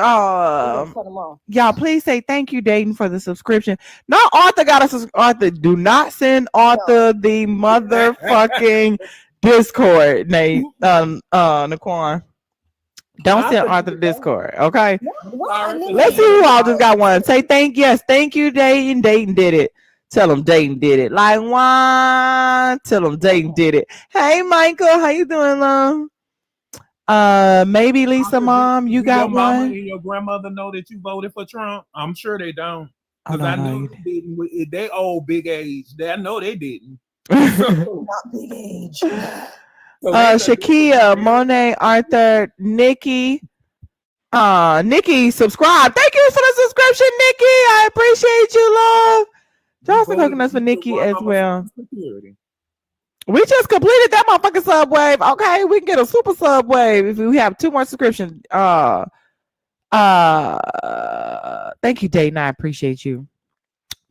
y'all please say thank you, Dayton, for the subscription. Not Arthur got a Arthur. Do not send Arthur the motherfucking Discord, Nate. Naquan. Don't send Arthur the Discord, okay? Let's see who all just got one. Say thank you, Dayton. Dayton did it. Tell him Dayton did it. Like one. Tell him Dayton did it. Hey, Michael, how you doing, love? Maybe Lisa, mom, you got your mama one. and your grandmother know that you voted for Trump? I'm sure they don't. Because I know they didn't. They old big age. I know they didn't. Not big age. Shakia, Monet, Arthur, Nikki. Nikki, subscribe. Thank you for the subscription, Nikki. I appreciate you, love. Drop some coconuts for Nikki as well. We just completed that motherfucking sub wave. Okay, we can get a super sub wave if we have 2 more subscriptions. Thank you, Dayton. I appreciate you.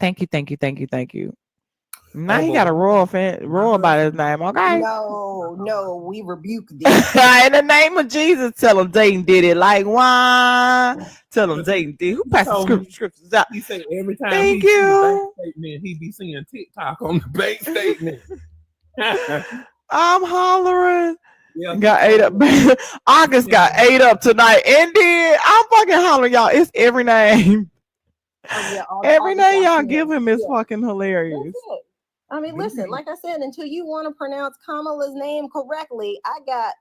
Thank you. Now he got a roar about his name, okay? No, we rebuke this. In the name of Jesus, tell him Dayton did it. Like why? Tell him Dayton did. Who passed the scriptures out? He said every time Thank he you. see a bank statement, he be seeing TikTok on the bank statement. I'm hollering. Yeah, got 8 up. August got 8 up tonight. And then I'm fucking hollering, y'all. It's every name. Every name y'all give him is fucking hilarious. I mean, listen, like I said, until you want to pronounce Kamala's name correctly, I got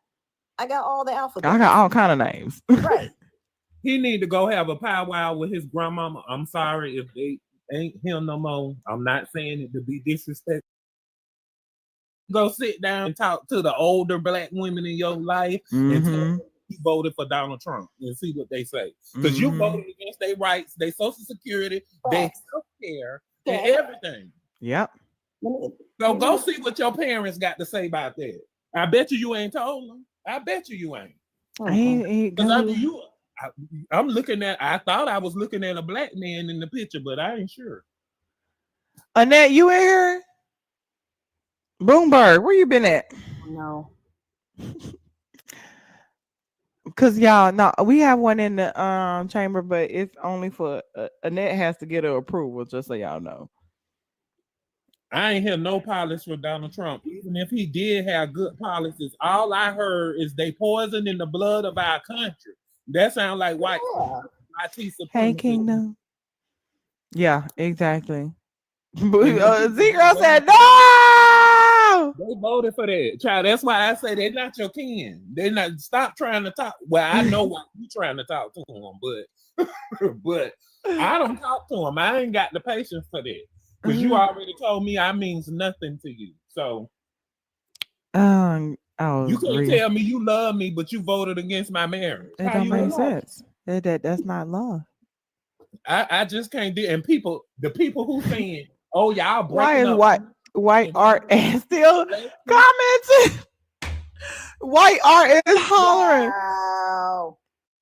all the alphabet. I got all kind of names. Right. He need to go have a powwow with his grandmama. I'm sorry if they ain't him no more. I'm not saying it to be disrespectful. Go sit down and talk to the older black women in your life and tell them you voted for Donald Trump and see what they say. Because you voted against their rights, their Social Security, their health care, and everything. Yep. So go see what your parents got to say about that. I bet you ain't told them. I bet you ain't. Because I'm looking at, I thought I was looking at a black man in the picture, but I ain't sure. Annette, you in here? Bloomberg, where you been at? No. Because y'all, no, we have one in the chamber, but it's only for Annette has to get her approval, just so y'all know. I ain't hear no policies for Donald Trump. Even if he did have good policies, all I heard is they poison in the blood of our country. That sounds like white supremacy. Hey, Kingdom. Yeah, exactly. Z-Girl said no. They voted for that. Child, that's why I say they're not your kin. They're not. Stop trying to talk. Well, I know why you trying to talk to them, but I don't talk to them. I ain't got the patience for that. Because you already told me I means nothing to you. So you can't tell me you love me, but you voted against my marriage. That don't make sense. That's not love. I just can't do. And the people who saying, "Oh, y'all breaking why is up." white art and still commenting? White art is hollering. Wow.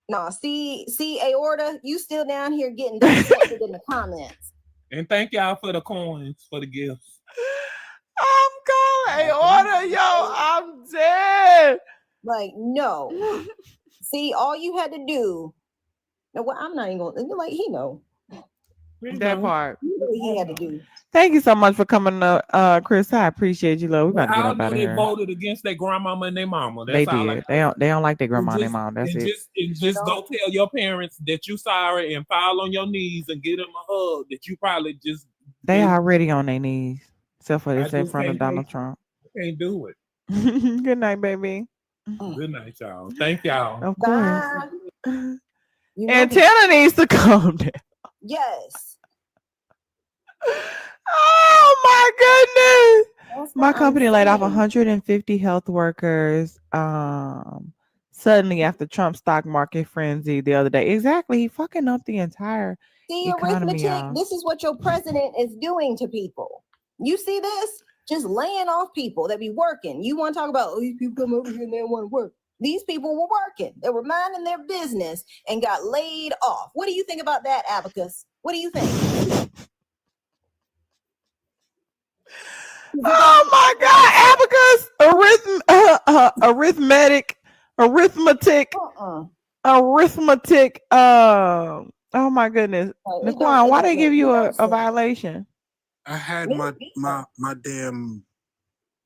No, see, Aorta, you still down here getting dissected in the comments. And thank y'all for the coins for the gifts. I'm calling Aorta, yo. I'm dead. Like, no. See, all you had to do. No, well, I'm not even going to, like, he know. That part. You know what he had to do. Thank you so much for coming up, Chris. I appreciate you, love. We about to get I up know out of they here. voted against their grandmama and their mama. That's They all. did. They don't like their grandma and their mom. That's it. Just go tell your parents that you sorry and fall on your knees and give them a hug. That you probably just They already on their knees, except for it's in front of Donald Trump. Can't do it. Good night, baby. Good night, y'all. Thank y'all. Of course. You know Antenna needs to calm down. Yes. Oh my goodness. That's My what company I'm laid off saying. 150 health workers suddenly after Trump's stock market frenzy the other day. Exactly. He fucking up the entire See, economy, arithmetic, y'all. this is what your president is doing to people. You see this? Just laying off people that be working. You want to talk about, oh, these people come over here and they don't want to work. These people were working. They were minding their business and got laid off. What do you think about that, Abacus? What do you think? Oh my God, Abacus, arithmetic. Oh my goodness, Naquan, why they give you a violation? I had my damn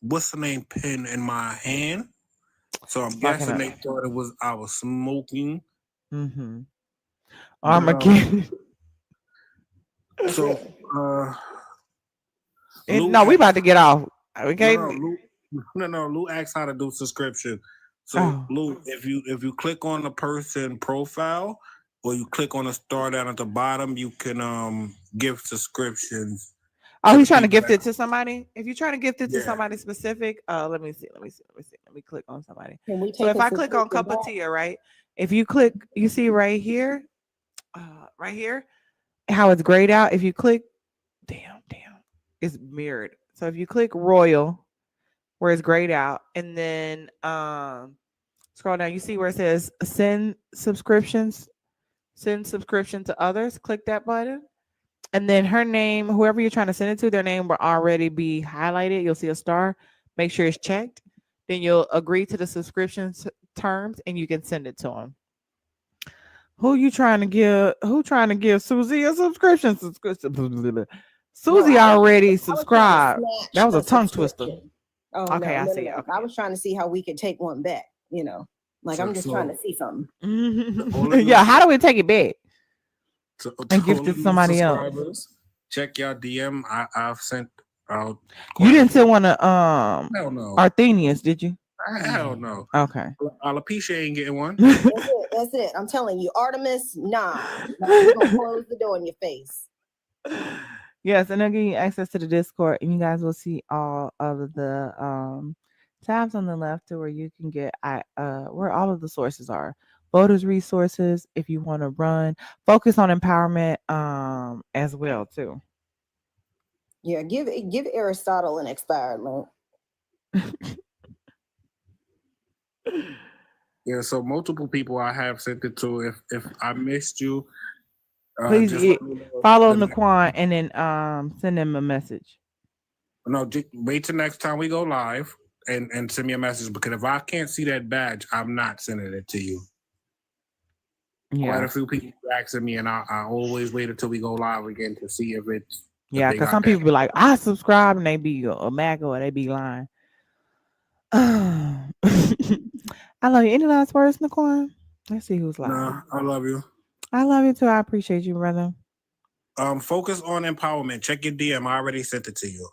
what's the name pen in my hand, so I'm guessing they thought I was smoking. Mm-hmm. Armageddon. So No, we about to get off. Okay. No, Lou asked how to do subscription. So Lou, if you click on the person profile or you click on the star down at the bottom, you can give subscriptions. Oh, he's trying to gift it to somebody. If you're trying to gift it to somebody specific, let me see. Let me click on somebody. So if I click on Cupatia, right? If you click, you see right here, how it's grayed out. If you click, damn, it's mirrored. So if you click Royal, where it's grayed out, and then scroll down, you see where it says send subscription to others. Click that button. And then her name, whoever you're trying to send it to, their name will already be highlighted. You'll see a star. Make sure it's checked. Then you'll agree to the subscription terms, and you can send it to them. Who trying to give Susie a subscription? Susie already subscribed. That was a tongue twister. Oh, okay, no, I no, see. no. Okay. I was trying to see how we could take one back. Like I'm just trying to see something. Yeah, how do we take it back? And give all to of you somebody else. subscribers, check your DM. I've sent out. You didn't send one to Hell no. Arthenius, did you? Hell no. Okay. Alopecia ain't getting one. That's it. I'm telling you, Artemis, nah. We're gonna close the door in your face. Yes, and they'll give you access to the Discord, and you guys will see all of the tabs on the left to where you can get where all of the sources are. Voters resources, if you want to run, focus on empowerment as well too. Yeah, give Aristotle an expired link. Yeah, so multiple people I have sent it to. If I missed you, please follow Naquan and then send him a message. No, just wait till next time we go live and send me a message, because if I can't see that badge, I'm not sending it to you. Yeah. Quite a few people asking me, and I always wait until we go live again to see if it's. Yeah, because some people be like, I subscribe, and they be a MAGA or they be lying. I love you. Any last words, Naquan? Let's see who's lying. Nah, I love you. I love you too. I appreciate you, brother. Focus on empowerment. Check your DM. I already sent it to you.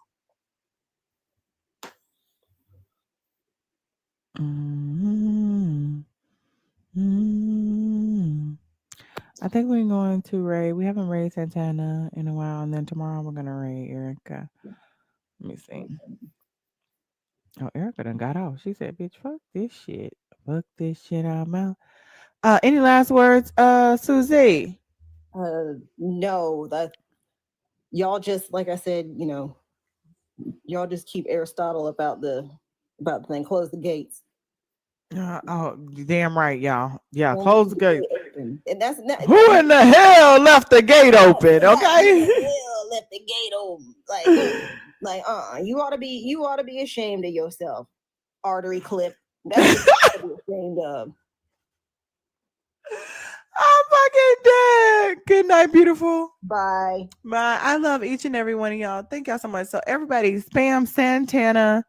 I think we're going to raid. We haven't raided Santana in a while, and then tomorrow we're gonna raid Erica. Let me see. Oh, Erica done got off. She said, "Bitch, fuck this shit. Fuck this shit. I'm out." Any last words, Susie? No, that y'all just, like I said, y'all just keep Aristotle about the thing. Close the gates. Oh, damn right, y'all. Yeah, Don't close leave the the gate. gate open. And that's not Who in the hell left the gate open? Okay. hell left the gate open. Like, like, you ought to be ashamed of yourself. Artery clip. That's what you ought to be ashamed of. I'm fucking dead. Good night, beautiful. Bye. Bye. I love each and every one of y'all. Thank y'all so much. So everybody, spam Santana,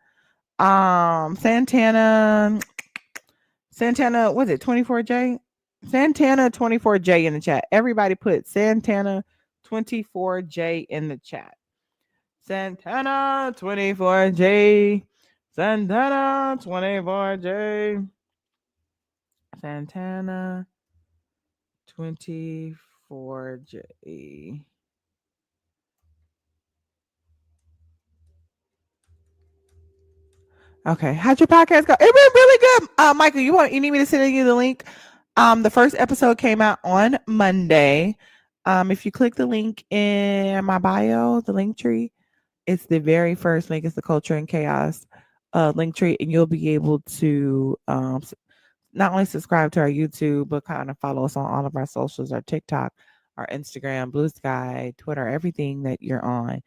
was it 24J? Santana 24J in the chat. Everybody put Santana 24J in the chat. Santana 24J. Santana 24J. Santana 24J. Okay, how'd your podcast go? It went really good. Michael, you need me to send you the link? The first episode came out on Monday. If you click the link in my bio, the link tree, it's the very first link. It's the Culture and Chaos link tree, and you'll be able to not only subscribe to our YouTube, but kind of follow us on all of our socials, our TikTok, our Instagram, Blue Sky, Twitter, everything that you're on.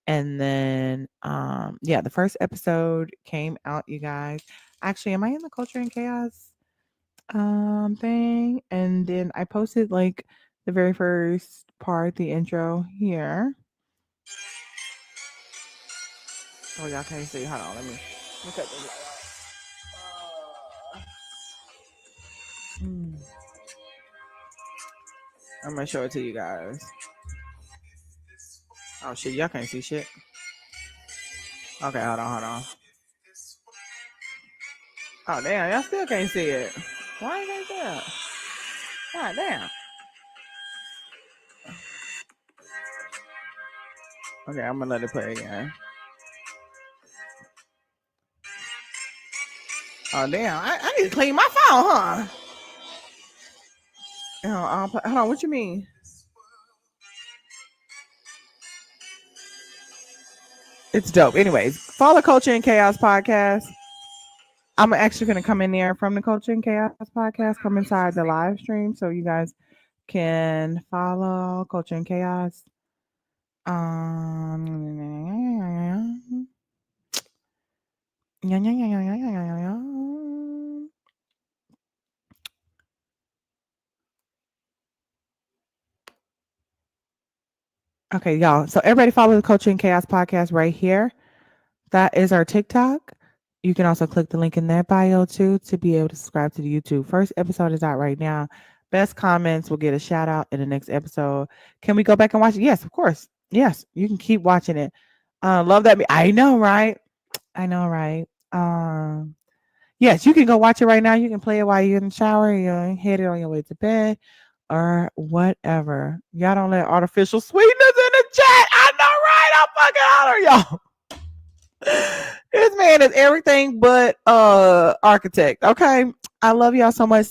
And then yeah, the first episode came out, you guys. Actually, am I in the Culture and Chaos thing? And then I posted like the very first part, the intro here. Oh, y'all can't see. Hold on, let me cut this light off. I'm gonna show it to you guys. Oh shit, y'all can't see shit. Okay, hold on. Oh damn, y'all still can't see it. Why you can't see it? God damn. Okay, I'm gonna let it play again. Oh damn, I need to clean my phone, huh? Hold on, what you mean? It's dope. Anyways, follow Culture and Chaos podcast. I'm actually gonna come in there from the Culture and Chaos podcast, come inside the live stream so you guys can follow Culture and Chaos. Okay, y'all. So everybody follow the Culture and Chaos podcast right here. That is our TikTok. You can also click the link in that bio too to be able to subscribe to the YouTube. First episode is out right now. Best comments will get a shout out in the next episode. Can we go back and watch it? Yes, of course. Yes, you can keep watching it. Love that. I know, right? I know, right? Yes, you can go watch it right now. You can play it while you're in the shower, you're headed on your way to bed, or whatever. Y'all don't let artificial sweetness in the chat. I know, right? I'm fucking holler, y'all. This man is everything but architect. Okay. I love y'all so much.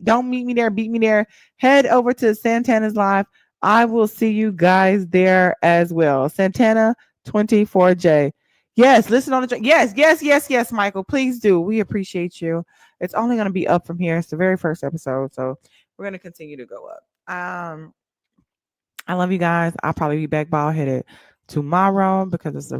Don't meet me there, beat me there. Head over to Santana's Live. I will see you guys there as well. Santana 24J. Yes, listen on the yes, Michael. Please do. We appreciate you. It's only gonna be up from here. It's the very first episode. So we're gonna continue to go up. I love you guys. I'll probably be back bald headed tomorrow because it's a